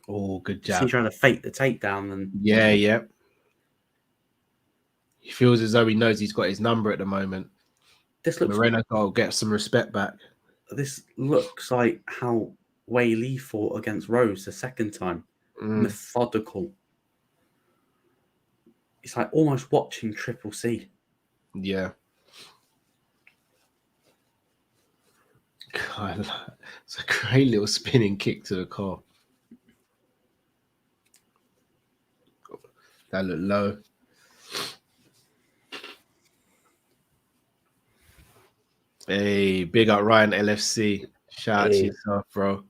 Oh, good jab. He's trying to fake the takedown. And yeah. He feels as though he knows he's got his number at the moment. Moreno got to get some respect back. This looks like how Wei Li fought against Rose the second time. Methodical. It's like almost watching Triple C. Yeah. God, it's a great little spinning kick to the core. That looked low. Hey, big up Ryan LFC. Shout out to yourself, bro.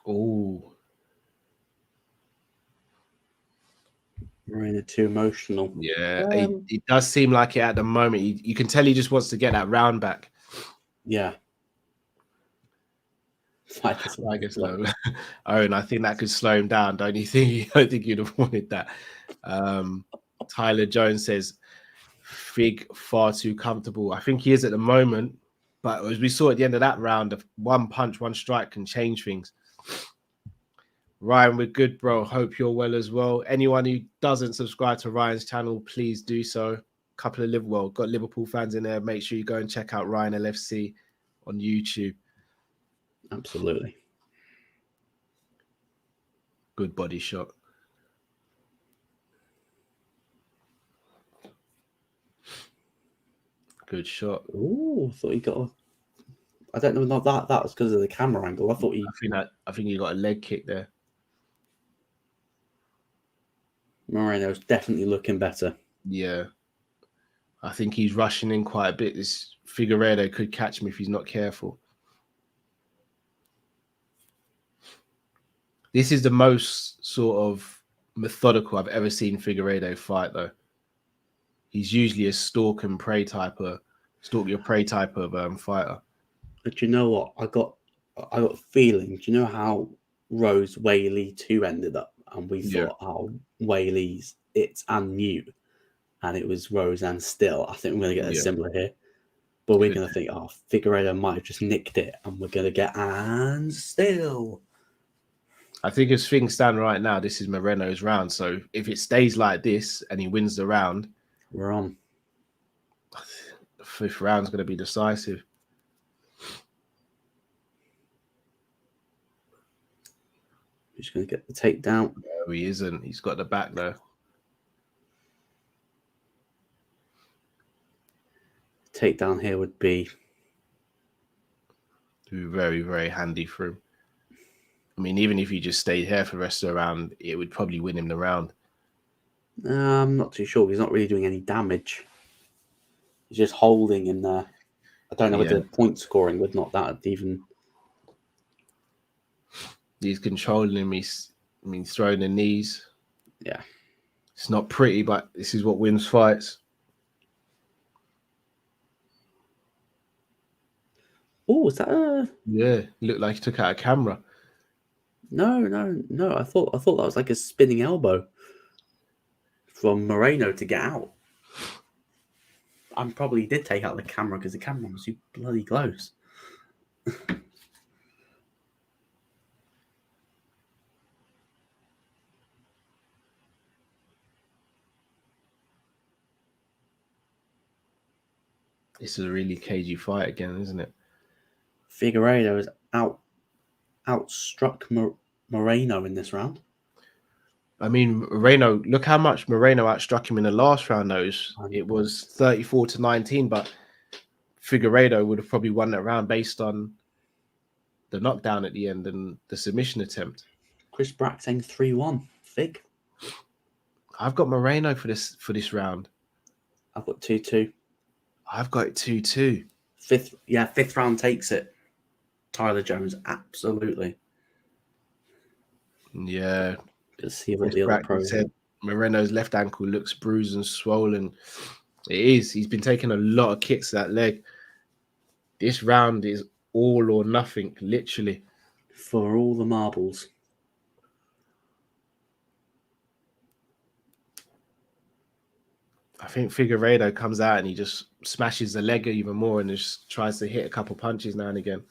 Oh. Moreno too emotional. Yeah, it does seem like it at the moment. You can tell he just wants to get that round back. Yeah. I guess low. Owen, I think that could slow him down, don't you think? I don't think you'd have wanted that. Tyler Jones says, Fig far too comfortable. I think he is at the moment, but as we saw at the end of that round, one punch, one strike can change things. Ryan, we're good, bro. Hope you're well as well. Anyone who doesn't subscribe to Ryan's channel, please do so. Couple of got Liverpool fans in there. Make sure you go and check out Ryan LFC on YouTube. Absolutely. Good body shot. Good shot. Oh, I thought he got I don't know, not that was because of the camera angle. I think he got a leg kick there. Moreno's definitely looking better. Yeah. I think he's rushing in quite a bit. This Figueiredo could catch him if he's not careful. This is the most sort of methodical I've ever seen Figueiredo fight, though. He's usually a stalk your prey type of fighter. But you know what? I got a feeling. Do you know how Rose Wei Li 2 ended up? And we thought, Wei Li's it's and new, and it was Rose and still. I think we're going to get a similar here. But we're going to think, Figueiredo might have just nicked it, and we're going to get and still. I think as things stand right now, this is Moreno's round. So if it stays like this and he wins the round, we're on. The 5th round's going to be decisive. He's going to get the takedown. No, he isn't. He's got the back though. takedown here would be very, very handy for him. I mean, even if he just stayed here for the rest of the round, it would probably win him the round. I'm not too sure. He's not really doing any damage. He's just holding in there. I don't know whether point scoring would not that even. He's controlling him. He's throwing the knees. Yeah. It's not pretty, but this is what wins fights. Oh, is that a... Yeah, looked like he took out a camera. No. I thought that was like a spinning elbow from Moreno to get out. I probably did take out the camera because the camera was too bloody close. This is a really cagey fight again, isn't it? Figueiredo has outstruck Moreno in this round. I mean, Moreno, look how much Moreno outstruck him in the last round, though. It was 34-19, but Figueiredo would have probably won that round based on the knockdown at the end and the submission attempt. Chris Brack saying 3-1. Fig. I've got Moreno for this round. I've got 2-2. I've got it 2-2. Fifth round takes it. Tyler Jones, absolutely. Yeah. Let's see what the other pro said. Moreno's left ankle looks bruised and swollen. It is. He's been taking a lot of kicks to that leg. This round is all or nothing, literally. For all the marbles. I think Figueiredo comes out and he just smashes the leg even more and just tries to hit a couple punches now and again.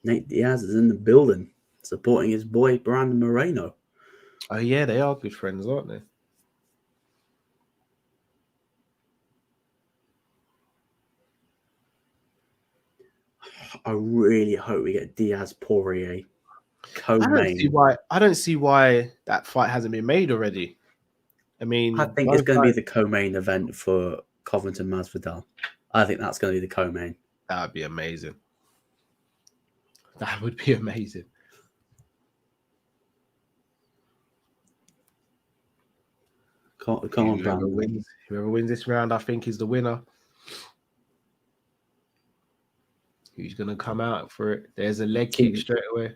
Nate Diaz is in the building, supporting his boy Brandon Moreno. Oh, yeah, they are good friends, aren't they? I really hope we get Diaz-Poirier co-main. I don't see why that fight hasn't been made already. I mean, I think it's going to be the co-main event for Covington Masvidal. I think that's going to be the co-main. That would be amazing. That would be amazing. Come on, Brandon. Whoever wins this round, I think, is the winner. Who's going to come out for it? There's a leg kick straight away.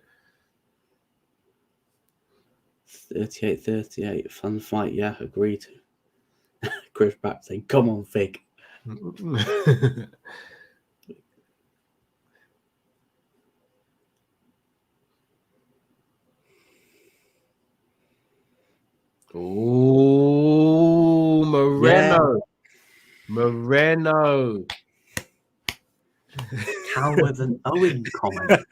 38-38. Fun fight. Yeah, agreed. Chris Pratt saying, come on, Fig. Oh, Moreno. Yeah. Moreno. Howard and Owen comment.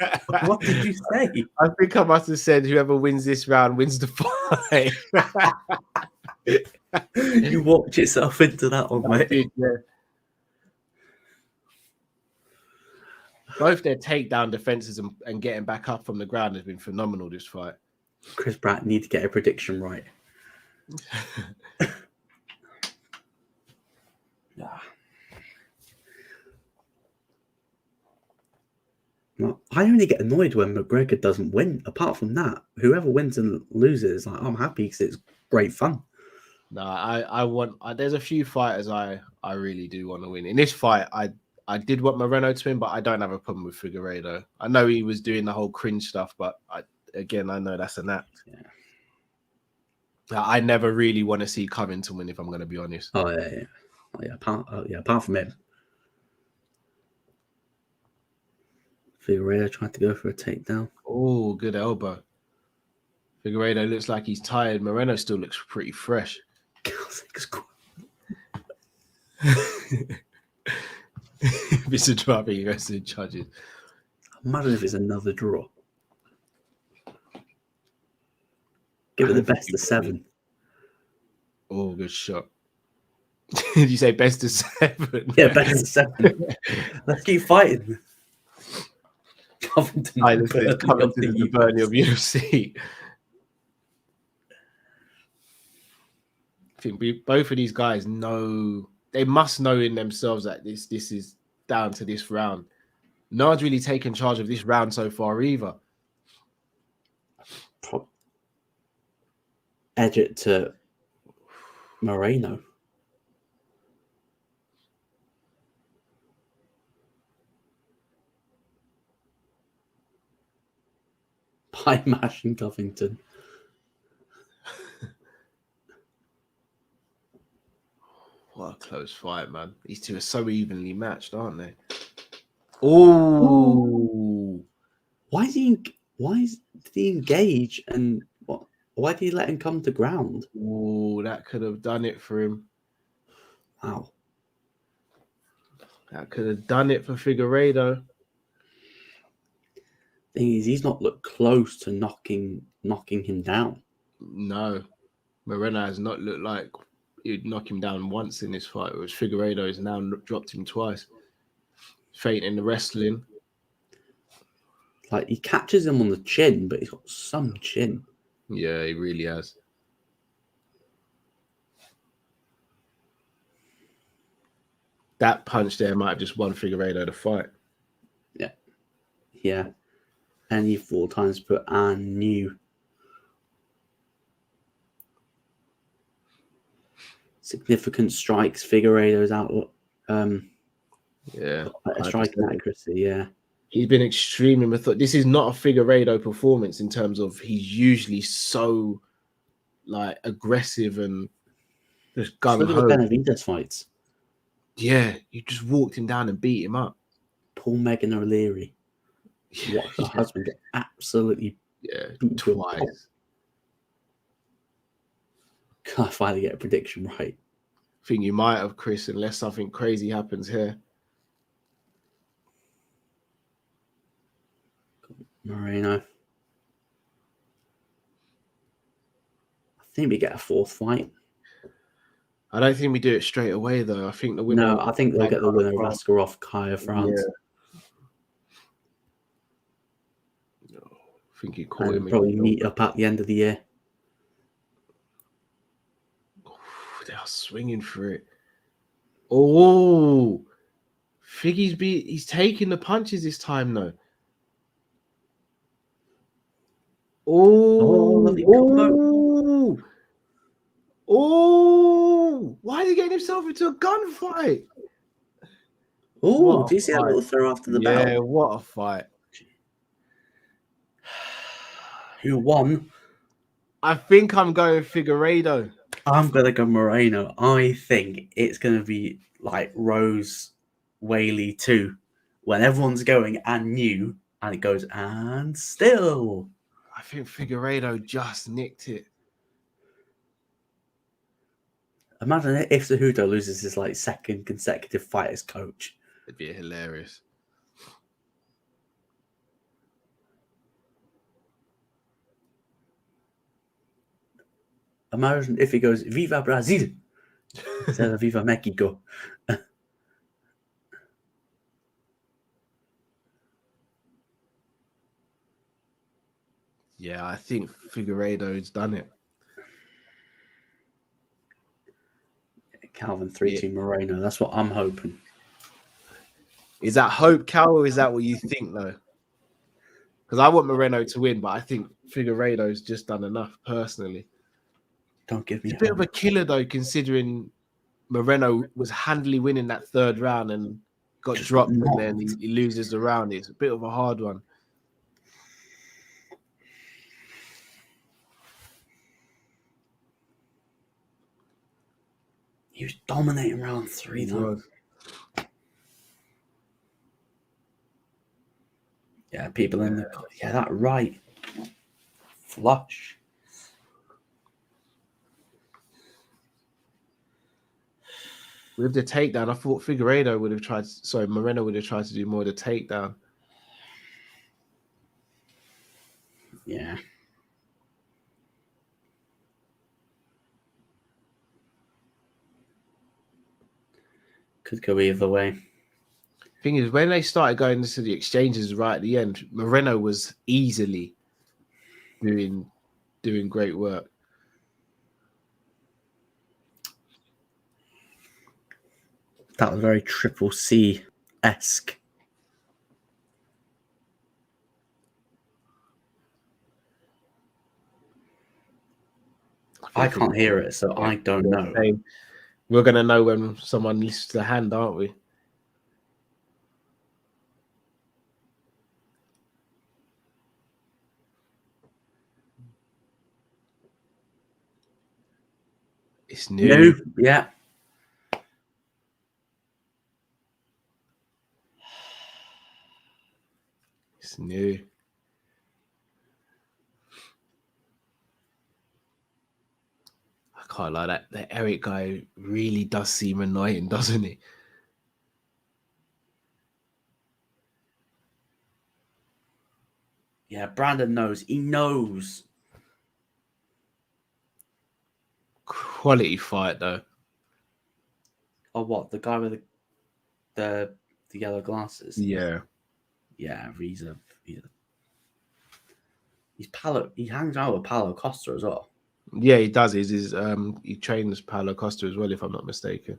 What did you say? I think I must have said whoever wins this round wins the fight. You walked yourself into that one, mate. Did, yeah. Both their takedown defenses and getting back up from the ground has been phenomenal this fight. Chris Pratt need to get a prediction right. Yeah. Well, I only get annoyed when McGregor doesn't win. Apart from that, whoever wins and loses, like, I'm happy because it's great fun. No, I want. There's a few fighters I really do want to win. In this fight, I did want Moreno to win, but I don't have a problem with Figueiredo. I know he was doing the whole cringe stuff, but I know that's an act. Yeah. I never really want to see Covington win, if I'm going to be honest. Oh yeah. Apart from him, Figueiredo tried to go for a takedown. Oh, good elbow. Figueiredo looks like he's tired. Moreno still looks pretty fresh. Mr. Draby, he goes to the judges. Imagine if it's another draw. Give it the best of 7. Oh, good shot. Did you say best of 7? Yeah, best of 7. Let's keep fighting. Covington is the Bernie of UFC. think both of these guys know, they must know in themselves that this is down to this round. No one's really taken charge of this round so far either. Edge it to Moreno. Pie mashing Covington. What a close fight, man. These two are so evenly matched, aren't they? Oh, did he engage, and what? Why did he let him come to ground? Oh, that could have done it for him. Wow. That could have done it for Figueiredo. Thing is, he's not looked close to knocking him down. No, Moreno has not looked like he'd knock him down once in this fight. Whereas Figueiredo has now dropped him twice. Fate in the wrestling. Like, he catches him on the chin, but he's got some chin. Yeah, he really has. That punch there might have just won Figueiredo the fight. Yeah. And he 4 times put and new. Significant strikes. Figueiredo's out. Yeah. Striking accuracy, yeah. He's been extremely methodical. This is not a Figueiredo performance in terms of he's usually so like aggressive and just gung ho. Benavidez fights. Yeah, you just walked him down and beat him up. Paul Megan O'Leary. What her husband get absolutely twice. Can I finally get a prediction right? I think you might have, Chris, unless something crazy happens here. Moreno. I think we get a 4th fight. I don't think we do it straight away, though. I think the winner. No, I think they'll get the winner of Askarov, Kaya France. Yeah. I think you call him. Probably meet up at the end of the year. They are swinging for it. Oh, he's taking the punches this time, though. Oh, why is he getting himself into a gunfight? Oh, do you see that little throw after the bell? Yeah, what a fight. Who won? I think I'm going Figueiredo. I'm going to go Moreno. I think it's going to be like Rose Whaley 2, when everyone's going and new, and it goes and still. I think Figueiredo just nicked it. Imagine if Cejudo loses his like 2nd consecutive fight as coach. It'd be hilarious. Imagine if he goes Viva Brazil instead of Viva Mexico. Yeah, I think Figueiredo's done it. Calvin 3-2 Moreno. That's what I'm hoping. Is that hope, Cal, or is that what you think, though? Because I want Moreno to win, but I think Figueiredo's just done enough, personally. Don't give me It's a bit of a killer, though, considering Moreno was handily winning that 3rd round and got dropped, and then he loses the round. It's a bit of a hard one. He was dominating round 3, though. Yeah, people in the... Yeah, that right. Flush. With the takedown, I thought Figueiredo would have tried... Sorry, Moreno would have tried to do more of the takedown. Yeah. Could go either way. Thing is, when they started going into the exchanges right at the end, Moreno was easily doing great work. That was very Triple C-esque. I can't hear it, so I don't know. We're going to know when someone lifts the hand, aren't we? It's new. Yeah. It's new. I can't lie, that Eric guy really does seem annoying, doesn't he? Yeah, Brandon knows. He knows. Quality fight, though. Oh, what? The guy with the yellow glasses? Yeah. Yeah, he hangs out with Paulo Costa as well. Yeah, he does. He trains Paulo Costa as well, if I'm not mistaken.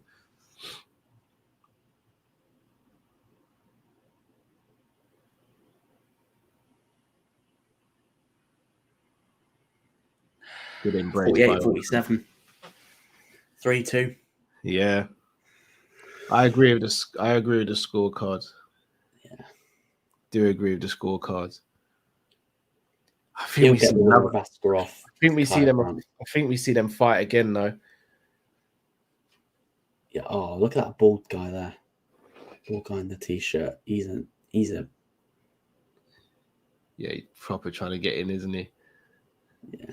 Good embrace. 48-47. 3-2. Yeah. I agree with the scorecard. Yeah. Do agree with the scorecard. I think we see another Vasquez. I think we see them fight again though. Yeah, oh, look at that bald guy there. Bald guy in the t-shirt. He's a Yeah, he's proper trying to get in, isn't he? Yeah.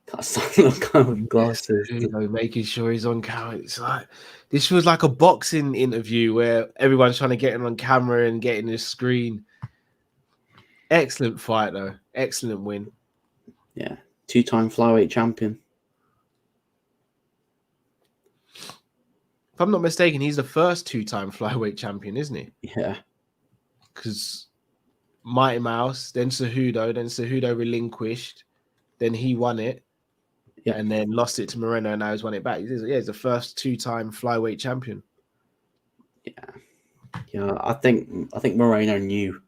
That guy with glasses. Making sure he's on camera. It's like this feels like a boxing interview where everyone's trying to get him on camera and getting the screen. Excellent fight though. Excellent win. Yeah. 2-time flyweight champion. If I'm not mistaken, he's the first 2-time flyweight champion, isn't he? Yeah. Because Mighty Mouse, then Cejudo relinquished, then he won it, and then lost it to Moreno, and now he's won it back. He's the first 2-time flyweight champion. Yeah. I think Moreno knew.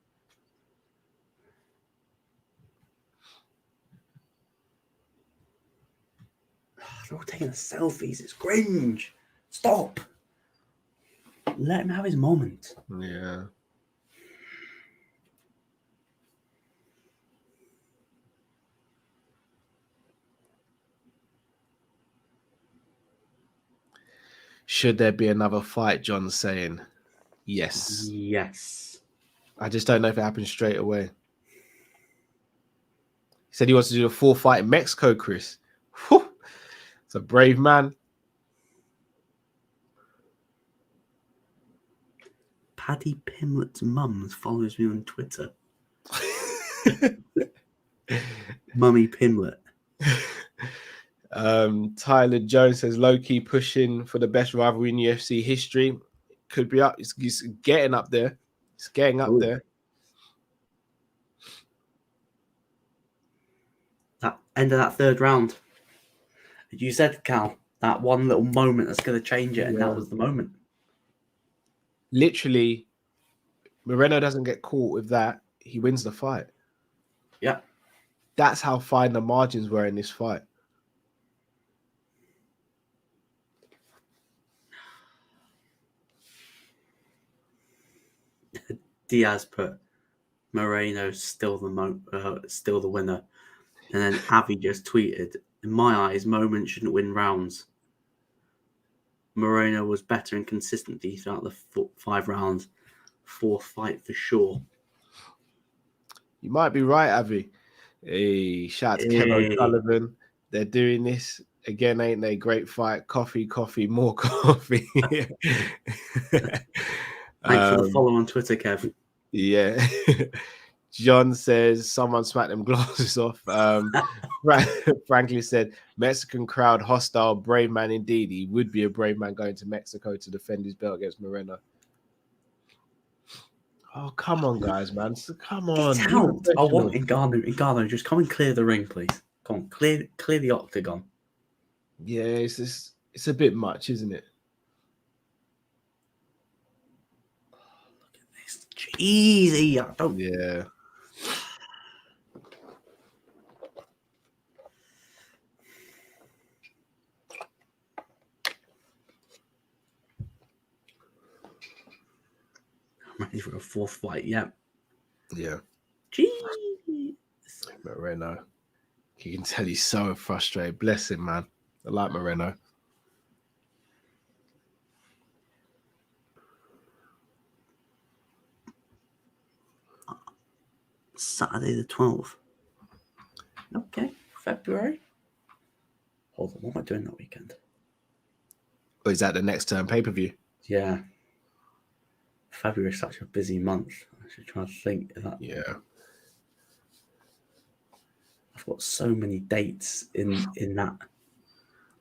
They're all taking the selfies. It's cringe. Stop. Let him have his moment. Yeah. Should there be another fight? John's saying yes. Yes. I just don't know if it happens straight away. He said he wants to do a 4 fight in Mexico, Chris. Whew. It's a brave man. Paddy Pimlet's mum follows me on Twitter. Mummy Pimlet. Tyler Jones says low-key pushing for the best rivalry in UFC history. Could be up. It's getting up there. It's getting up there. That end of that third round. You said, Cal, that one little moment that's going to change it, and that was the moment. Literally, Moreno doesn't get caught with that. He wins the fight. Yeah. That's how fine the margins were in this fight. Diaz put Moreno still the winner, and then Avi just tweeted, "In my eyes, Moment shouldn't win rounds. Moreno was better and consistently throughout the 5 rounds. 4th fight for sure." You might be right, Avi. Hey, shout out to Kevin O'Sullivan. They're doing this again, ain't they? Great fight. Coffee, more coffee. Thanks for the follow on Twitter, Kev. Yeah. John says someone smacked them glasses off. Frankly said, Mexican crowd hostile, brave man indeed. He would be a brave man going to Mexico to defend his belt against Moreno. Oh, come on, guys, man. Come on. I want Ngannou, just come and clear the ring, please. Come on, clear the octagon. Yeah, it's a bit much, isn't it? Easy. I don't. Yeah. I'm ready for a fourth fight. Yeah. Yeah. Jeez. Moreno. You can tell he's so frustrated. Bless him, man. I like Moreno. Saturday the 12th. Okay. February. Hold on. What am I doing that weekend? Or is that the next term pay-per-view? Yeah. February is such a busy month. I should try to think of that. Yeah. I've got so many dates in that.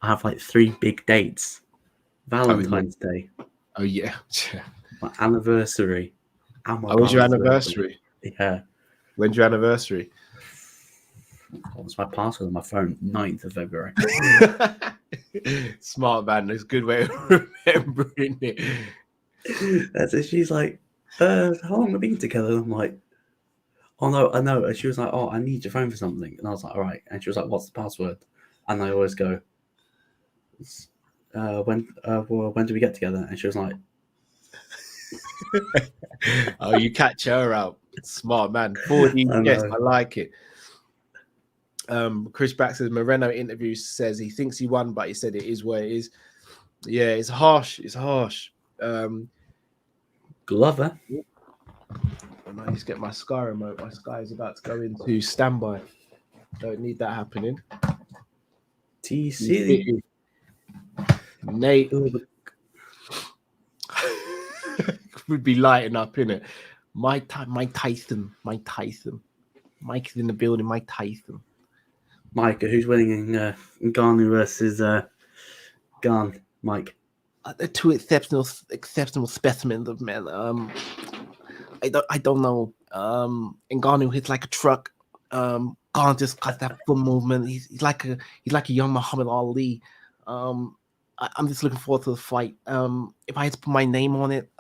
I have like 3 big dates. Valentine's Day. Oh, yeah. My anniversary. And my Oh, was your brother's birthday. anniversary? Yeah. When's your anniversary? What's my password on my phone? 9th of February. Smart, man. That's a good way of remembering it. That's it. She's like, how long have we been together? And I'm like, oh, no, I know. And she was like, oh, I need your phone for something. And I was like, all right. And she was like, what's the password? And I always go, when do we get together? And she was like, oh, you catch her out. Smart, man. 4D, yes, I like it. Chris Braxton's Moreno interview says he thinks he won, but he said it is what it is. Yeah, it's harsh. It's harsh. Glover. I need to get my Sky remote. My Sky is about to go into standby. Don't need that happening. TC. Nate would be lighting up, innit? Mike Tyson. Mike is in the building. Mike Tyson. Mike, who's winning in Ngannou versus Gane? Mike. The two exceptional specimens of men. I don't know. Ngannou hits like a truck. Gane just got that full movement. He's like a young Muhammad Ali. I'm just looking forward to the fight. If I had to put my name on it,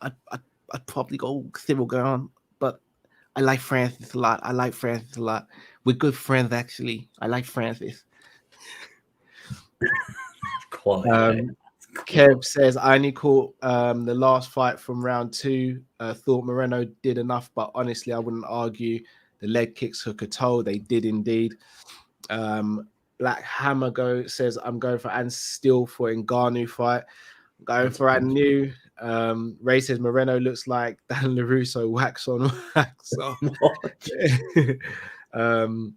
I'd probably go Cyril Gane. But I like Francis a lot. We're good friends, actually. I like Francis. Kev says, I only caught the last fight from round 2. Thought Moreno did enough, but honestly, I wouldn't argue. The leg kicks took a toll. They did indeed. Black Hammer says, I'm going for and still for Ngannou fight. I'm going for Anu. Ray says, Moreno looks like Dan LaRusso, wax on, wax off. And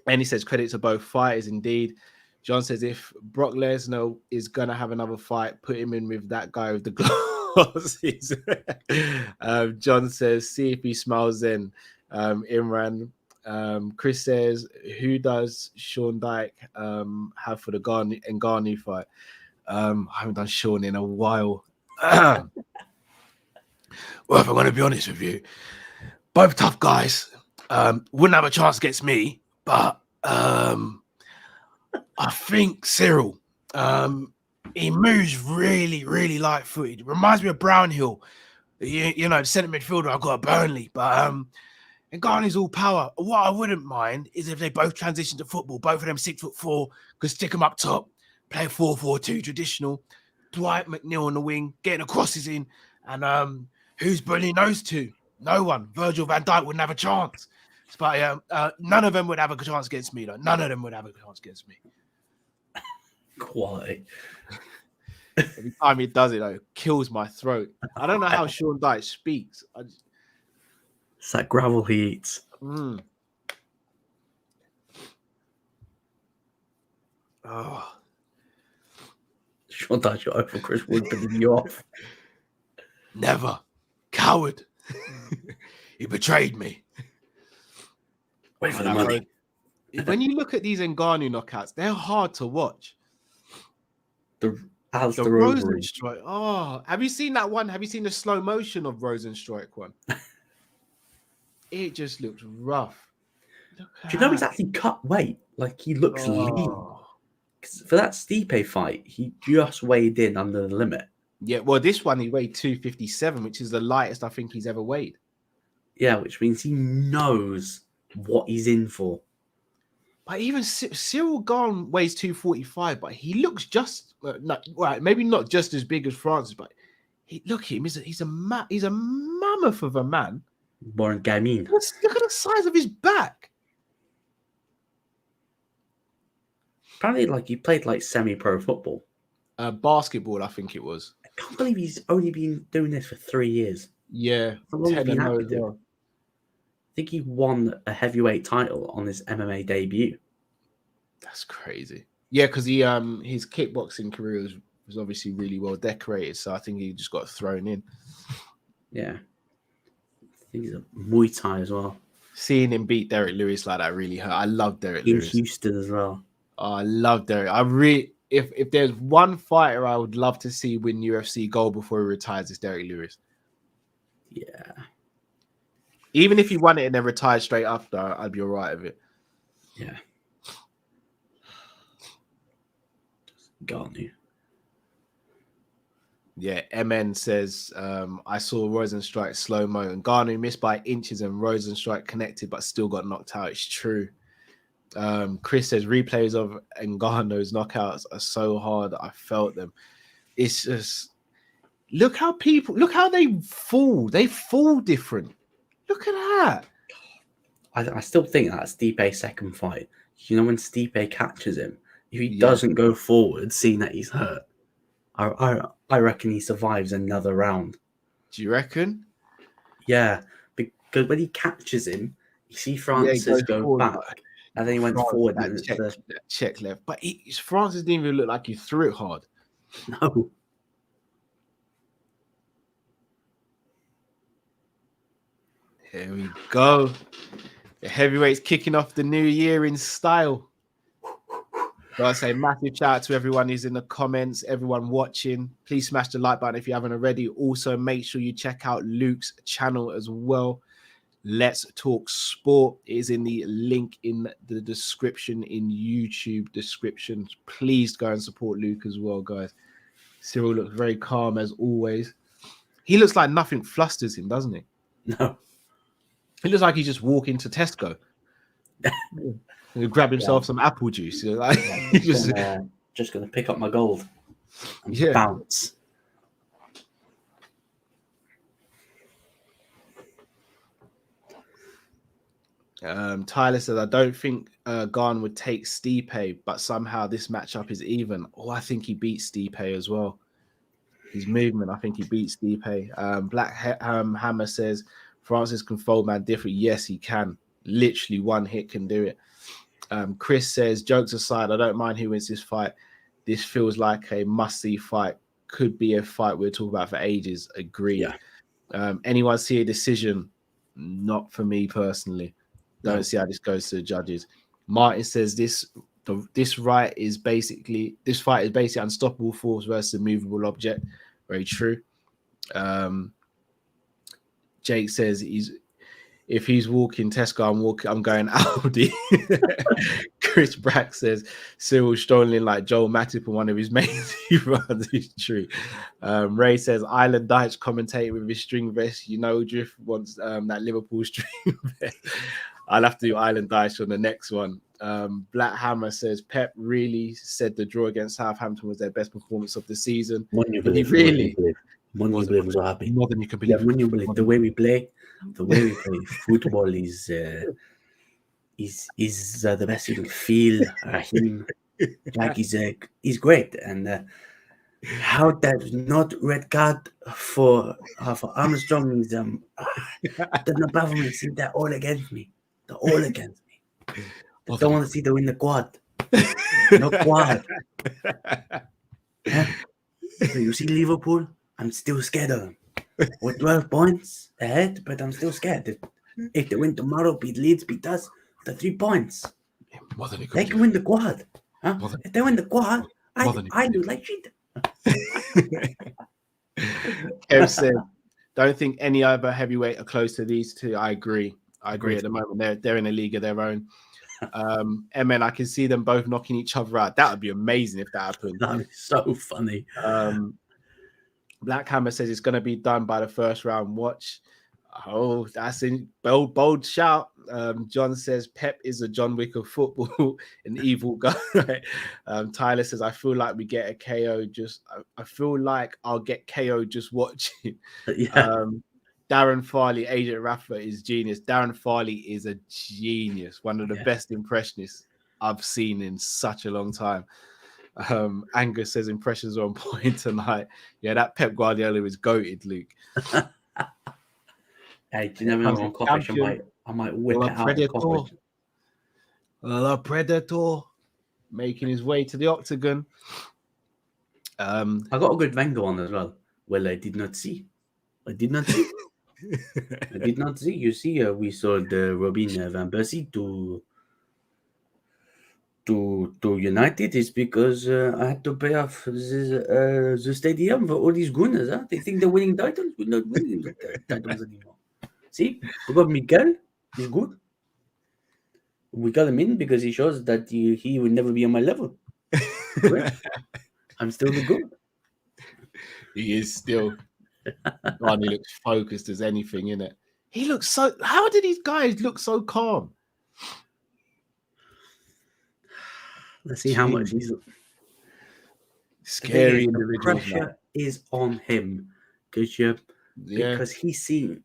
he says, credit to both fighters, indeed. John says, if Brock Lesnar is going to have another fight, put him in with that guy with the glasses. John says, see if he smiles then. Imran. Chris says, who does Sean Dyke have for the Ngannou fight? I haven't done Sean in a while. Well, if I'm going to be honest with you, both tough guys. Wouldn't have a chance against me, but I think Cyril, he moves really, really light-footed. Reminds me of Brownhill. You know, the centre midfielder I got at Burnley. But Ngannou's all power. What I wouldn't mind is if they both transition to football. Both of them 6'4", could stick them up top, play 4-4-2 traditional. Dwight McNeil on the wing, getting the crosses in. And who's bullying those two? No one. Virgil van Dijk wouldn't have a chance. But none of them would have a chance against me, though. None of them would have a chance against me. Quality. Every time he does it, though, it kills my throat. I don't know how Sean Dyche speaks. It's that gravel he eats. Oh. Sean Dyche got over Chris Wood picking you off. Never. Coward. He betrayed me. Wait for the money. When you look at these Ngannou knockouts, they're hard to watch. The Rosenstrike. Oh, have you seen that one? Have you seen the slow motion of Rosenstrike one? It just looks rough. Do you know he's actually cut weight? Like, he looks lean. For that Stipe fight, he just weighed in under the limit. Yeah, well, this one he weighed 257, which is the lightest I think he's ever weighed. Yeah, which means he knows what he's in for. But even Cyril Gane weighs 245, but he looks just right. Maybe not just as big as Francis, but look at him. He's a mammoth of a man. Born Gane. Look at the size of his back. Apparently, like he played like semi-pro football. Basketball, I think it was. I can't believe he's only been doing this for 3 years. Yeah, How long has he been active? well. I think he won a heavyweight title on his MMA debut. That's crazy. Yeah, because he his kickboxing career was obviously really well decorated, so I think he just got thrown in. Yeah, I think he's a Muay Thai as well. Seeing him beat Derek Lewis like that really hurt. I love Derek Lewis. In Houston as well. Oh, I love Derek. I really, if there's one fighter I would love to see win UFC gold before he retires, it's Derek Lewis. Yeah. Even if he won it and then retired straight after, I'd be all right with it. Yeah. Gane. Yeah, MN says, I saw Rosenstrike slow-mo and Gane missed by inches and Rosenstrike connected but still got knocked out. It's true. Chris says replays of Ngannou's knockouts are so hard. I felt them. It's just look how they fall. They fall different. Look at that. I still think that's Stipe's second fight. You know, when Stipe catches him, if he doesn't go forward, seeing that he's hurt, I reckon he survives another round. Do you reckon? Yeah, because when he catches him, you see Francis go back. And then he went forward and check left. But Francis didn't even look like he threw it hard. No. Here we go. The heavyweights kicking off the new year in style. So I say massive shout out to everyone who's in the comments, everyone watching. Please smash the like button if you haven't already. Also, make sure you check out Luke's channel as well. Let's Talk Sport is in the link in the description in YouTube description. Please go and support Luke as well, guys. Cyril looks very calm as always. He looks like nothing flusters him, doesn't he? No. He looks like he just walked into Tesco and grab himself some apple juice. Like, just gonna pick up my gold and bounce. Tyler says, I don't think Gane would take Stipe, but somehow this matchup is even. Oh, I think he beats Stipe as well. His movement, I think he beats Stipe. Black Hammer says, Francis can fold man different. Yes, he can. Literally one hit can do it. Chris says, jokes aside, I don't mind who wins this fight. This feels like a must-see fight. Could be a fight we'll talk about for ages. Agreed. Yeah. Anyone see a decision? Not for me personally. Don't see how this goes to the judges. Martin says this fight is basically unstoppable force versus a movable object. Very true. Jake says if he's walking Tesco, I'm going Audi. Chris Brack says Cyril strolling like Joel Matip on one of his mates. He runs his tree. Ray says Island Dyche commentating with his string vest. You know, Drift wants that Liverpool string vest. I'll have to do Island Dyche on the next one. Black Hammer says Pep really said the draw against Southampton was their best performance of the season. More than you can believe. The way we play football is the best you can feel. Raheem, like he's great, and how that not red card for Armstrong is the government see that all against me. They're all against me. They don't want to see the win the quad. No quad. Yeah? So you see Liverpool, I'm still scared of them. With 12 points ahead, but I'm still scared. If they win tomorrow, beat Leeds, beat us, the 3 points. They can win the quad. Huh? If they win the quad, I do like shit. Kev said, don't think any other heavyweight are close to these two. I agree. At the moment. They're in a league of their own. MN, I can see them both knocking each other out. That would be amazing if that happened. That would be so funny. Black Hammer says it's going to be done by the first round. Watch. Oh, that's in bold shout. John says Pep is a John Wick of football, an evil guy. Tyler says I feel like we get a KO. I feel like I'll get KO just watching. Yeah. Darren Farley, Agent Rafa is genius. Darren Farley is a genius. One of the best impressionists I've seen in such a long time. Angus says impressions are on point tonight. Yeah, that Pep Guardiola is goated, Luke. Hey, do you never know on coffee? I might whip it out of coffee. La Predator making his way to the octagon. I got a good Wenger on as well. Well, I did not see. I did not see. I did not see. You see, we sold Robin van Persie to United is because I had to pay off the stadium for all these gunners. Huh? They think they're winning titles. We're not winning the titles anymore. See, we got Miguel. He's good. We got him in because he shows that he would never be on my level. I'm still the good. He is still. God, he looks focused as anything, innit? He looks so. How do these guys look so calm? Let's see how much he's scary. The pressure is on him because he seemed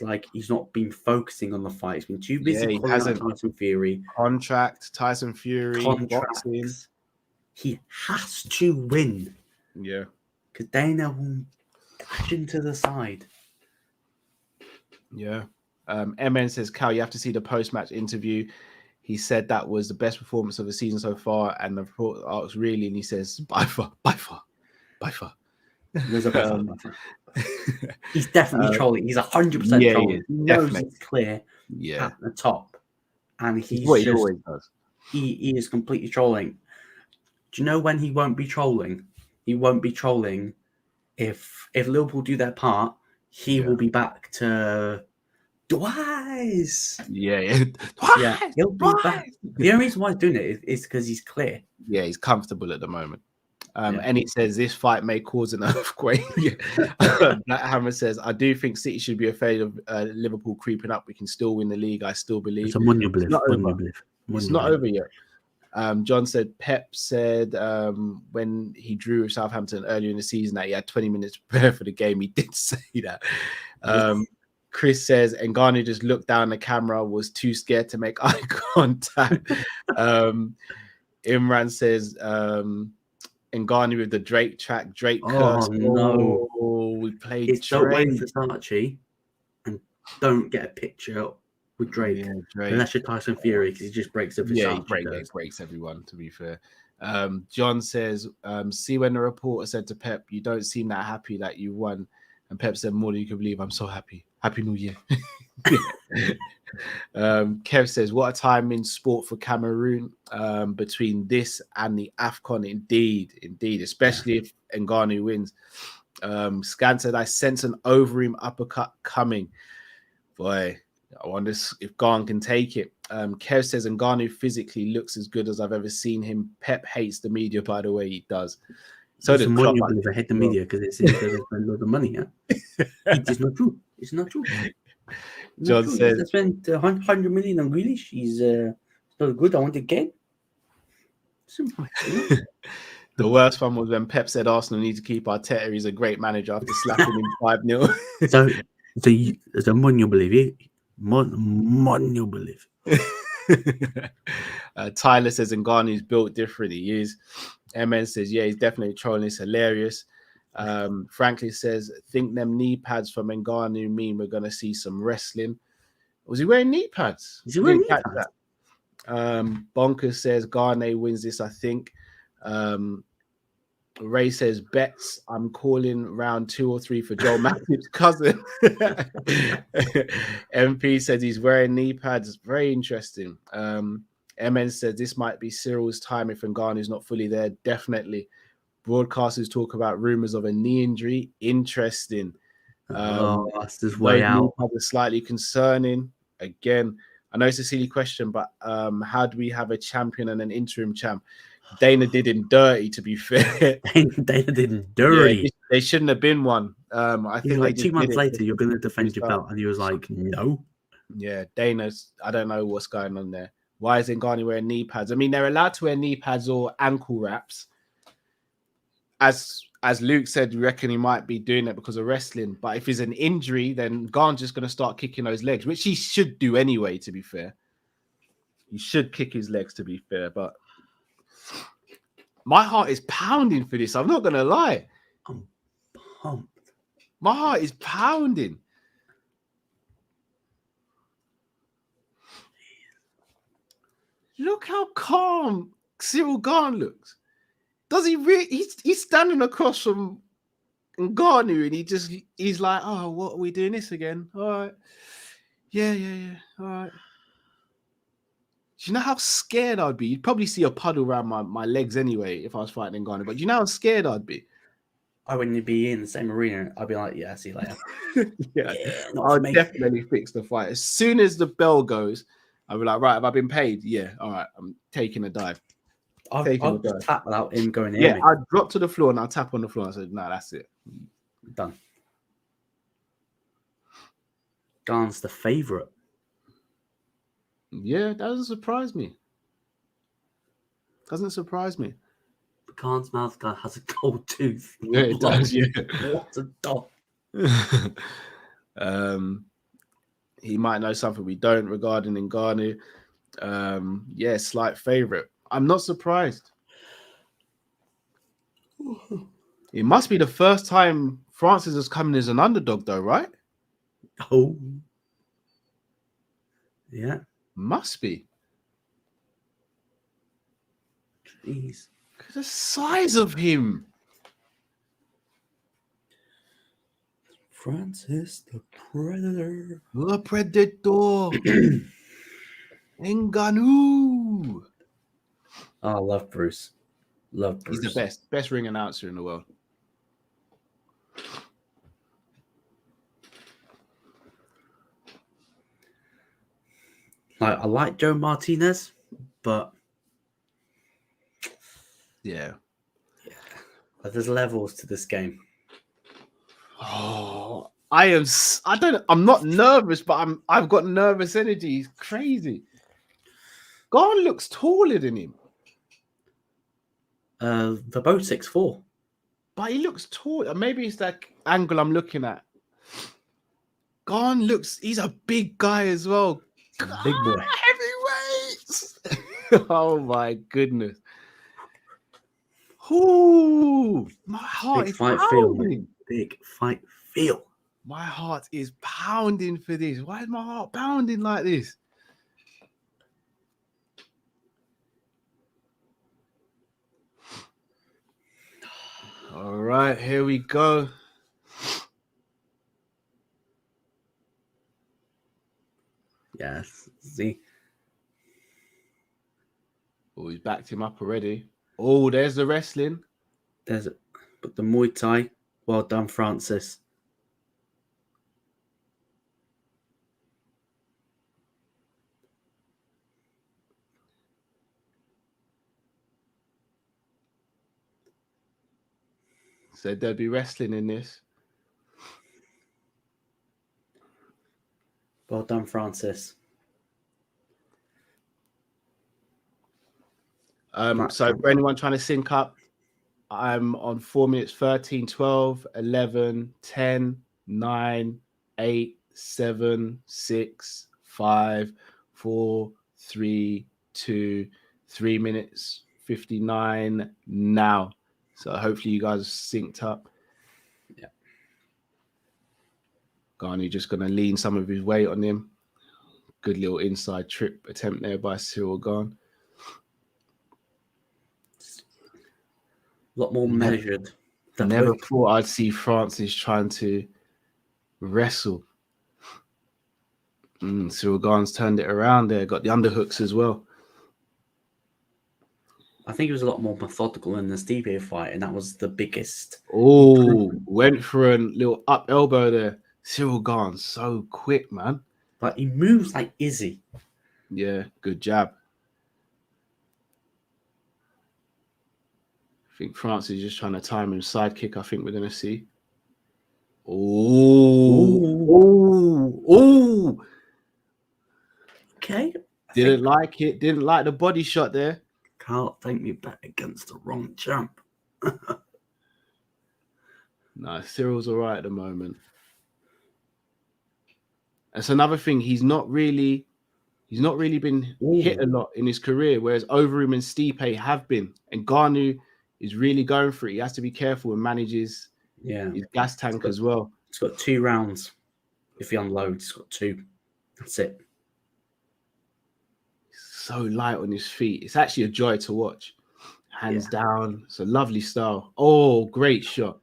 like he's not been focusing on the fight. He's been too busy. He hasn't. Tyson Fury Tyson Fury boxing. He has to win. Yeah, because Dana will dash into the side. Yeah. MN says, Cal, you have to see the post-match interview. He said that was the best performance of the season so far, and the report asks really, and he says, by far. There's a by far. He's definitely trolling. He's 100% trolling. He knows it's clear at the top, and he's what he always does. He is completely trolling. Do you know when he won't be trolling? He won't be trolling if Liverpool do their part. He will be back to twice. Yeah. Twice. He'll be back. The only reason why he's doing it is because he's clear. Yeah, he's comfortable at the moment. And he says this fight may cause an earthquake. Black Hammer says, I do think City should be afraid of Liverpool creeping up. We can still win the league. I still believe. It's not over yet. John said Pep said when he drew with Southampton earlier in the season that he had 20 minutes to prepare for the game. He did say that. Chris says Ngannou just looked down the camera, was too scared to make eye contact. Imran says Ngannou with the Drake track. Drake curse. No. We played It's Drake. Don't wait for Versace and don't get a picture with Drake. Yeah, Drake. Unless you're Tyson Fury, because he just breaks the Versace. Yeah, he breaks everyone, to be fair. John says, see when the reporter said to Pep, you don't seem that happy that you won. And Pep said, more than you can believe, I'm so happy. Happy New Year. Kev says, what a time in sport for Cameroon between this and the AFCON. Indeed, especially if Ngannou wins. Scan said, I sense an over him uppercut coming. Boy, I wonder if Gane can take it. Kev says, Ngannou physically looks as good as I've ever seen him. Pep hates the media, by the way, he does. So does Klopp. I hate the media because it's they spend a lot of money. It's not true. It's not true. John says, I spent 100 million on Grealish. He's not good. I want to get. Simple. The worst one was when Pep said Arsenal need to keep Arteta. He's a great manager after slapping him 5-0. So the more you believe it, more you believe. Tyler says Ngannou's built different. He is. MN says, yeah, he's definitely trolling. It's hilarious. Franklin says, think them knee pads from Ngannou mean we're going to see some wrestling. Was he wearing knee pads? Is he wearing knee pads? Bonkers says, Gane wins this, I think. Ray says, bets, I'm calling round 2 or 3 for Joel Matthew's cousin. MP says he's wearing knee pads. Very interesting. MN says this might be Cyril's time if Ngannou's not fully there. Definitely. Broadcasters talk about rumors of a knee injury. Interesting. That's his way out. Slightly concerning. Again, I know it's a silly question, but how do we have a champion and an interim champ? Dana did him dirty, to be fair. Dana did him Yeah, dirty. they shouldn't have been one. I He's think like, they 2 just months did it later, you're going to defend your belt. And he was like, no. Yeah, Dana's, I don't know what's going on there. Why is Ngannou wearing knee pads? I mean, they're allowed to wear knee pads or ankle wraps. As Luke said, we reckon he might be doing it because of wrestling. But if it's an injury, then Gane's just going to start kicking those legs, which he should do anyway, to be fair. He should kick his legs, to be fair. But my heart is pounding for this. I'm not going to lie. I'm pumped. My heart is pounding. Look how calm Cyril Gane looks. Does he really? He's standing across from Ngannou and he's like, oh, what are we doing this again? All right. Yeah. All right. Do you know how scared I'd be? You'd probably see a puddle around my legs anyway if I was fighting Ngannou, but do you know how scared I'd be? I wouldn't be in the same arena. I'd be like, yeah, see you later. Yeah, I'll definitely fix the fight. As soon as the bell goes, I'll be like, right, have I been paid? Yeah, all right, I'm taking a dive. I'll just tap without him going in. Yeah, I'd drop to the floor and I'll tap on the floor and say, no, that's it. Done. Gane's the favourite. Yeah, that doesn't surprise me. Doesn't surprise me. Gane's mouth guy has a gold tooth. Yeah, it does, yeah. What a dog. He might know something we don't regarding Ngannou. Yeah, slight favourite. I'm not surprised. It must be the first time Francis has come in as an underdog, though, right? Oh. Yeah. Must be. Jeez. Look at the size of him. Francis the Predator. The Predator. Ngannou. Oh, I love Bruce. Love Bruce. He's the best ring announcer in the world. I like Joe Martinez, but yeah, there's levels to this game. Oh, I'm not nervous, but I've got nervous energy. It's crazy. Gane looks taller than him. They're both 6'4". But he looks tall. Maybe it's that angle I'm looking at. Gane he's a big guy as well. Big boy. Heavyweights. Oh my goodness. Ooh, my heart Big is fight pounding. Big fight feel. My heart is pounding for this. Why is my heart pounding like this? All right, here we go. Yes, see. Oh, he's backed him up already. Oh, there's the wrestling. But the Muay Thai. Well done, Francis. Said there'd be wrestling in this. Well done, Francis. So for anyone trying to sync up, I'm on 4 minutes 13, 12, 11, 10, 9, 8, 7, 6, 5, 4, 3, 2, 3 minutes 59 now. So hopefully you guys are synced up. Yeah. Gane just going to lean some of his weight on him. Good little inside trip attempt there by Cyril Gane. A lot more measured. Never thought I'd see Francis trying to wrestle. Cyril Gane's turned it around there. Got the underhooks as well. I think he was a lot more methodical in the Stipe fight, and that was the biggest. Oh, went for a little up elbow there. Cyril Gane, so quick, man. Like, he moves like Izzy. Yeah, good jab. think Francis is just trying to time him. Side kick, I think we're going to see. Oh. Okay. Didn't like it. Didn't like the body shot there. Can't think me bet against the wrong champ. No, Cyril's all right at the moment. That's another thing. He's not really been hit a lot in his career, whereas Overeem and Stipe have been. And Ngannou is really going for it. He has to be careful and manage his gas tank as well. It's got 2 rounds. If he unloads, it's got 2. That's it. So light on his feet. It's actually a joy to watch. Hands down. It's a lovely style. Oh, great shot.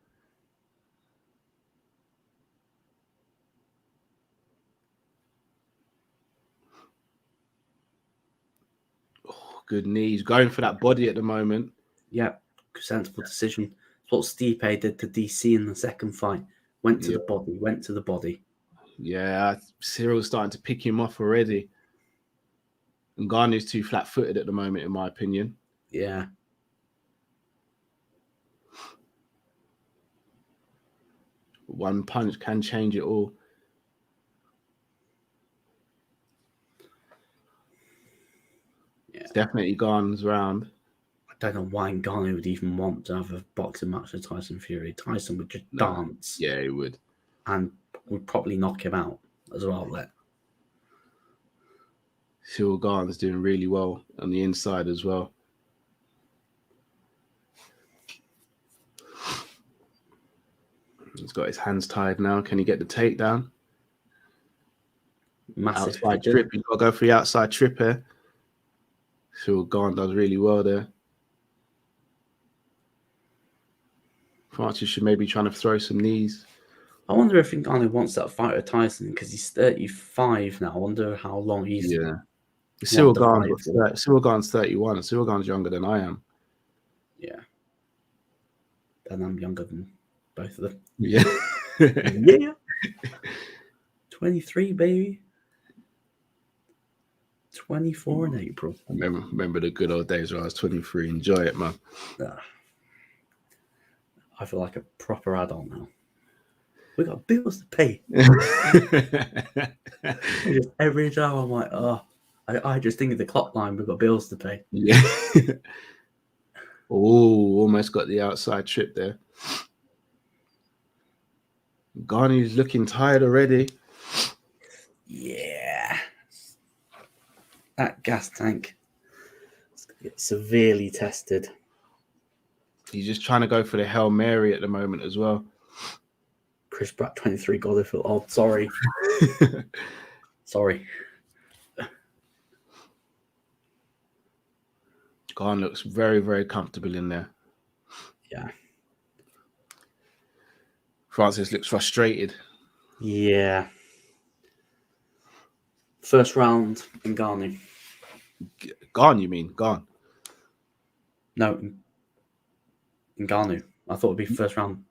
Oh, good knees. Going for that body at the moment. Yeah, sensible decision. It's what Stipe did to DC in the second fight. Went to the body. Yeah, Cyril's starting to pick him off already. And Ghana's too flat-footed at the moment, in my opinion. Yeah. One punch can change it all. Yeah. It's definitely Ghane's round. I don't know why Gane would even want to have a boxing match with Tyson Fury. Tyson would just dance. Yeah, he would. And would probably knock him out as well. Cyril Gane's doing really well on the inside as well. He's got his hands tied now. Can he get the takedown? Massive outside trip. He's got to go for the outside trip here. Cyril Gane does really well there. Francis should maybe trying to throw some knees. I wonder if Ngannou wants that fight with Tyson because he's 35 now. I wonder how long he's. Yeah. Cyril Gane's 31. Cyril Gane's younger than I am. Yeah. And I'm younger than both of them. Yeah. Yeah. 23, baby. 24 in April. I remember the good old days where I was 23. Enjoy it, man. I feel like a proper adult now. We got bills to pay. Just every time I'm like, I just think of the clock line. We've got bills to pay. Yeah. Oh, almost got the outside trip there. Ghane's looking tired already. Yeah. That gas tank is going to get severely tested. He's just trying to go for the Hail Mary at the moment as well. Chris Pratt, 23, Godfrey. Oh, sorry. Sorry. Gane looks very, very comfortable in there. Yeah. Francis looks frustrated. Yeah. First round in Gane. Gane, you mean? Gane? No, in Ngannou. I thought it'd be first round.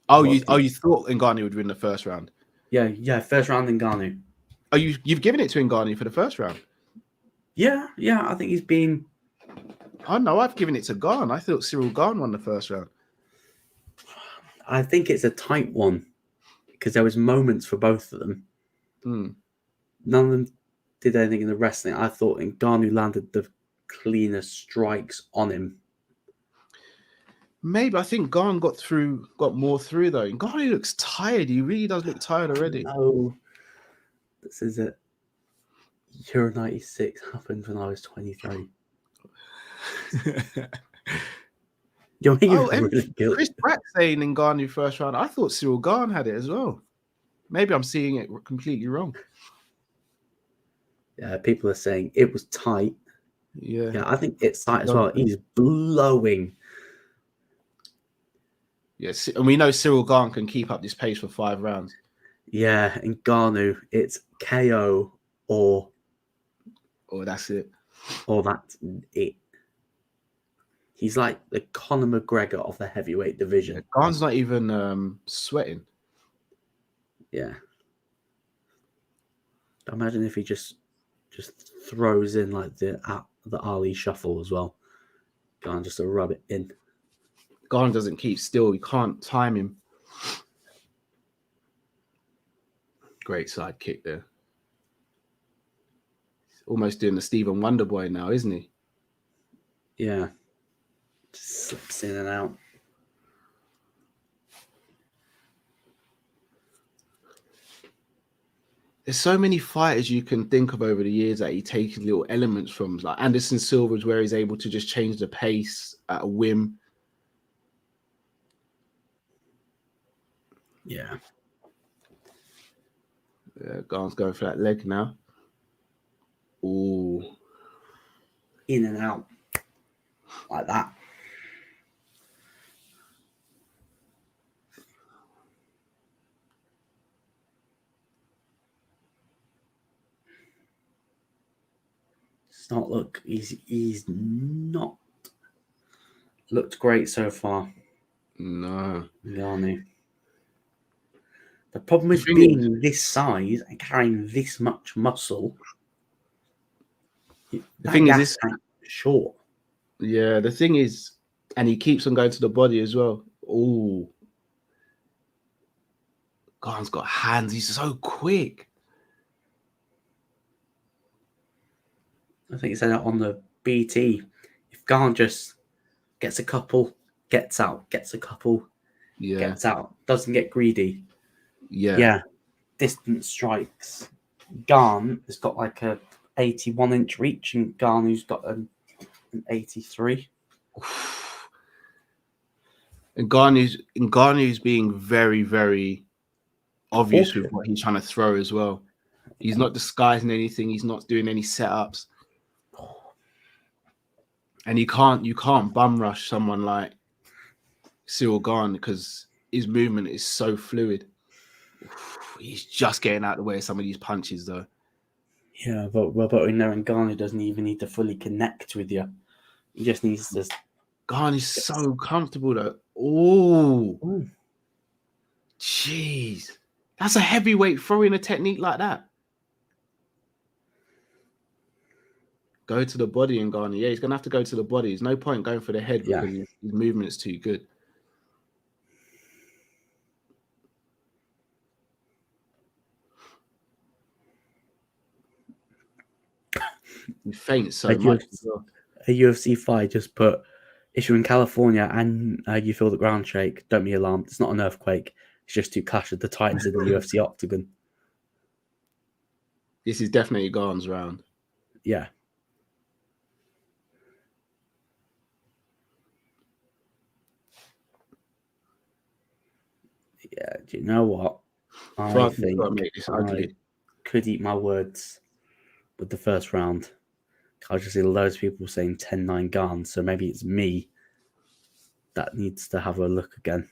Oh, you thought Ngannou would win the first round? Yeah, first round in Ngannou. Oh, you've given it to Ngannou for the first round? Yeah, I think he's been... Oh, no, I've given it to Gane. I thought Cyril Gane won the first round. I think it's a tight one because there was moments for both of them. None of them did anything in the wrestling. I thought Ngannou landed the cleanest strikes on him. Maybe. I think Gane got more through though. Gane looks tired. He really does look tired already. No, this is it. Euro 96 happened when I was 23. You're making me really guilty. Chris Pratt saying Ngannou first round. I thought Cyril Gane had it as well. Maybe I'm seeing it completely wrong. Yeah, people are saying it was tight. Yeah, I think it's tight as well. He's blowing. Yes, and we know Cyril Gane can keep up this pace for 5 rounds. Yeah, in Ngannou, it's KO or that's it. Or that's it. He's like the Conor McGregor of the heavyweight division. Yeah, Gane's not even sweating. Yeah. Imagine if he just throws in like the Ali shuffle as well. Gane just to rub it in. Gane doesn't keep still. You can't time him. Great side kick there. He's almost doing the Stephen Wonderboy now, isn't he? Yeah. Just slips in and out. There's so many fighters you can think of over the years that he taken little elements from, like Anderson Silva's, where he's able to just change the pace at a whim. Yeah. Gane's going for that leg now. Ooh. In and out. Like that. It's not look. He's not looked great so far. No. Gane. The problem with being this size and carrying this much muscle, the thing is, this short. Yeah, the thing is, and he keeps on going to the body as well. Ooh. Gane's got hands. He's so quick. I think he said that on the BT. If Gane just gets a couple, gets out, gets a couple, gets out, doesn't get greedy. Yeah. Distant strikes. Gane has got like a 81-inch reach, and Nganou's got an 83. And Ngannou's being very, very obvious with what he's trying to throw as well. He's not disguising anything. He's not doing any setups. And you can't bum rush someone like Cyril Gane because his movement is so fluid. He's just getting out of the way of some of these punches, though. Yeah, but we know Ngannou doesn't even need to fully connect with you. He just needs to. Gane is so comfortable, though. Oh, jeez, that's a heavyweight throwing a technique like that. Go to the body and Gane. Yeah, he's gonna have to go to the body. There's no point going for the head because his movement is too good. He faints so much. A UFC fight just put, if you're in California and you feel the ground shake, don't be alarmed. It's not an earthquake. It's just two clash of the titans in the UFC octagon. This is definitely Gane's round. Yeah. Yeah, do you know what? I think I could eat my words with the first round. I just see loads of people saying 10-9 Gane, so maybe it's me that needs to have a look again.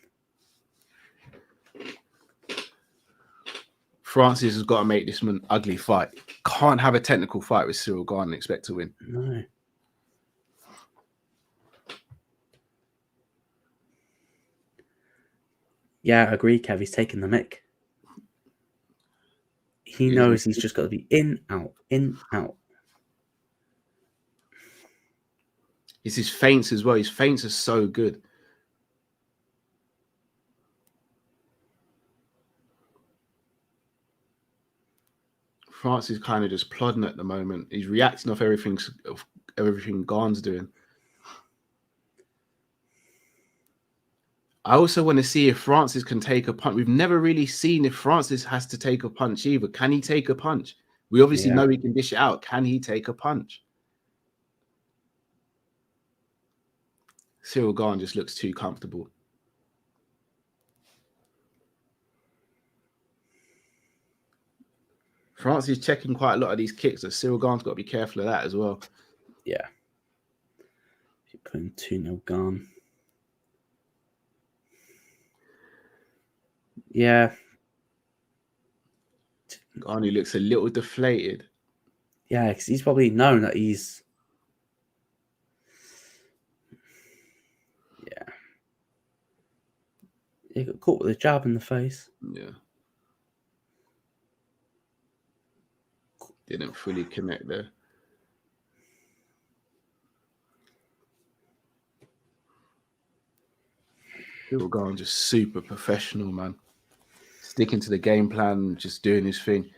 Francis has got to make this an ugly fight. Can't have a technical fight with Cyril Gane and expect to win. No. Yeah, I agree, Kev. He's taking the mick. He knows he's just got to be in, out, in, out. It's his feints as well. His feints are so good. France is kind of just plodding at the moment. He's reacting off everything Gane's doing. I also want to see if Francis can take a punch. We've never really seen if Francis has to take a punch either. Can he take a punch? We obviously know he can dish it out. Can he take a punch? Cyril Gane just looks too comfortable. Francis is checking quite a lot of these kicks, so Cyril Gane's got to be careful of that as well. Yeah. You're putting 2-0 Gane. Yeah. Gane looks a little deflated. Yeah, because he's probably known that he's... Yeah. He got caught with a jab in the face. Yeah. Didn't fully connect there. Cyril Gane just super professional, man. Sticking to the game plan, just doing his thing.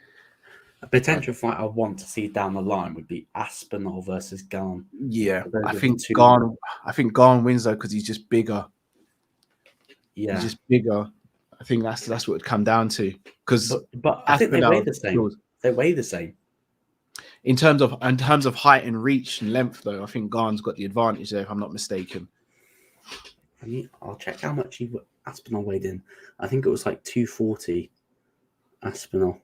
A potential fight I want to see down the line would be Aspinall versus Gane. Yeah, I think Gane wins though because he's just bigger. Yeah, he's just bigger. I think that's what it'd come down to. Because but I think they weigh the same. They weigh the same. In terms of height and reach and length, though, I think Gane's got the advantage there, if I'm not mistaken. I'll check how much Aspinall weighed in. I think it was like 240. Aspinall.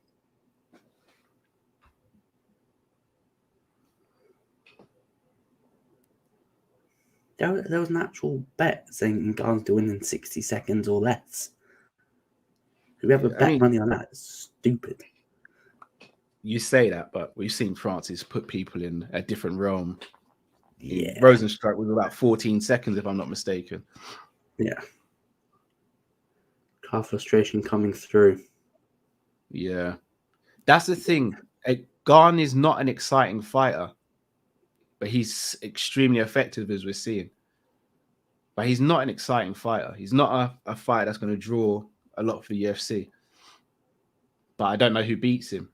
There was an actual bet saying Gane's to win in 60 seconds or less. Whoever bet money on that is stupid. You say that, but we've seen Francis put people in a different realm. Yeah. Rosenstruck was about 14 seconds, if I'm not mistaken. Yeah. Car frustration coming through. Yeah. That's the thing. Gane is not an exciting fighter, but he's extremely effective, as we're seeing. But he's not an exciting fighter. He's not a fighter that's going to draw a lot for the UFC. But I don't know who beats him.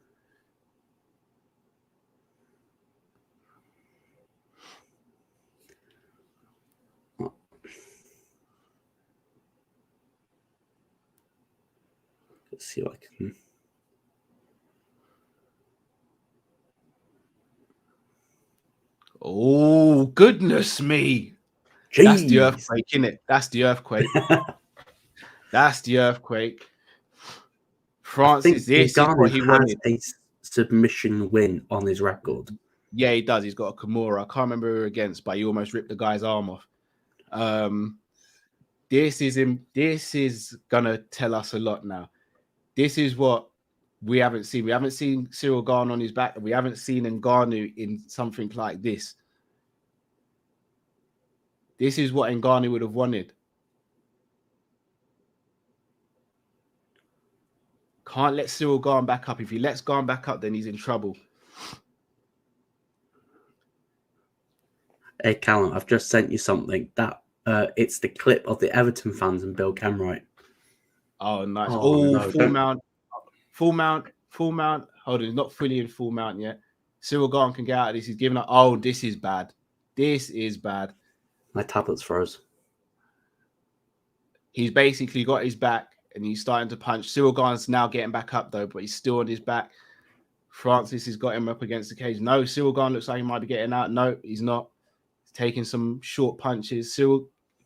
Let's see what I can... Oh, goodness me. Jeez. That's the earthquake, innit? That's the earthquake. That's the earthquake. Francis, this is what he wanted. A submission win on his record. Yeah, he does. He's got a Kimura. I can't remember who against, but he almost ripped the guy's arm off. This is gonna tell us a lot now. This is what we haven't seen. We haven't seen Cyril Gane on his back. We haven't seen Ngannou in something like this. This is what Ngannou would have wanted. Can't let Cyril Gane back up. If he lets Gane back up, then he's in trouble. Hey, Callum, I've just sent you something. That it's the clip of the Everton fans and Bill Camright. Oh, nice. Oh, no, full mount. Full mount. Full mount. Hold on, he's not fully in full mount yet. Cyril Gane can get out of this. He's giving up. Oh, this is bad. This is bad. My tablet's froze. He's basically got his back and he's starting to punch. Cyril Gane's now getting back up, though, but he's still on his back. Francis has got him up against the cage. No, Cyril Gane looks like he might be getting out. No, he's not. He's taking some short punches.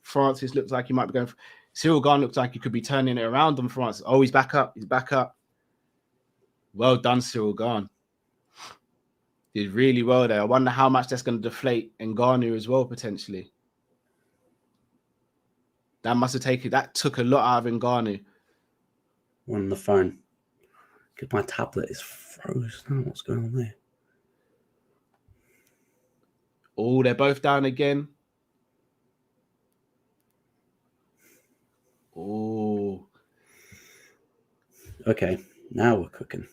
Francis looks like he might be going for... Cyril Gane looks like he could be turning it around on Francis. Oh, he's back up. He's back up. Well done, Cyril Gane. Did really well there. I wonder how much that's going to deflate Ngannou as well, potentially. That took a lot out of Ngannou. On the phone. Because my tablet is frozen. What's going on there? Oh, they're both down again. Oh. Okay, now we're cooking.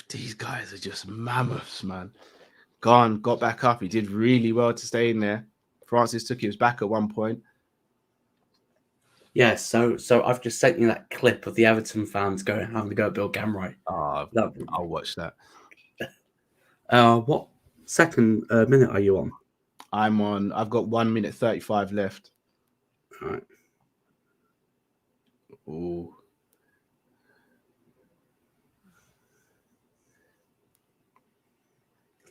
These guys are just mammoths, man. Gane got back up. He did really well to stay in there. Francis took his back at one point. Yeah, so I've just sent you that clip of the Everton fans having to go at Bill Camright. I'll watch that. What second minute are you on? I've got 1 minute 35 left. All right. Oh.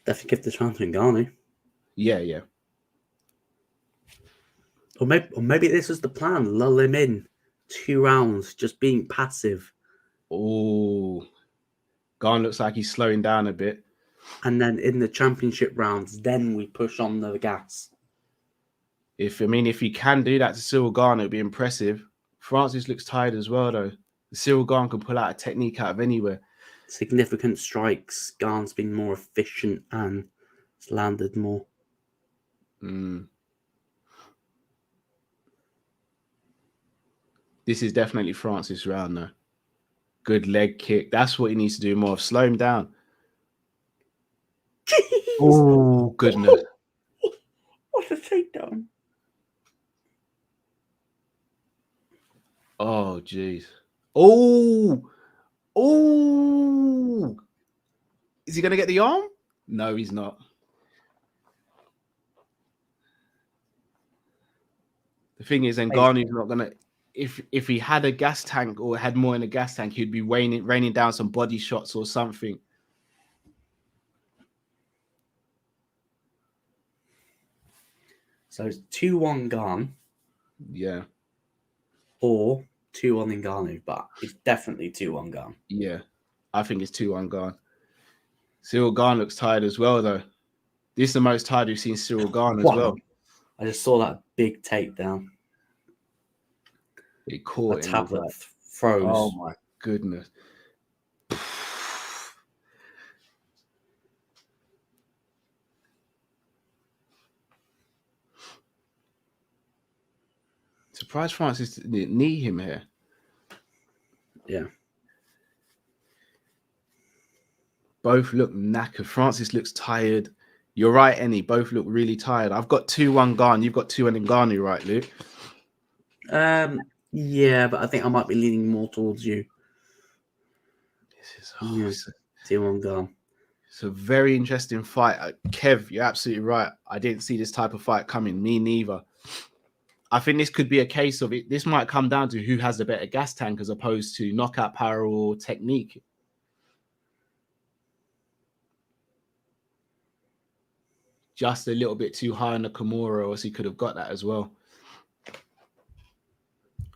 Definitely give the chance to Ngannou. Yeah. Or maybe this was the plan. Lull him in 2 rounds, just being passive. Oh, Gane looks like he's slowing down a bit. And then in the championship rounds, then we push on the gas. If he can do that to Cyril Gane, it'd be impressive. Francis looks tired as well, though. Cyril Gane can pull out a technique out of anywhere. Significant strikes. Gane's been more efficient and has landed more. This is definitely Francis' round, though. Good leg kick. That's what he needs to do more of. Slow him down. Jeez. Oh, goodness. What a takedown. Oh, jeez. Oh. Oh. Is he going to get the arm? No, he's not. The thing is, Ngannou's not going to... If he had a gas tank or had more in a gas tank, he'd be raining down some body shots or something. So it's 2-1 Gane. Yeah. Or 2-1 Ngannou, but it's definitely 2-1 Gane. Yeah. I think it's 2-1 Gane. Cyril Gane looks tired as well, though. This is the most tired we've seen Cyril Gane as well. I just saw that big takedown. He caught a him. tablet froze. Oh my goodness. Surprised Francis didn't knee him here. Yeah. Both look knackered. Francis looks tired. You're right, Ennie. Both look really tired. I've got 2-1 Gane. You've got 2-1 Ngannou, right, Luke? Yeah, but I think I might be leaning more towards you. This is 2-1 Gane. It's a very interesting fight. Kev, you're absolutely right. I didn't see this type of fight coming. Me neither. I think this could be a case of it. This might come down to who has the better gas tank as opposed to knockout power or technique. Just a little bit too high on the Kimura, or else he could have got that as well.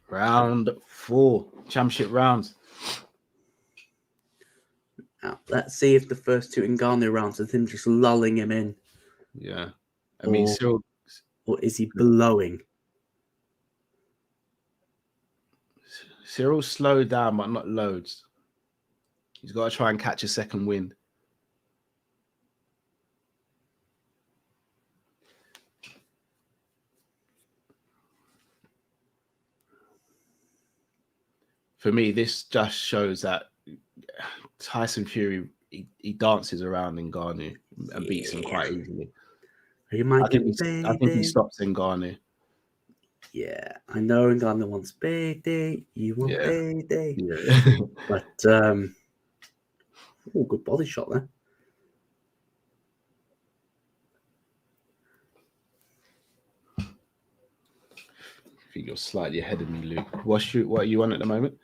Round 4, championship rounds. Now, let's see if the first 2 Ngannou rounds is him just lulling him in. Yeah. I mean, Cyril... Or is he blowing? Cyril slowed down, but not loads. He's got to try and catch a second wind. For me, this just shows that Tyson Fury, he dances around Ngannou and beats him quite easily. I think he stops Ngannou. Yeah, I know Ngannou wants payday. You want payday. Yeah. But, good body shot there. I think you're slightly ahead of me, Luke. What are you on at the moment?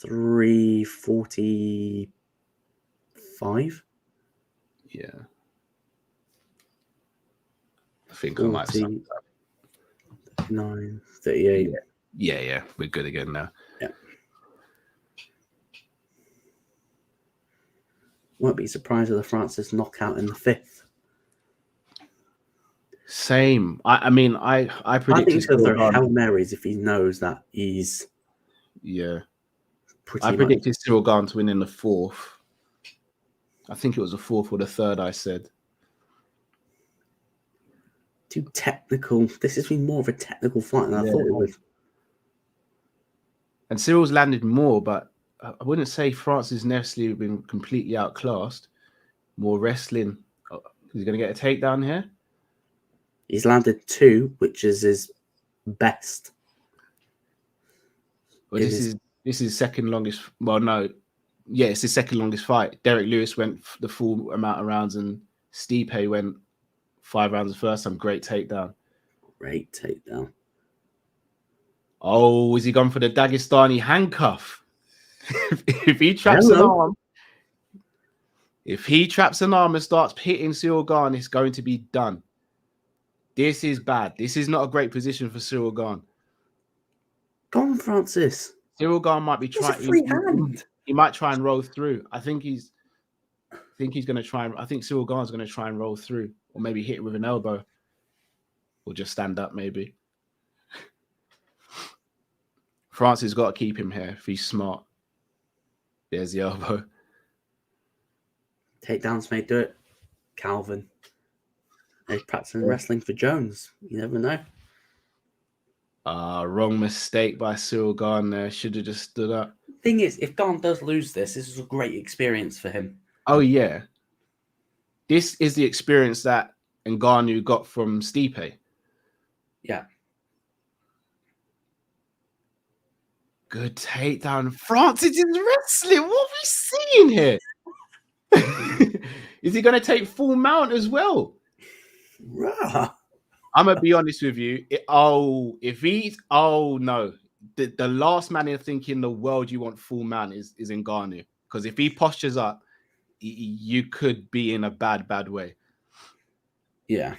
3:45. Yeah. I think I might have 9:38. Yeah. We're good again now. Yeah. Won't be surprised with the Francis knockout in the 5th. Same. I mean, I predicted. I think he's going to throw Hail Marys if he knows that he's. Yeah. I predicted Cyril Gane to win in the 4th. I think it was the 4th or the 3rd, I said. Too technical. This has been more of a technical fight than I thought it would. And Cyril's landed more, but I wouldn't say Francis necessarily been completely outclassed. More wrestling. Oh, is he going to get a takedown here? He's landed 2, which is his best. Well, this is second longest. Well, no. Yeah, it's his second longest fight. Derek Lewis went the full amount of rounds and Stipe went 5 rounds the first time. Great takedown. Great takedown. Oh, is he gone for the Dagestani handcuff? If he traps an arm, and starts hitting Cyril Gane, it's going to be done. This is bad. This is not a great position for Cyril Gane. Go on, Francis. Cyril Gane might be trying. Free hand. He might try and roll through. I think he's going to try. I think Cyril Gane's going to try and roll through, or maybe hit it with an elbow, or just stand up. Maybe. Francis has got to keep him here if he's smart. There's the elbow. Takedowns may do it. Calvin. He's practicing wrestling for Jones. You never know. Wrong mistake by Cyril Gane there. Should have just stood up. Thing is, if Gane does lose this is a great experience for him. Oh, yeah. This is the experience that Ngannou got from Stipe. Yeah. Good takedown. Francis is wrestling. What are we seeing here? Is he going to take full mount as well? I'm going to be honest with you. No. The last man I think in the world you want full mount is Ngannou. Because if he postures up, you could be in a bad way. Yeah.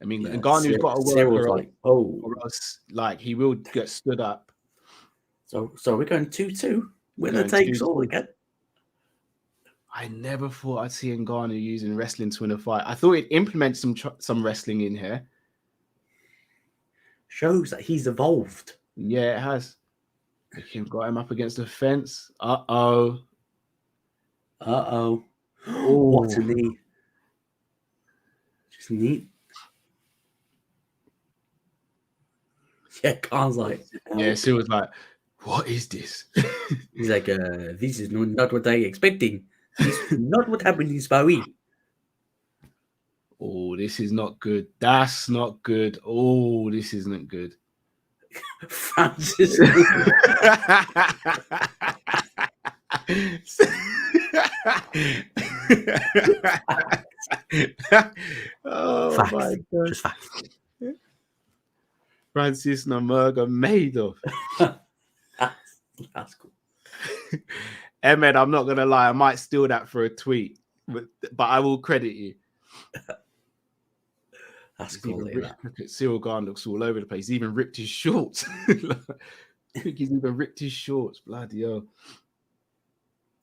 I mean, Ngannou's got to work Cyril's like, or else, like, he will get stood up. So we're going 2-2. Winner takes all again. I never thought I'd see Ngannou using wrestling to win a fight. I thought he'd implement some wrestling in here. Shows that he's evolved. Yeah, it has. Got him up against the fence. Uh-oh. What a knee. Just neat. Yeah, Khan's like... Yeah, Sil was like, what is this? He's like, this is not what I expecting. This is not what happened in Spawi. Oh, this is not good. That's not good. Oh, this isn't good. Francis. Oh, facts. my God. Just facts. Francis Namurga made of. That's cool. Ahmed, I'm not going to lie. I might steal that for a tweet, but I will credit you. That's cool. Look at Cyril Gane, looks all over the place. He's even ripped his shorts. I think he's even ripped his shorts. Bloody hell.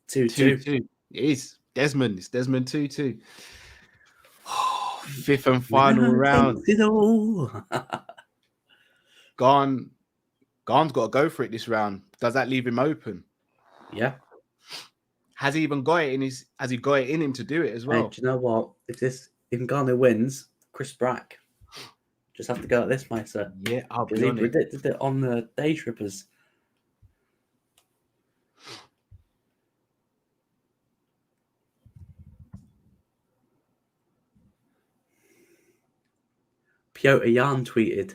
2-2. It is. Desmond. It's Desmond 2-2. Fifth and final round. Gane's got to go for it this round. Does that leave him open? Yeah. Has he even got it in his? Has he got it in him to do it as well? Hey, do you know what? If Ngannou wins, Chris Brack just have to go like this, my sir. Yeah, I'll be honest. He predicted it on the Day Trippers. Piotr Jan tweeted.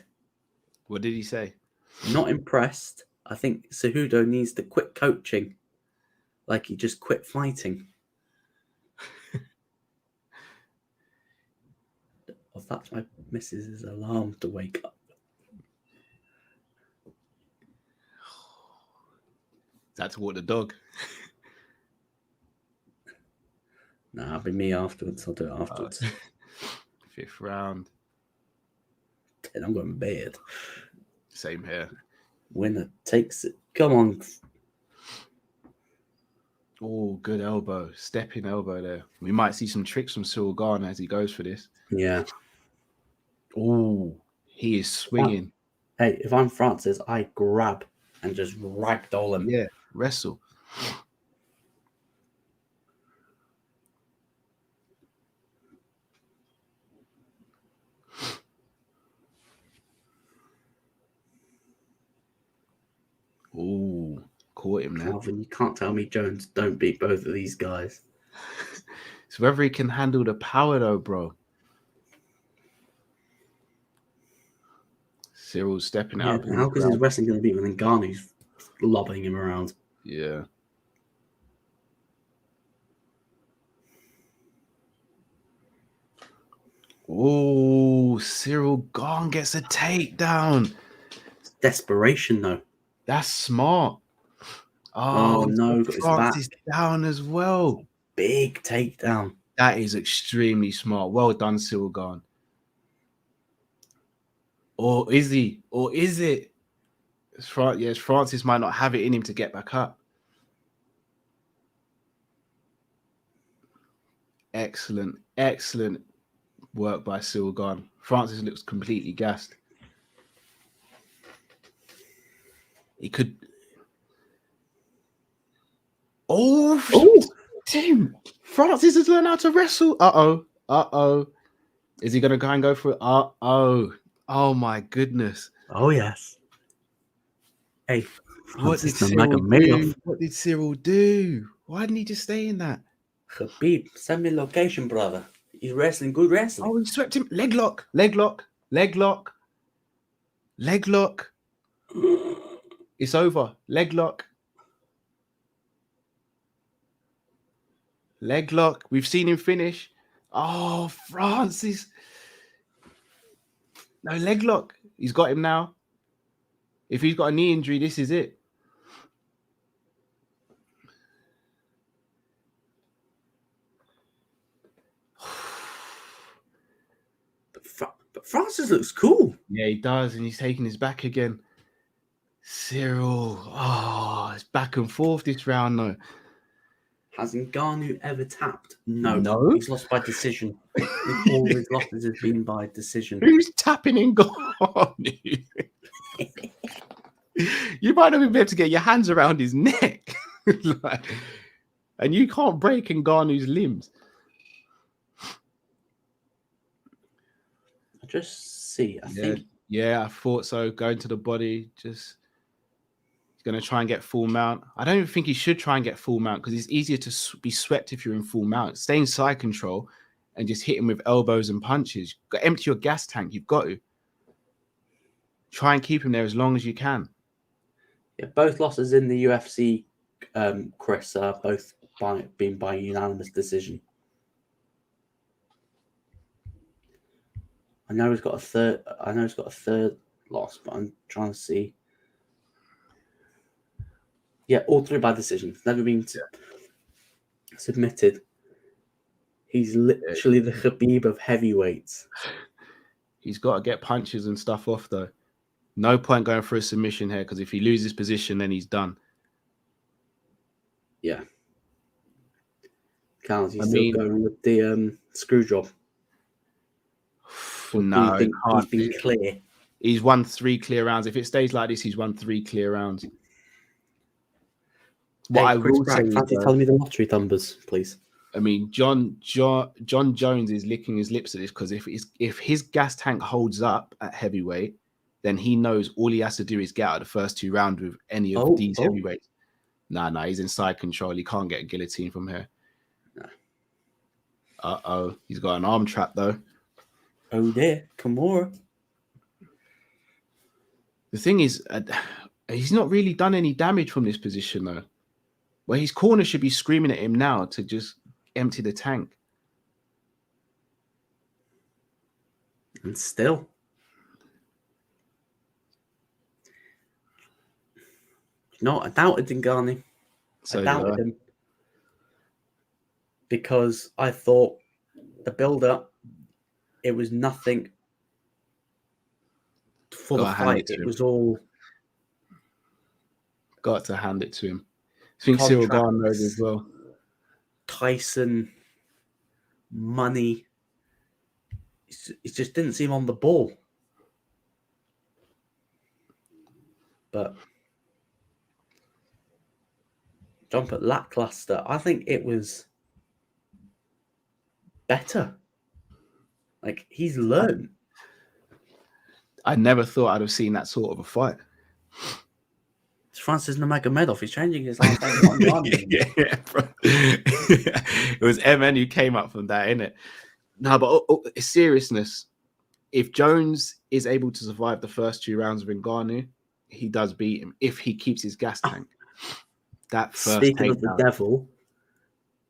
What did he say? Not impressed. I think Cejudo needs to quit coaching. Like he just quit fighting. Oh, that's my missus's alarm to wake up. That's what the dog. Nah, it'll be me afterwards. I'll do it afterwards. Fifth round. And I'm going to bed. Same here. Winner takes it. Come on. Oh, good elbow. Stepping elbow there. We might see some tricks from Cyril Gane as he goes for this. Yeah. Oh, he is swinging. Hey, if I'm Francis, I grab and just ragdoll him. Yeah, wrestle. Oh, caught him now. Calvin, you can't tell me Jones don't beat both of these guys. It's whether he can handle the power though, bro. Cyril's stepping out. How is his wrestling going to beat when Ngannou's lobbing him around? Yeah. Oh, Cyril Gane gets a takedown. It's desperation, though. That's smart. Oh no, Francis down as well. Big takedown. That is extremely smart. Well done, Cyril Gane. Or is he? Or is it? Yes, Francis might not have it in him to get back up. Excellent, excellent work by Cyril Gane. Francis looks completely gassed. He could. Oh, Tim! Francis has learned how to wrestle. Uh-oh. Is he going to go for it? Oh my goodness. Oh, yes. Hey, What did Francis Cyril do? Ngannou. What did Cyril do? Why didn't he just stay in that? Khabib, send me location, brother. He's wrestling, good wrestling. Oh, he swept him. Leg lock, leg lock, leg lock, leg lock. It's over. Leg lock. Leg lock. We've seen him finish. Oh, Francis. No, leg lock. He's got him now. If he's got a knee injury, this is it. But Francis looks cool. Yeah, he does. And he's taking his back again. Cyril. Oh, it's back and forth this round, though. Has Ngannou ever tapped? No. No. He's lost by decision. All his losses have been by decision. Who's tapping Ngannou? You might not be able to get your hands around his neck. And you can't break Ngannou's limbs. I just see. I think. Yeah, I thought so. Going to the body, just he's going to try and get full mount. I don't even think he should try and get full mount because it's easier to be swept if you're in full mount. Stay in side control and just hit him with elbows and punches. You've got to empty your gas tank. You've got to try and keep him there as long as you can. Yeah, both losses in the UFC, Chris, are both been by unanimous decision. I know he's got a third loss, but I'm trying to see. Yeah, all three by decision. Never been submitted. He's literally the Khabib of heavyweights. He's got to get punches and stuff off, though. No point going for a submission here because if he loses position, then he's done. Yeah. Carlos, he's still going with the screw job. No, he's been clear. He's won 3 clear rounds. If it stays like this, he's won 3 clear rounds. What I will say, tell me the lottery numbers, please. I mean, John Jones is licking his lips at this because if his gas tank holds up at heavyweight, then he knows all he has to do is get out of the first 2 rounds with any of these heavyweights. Nah, he's in side control. He can't get a guillotine from here. No. He's got an arm trap though. Oh dear, Kimura. The thing is, he's not really done any damage from this position though. Where his corner should be screaming at him now to just empty the tank. And still. No, I doubted Ngannou. I doubted him. Because I thought the build-up, it was nothing for the fight. It was all... Got to hand it to him. I think Cyril Gane knows as well. Tyson, money. It just didn't seem on the ball. But jump at lackluster. I think it was better. Like, he's learned. I never thought I'd have seen that sort of a fight. It's Francis Ngannou. He's changing his last name. Yeah, bro. It was MN who came up from that, innit? No, but seriousness, if Jones is able to survive the first 2 rounds of Ngannou, he does beat him if he keeps his gas tank. That first Speaking of the devil,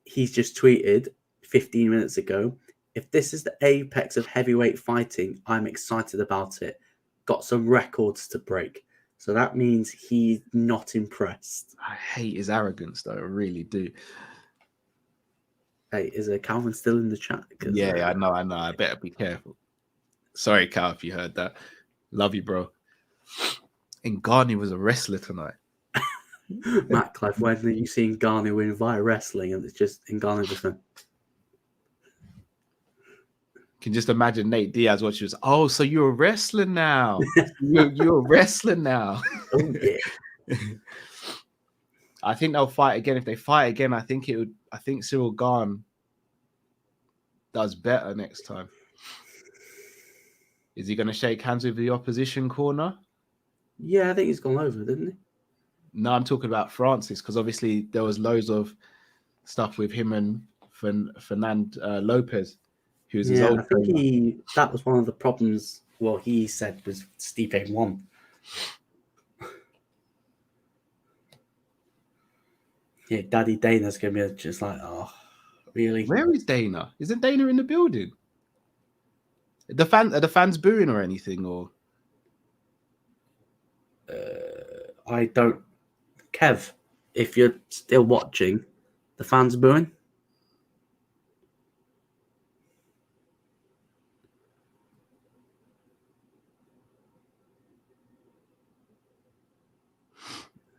he's just tweeted 15 minutes ago, if this is the apex of heavyweight fighting, I'm excited about it. Got some records to break. So that means he's not impressed. I hate his arrogance, though. I really do. Hey, is Calvin still in the chat? Yeah, I know. I better be careful. Sorry, Cal, if you heard that. Love you, bro. Ngannou was a wrestler tonight. Matt Clive, when are you seeing Ngannou win via wrestling? And it's just Ngannou just went... Can just imagine Nate Diaz watching us. Oh, so you're a wrestler now. you're a wrestler now. Oh, yeah. I think they'll fight again. If they fight again, I think Cyril Gane does better next time. Is he going to shake hands with the opposition corner? Yeah, I think he's gone over, didn't he? No, I'm talking about Francis, because obviously there was loads of stuff with him and Fernand Lopez, who's his old I think trainer. that was one of the problems. Well, he said was Stipe won. Yeah, Daddy Dana's gonna be just like, oh, really? Where is Dana? Isn't Dana in the building? Are the fans booing or anything, or? I don't. Kev, if you're still watching, the fans booing.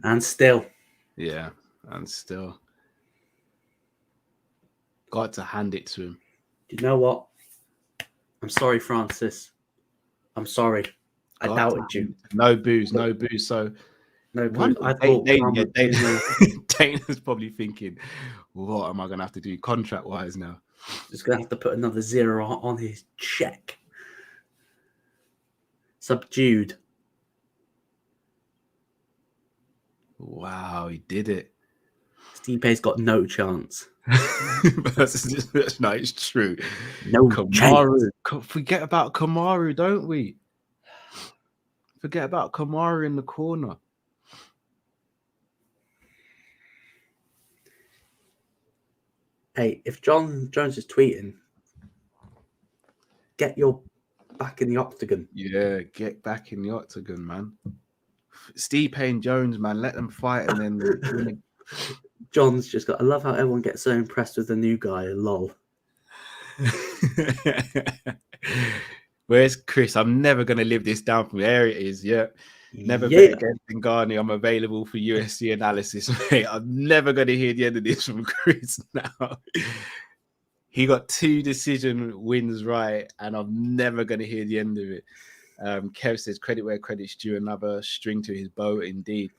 And still. Yeah, and still. Got to hand it to him. You know what? I'm sorry, Francis. I'm sorry. I doubted you. No booze. So no booze. I thought Dana's probably thinking, what am I going to have to do contract-wise now? Just going to have to put another 0 on his check. Subdued. Wow, he did it. Stipe's got no chance. No, it's true. No Kamaru. Forget about Kamaru, don't we? Forget about Kamaru in the corner. Hey, if John Jones is tweeting, get your back in the octagon. Yeah, get back in the octagon, man. Stipe and Jones, man, let them fight and then John's just got. I love how everyone gets so impressed with the new guy. Lol. Where's Chris? I'm never gonna live this down from there. It is, yeah. Never bet against Gane. I'm available for USC analysis, mate. I'm never gonna hear the end of this from Chris now. He got 2 decision wins right, and I'm never gonna hear the end of it. Kev says credit where credit's due, another string to his bow, indeed.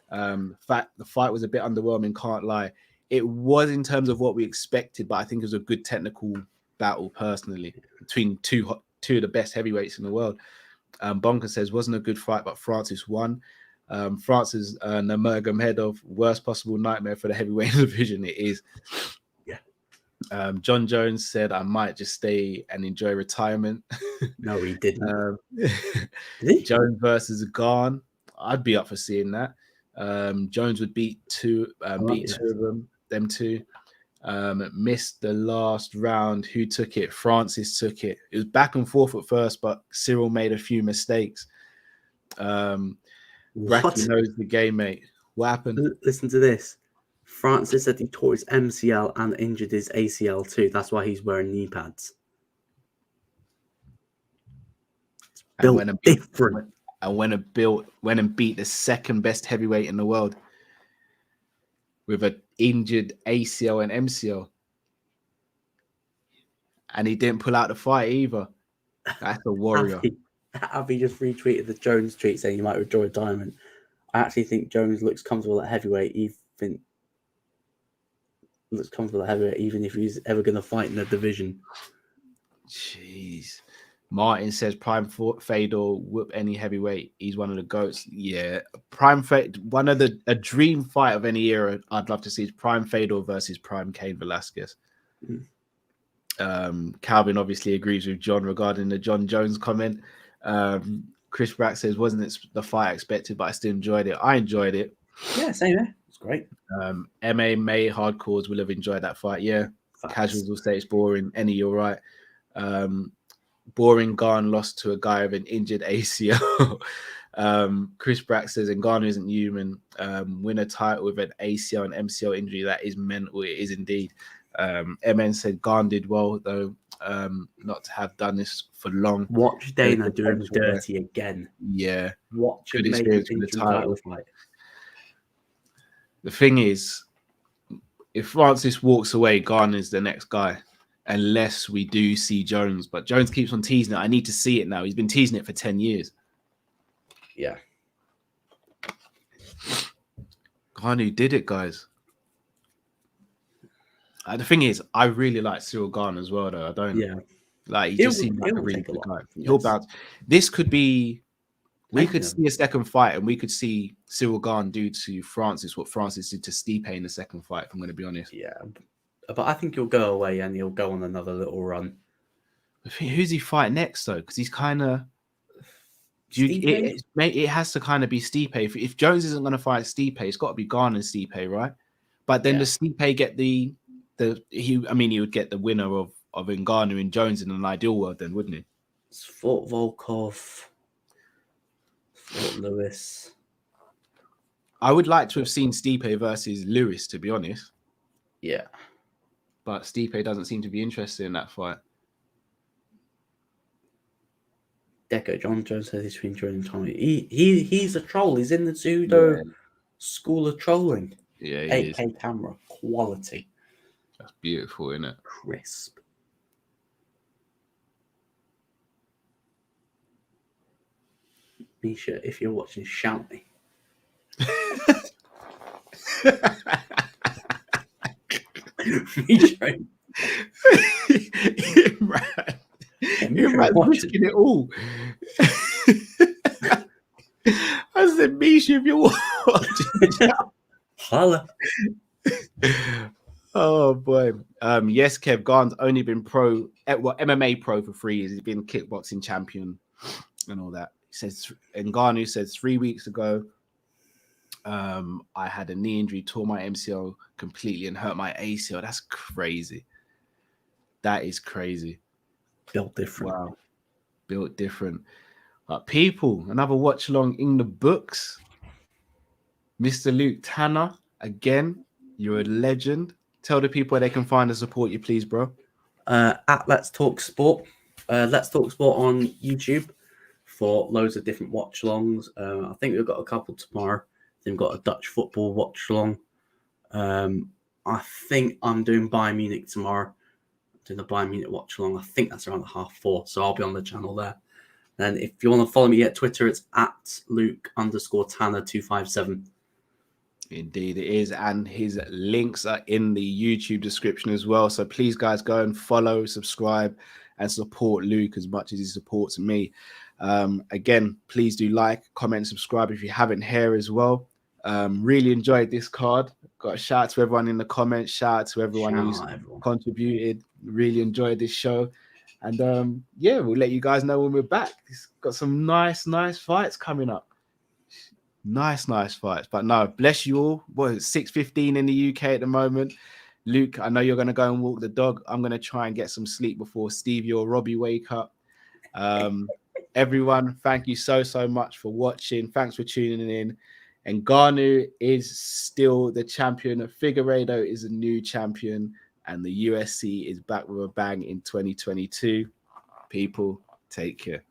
The fight was a bit underwhelming, can't lie. It was in terms of what we expected, but I think it was a good technical battle personally between two of the best heavyweights in the world. Bonker says wasn't a good fight, but Francis won. Francis Nurmagomedov, worst possible nightmare for the heavyweight division. It is. Yeah. John Jones said I might just stay and enjoy retirement. No, he didn't. Did he? Jones versus Gane. I'd be up for seeing that. Jones would beat two of them two. Missed the last round. Who took it? Francis took it. It was back and forth at first, but Cyril made a few mistakes. Bracky knows the game, mate. What happened? Listen to this. Francis said he tore his MCL and injured his ACL too. That's why he's wearing knee pads. And went and beat the second best heavyweight in the world with an injured ACL and MCL. And he didn't pull out the fight either. That's a warrior. Abby just retweeted the Jones tweet saying he might withdraw retirement. I actually think Jones looks comfortable at heavyweight, even if he's ever going to fight in the division. Jeez. Martin says Prime Fedor whoop any heavyweight. He's one of the GOATs. Yeah. Prime Fedor, a dream fight of any era I'd love to see is Prime Fedor versus Prime Cain Velasquez. Calvin obviously agrees with John regarding the John Jones comment. Chris Brack says, wasn't it the fight I expected, but I still enjoyed it. I enjoyed it. Yeah, same here. It's great. MMA hardcores will have enjoyed that fight. Yeah. Facts. Casuals will say it's boring. Any, you're right. Boring. Gane lost to a guy with an injured ACL. Chris Brack says, Ngannou isn't human. Win a title with an ACL and MCL injury. That is mental. It is indeed. MN said Gane did well, though, not to have done this for long. Watch Dana do him dirty again. Yeah. Watch him make him into the title fight. The thing is, if Francis walks away, Gane is the next guy. Unless we do see Jones. But Jones keeps on teasing it. I need to see it now. He's been teasing it for 10 years. Yeah. Ngannou did it, guys. The thing is, I really like Cyril Gane as well, though. I don't. Yeah. Like he just seemed like a really good guy. He'll bounce. This could be. We could see a second fight, and we could see Cyril Gane do to Francis what Francis did to Stipe in the second fight. If I'm going to be honest. Yeah, but I think he'll go away and he'll go on another little run. Who's he fight next though? Because he's kind of. It has to kind of be Stipe. If Jones isn't going to fight Stipe, it's got to be Gane and Stipe, right? But then does Stipe get he would get the winner of Ngannou and Jones in an ideal world, then wouldn't he? It's fought Volkov, fought Lewis. I would like to have seen Stipe versus Lewis, to be honest. Yeah, but Stipe doesn't seem to be interested in that fight. Deco John Jones says he's been joining Tommy. He's a troll. He's in the judo school of trolling. Yeah, he 8K is. Camera quality. That's beautiful, isn't it? Crisp. Misha, if you're watching, shout me. Misha. Imran's risking it all. I said, Misha, if you're watching. Holla. Oh boy. Yes, Kev, Gane's only been MMA pro for 3 years. He's been kickboxing champion and all that. He says, and Ngannou said 3 weeks ago, I had a knee injury, tore my MCL completely and hurt my ACL. That's crazy. That is crazy. Built different. Wow. Built different. But people, another watch along in the books. Mr. Luke Tanner, again, you're a legend. Tell the people where they can find and support you, please, bro. At Let's Talk Sport. Let's Talk Sport on YouTube for loads of different watch-alongs. I think we've got a couple tomorrow. Then we've got a Dutch football watch-along. I think I'm doing Bayern Munich tomorrow. I'm doing the Bayern Munich watch-along. I think that's around 4:30, so I'll be on the channel there. And if you want to follow me at Twitter, it's at Luke_Tanner257. Indeed, it is. And his links are in the YouTube description as well. So please, guys, go and follow, subscribe, and support Luke as much as he supports me. Again, please do like, comment, and subscribe if you haven't here as well. Really enjoyed this card. Got a shout out to everyone in the comments. Shout out to everyone who's contributed. Really enjoyed this show. And yeah, we'll let you guys know when we're back. It's got some nice fights coming up. Nice fights. But no, bless you all. What is 6:15 in the UK at the moment? Luke, I know you're going to go and walk the dog. I'm going to try and get some sleep before Stevie or Robbie wake up. Everyone, thank you so much for watching. Thanks for tuning in. And Ngannou is still the champion. Figueiredo is a new champion. And the USC is back with a bang in 2022. People, take care.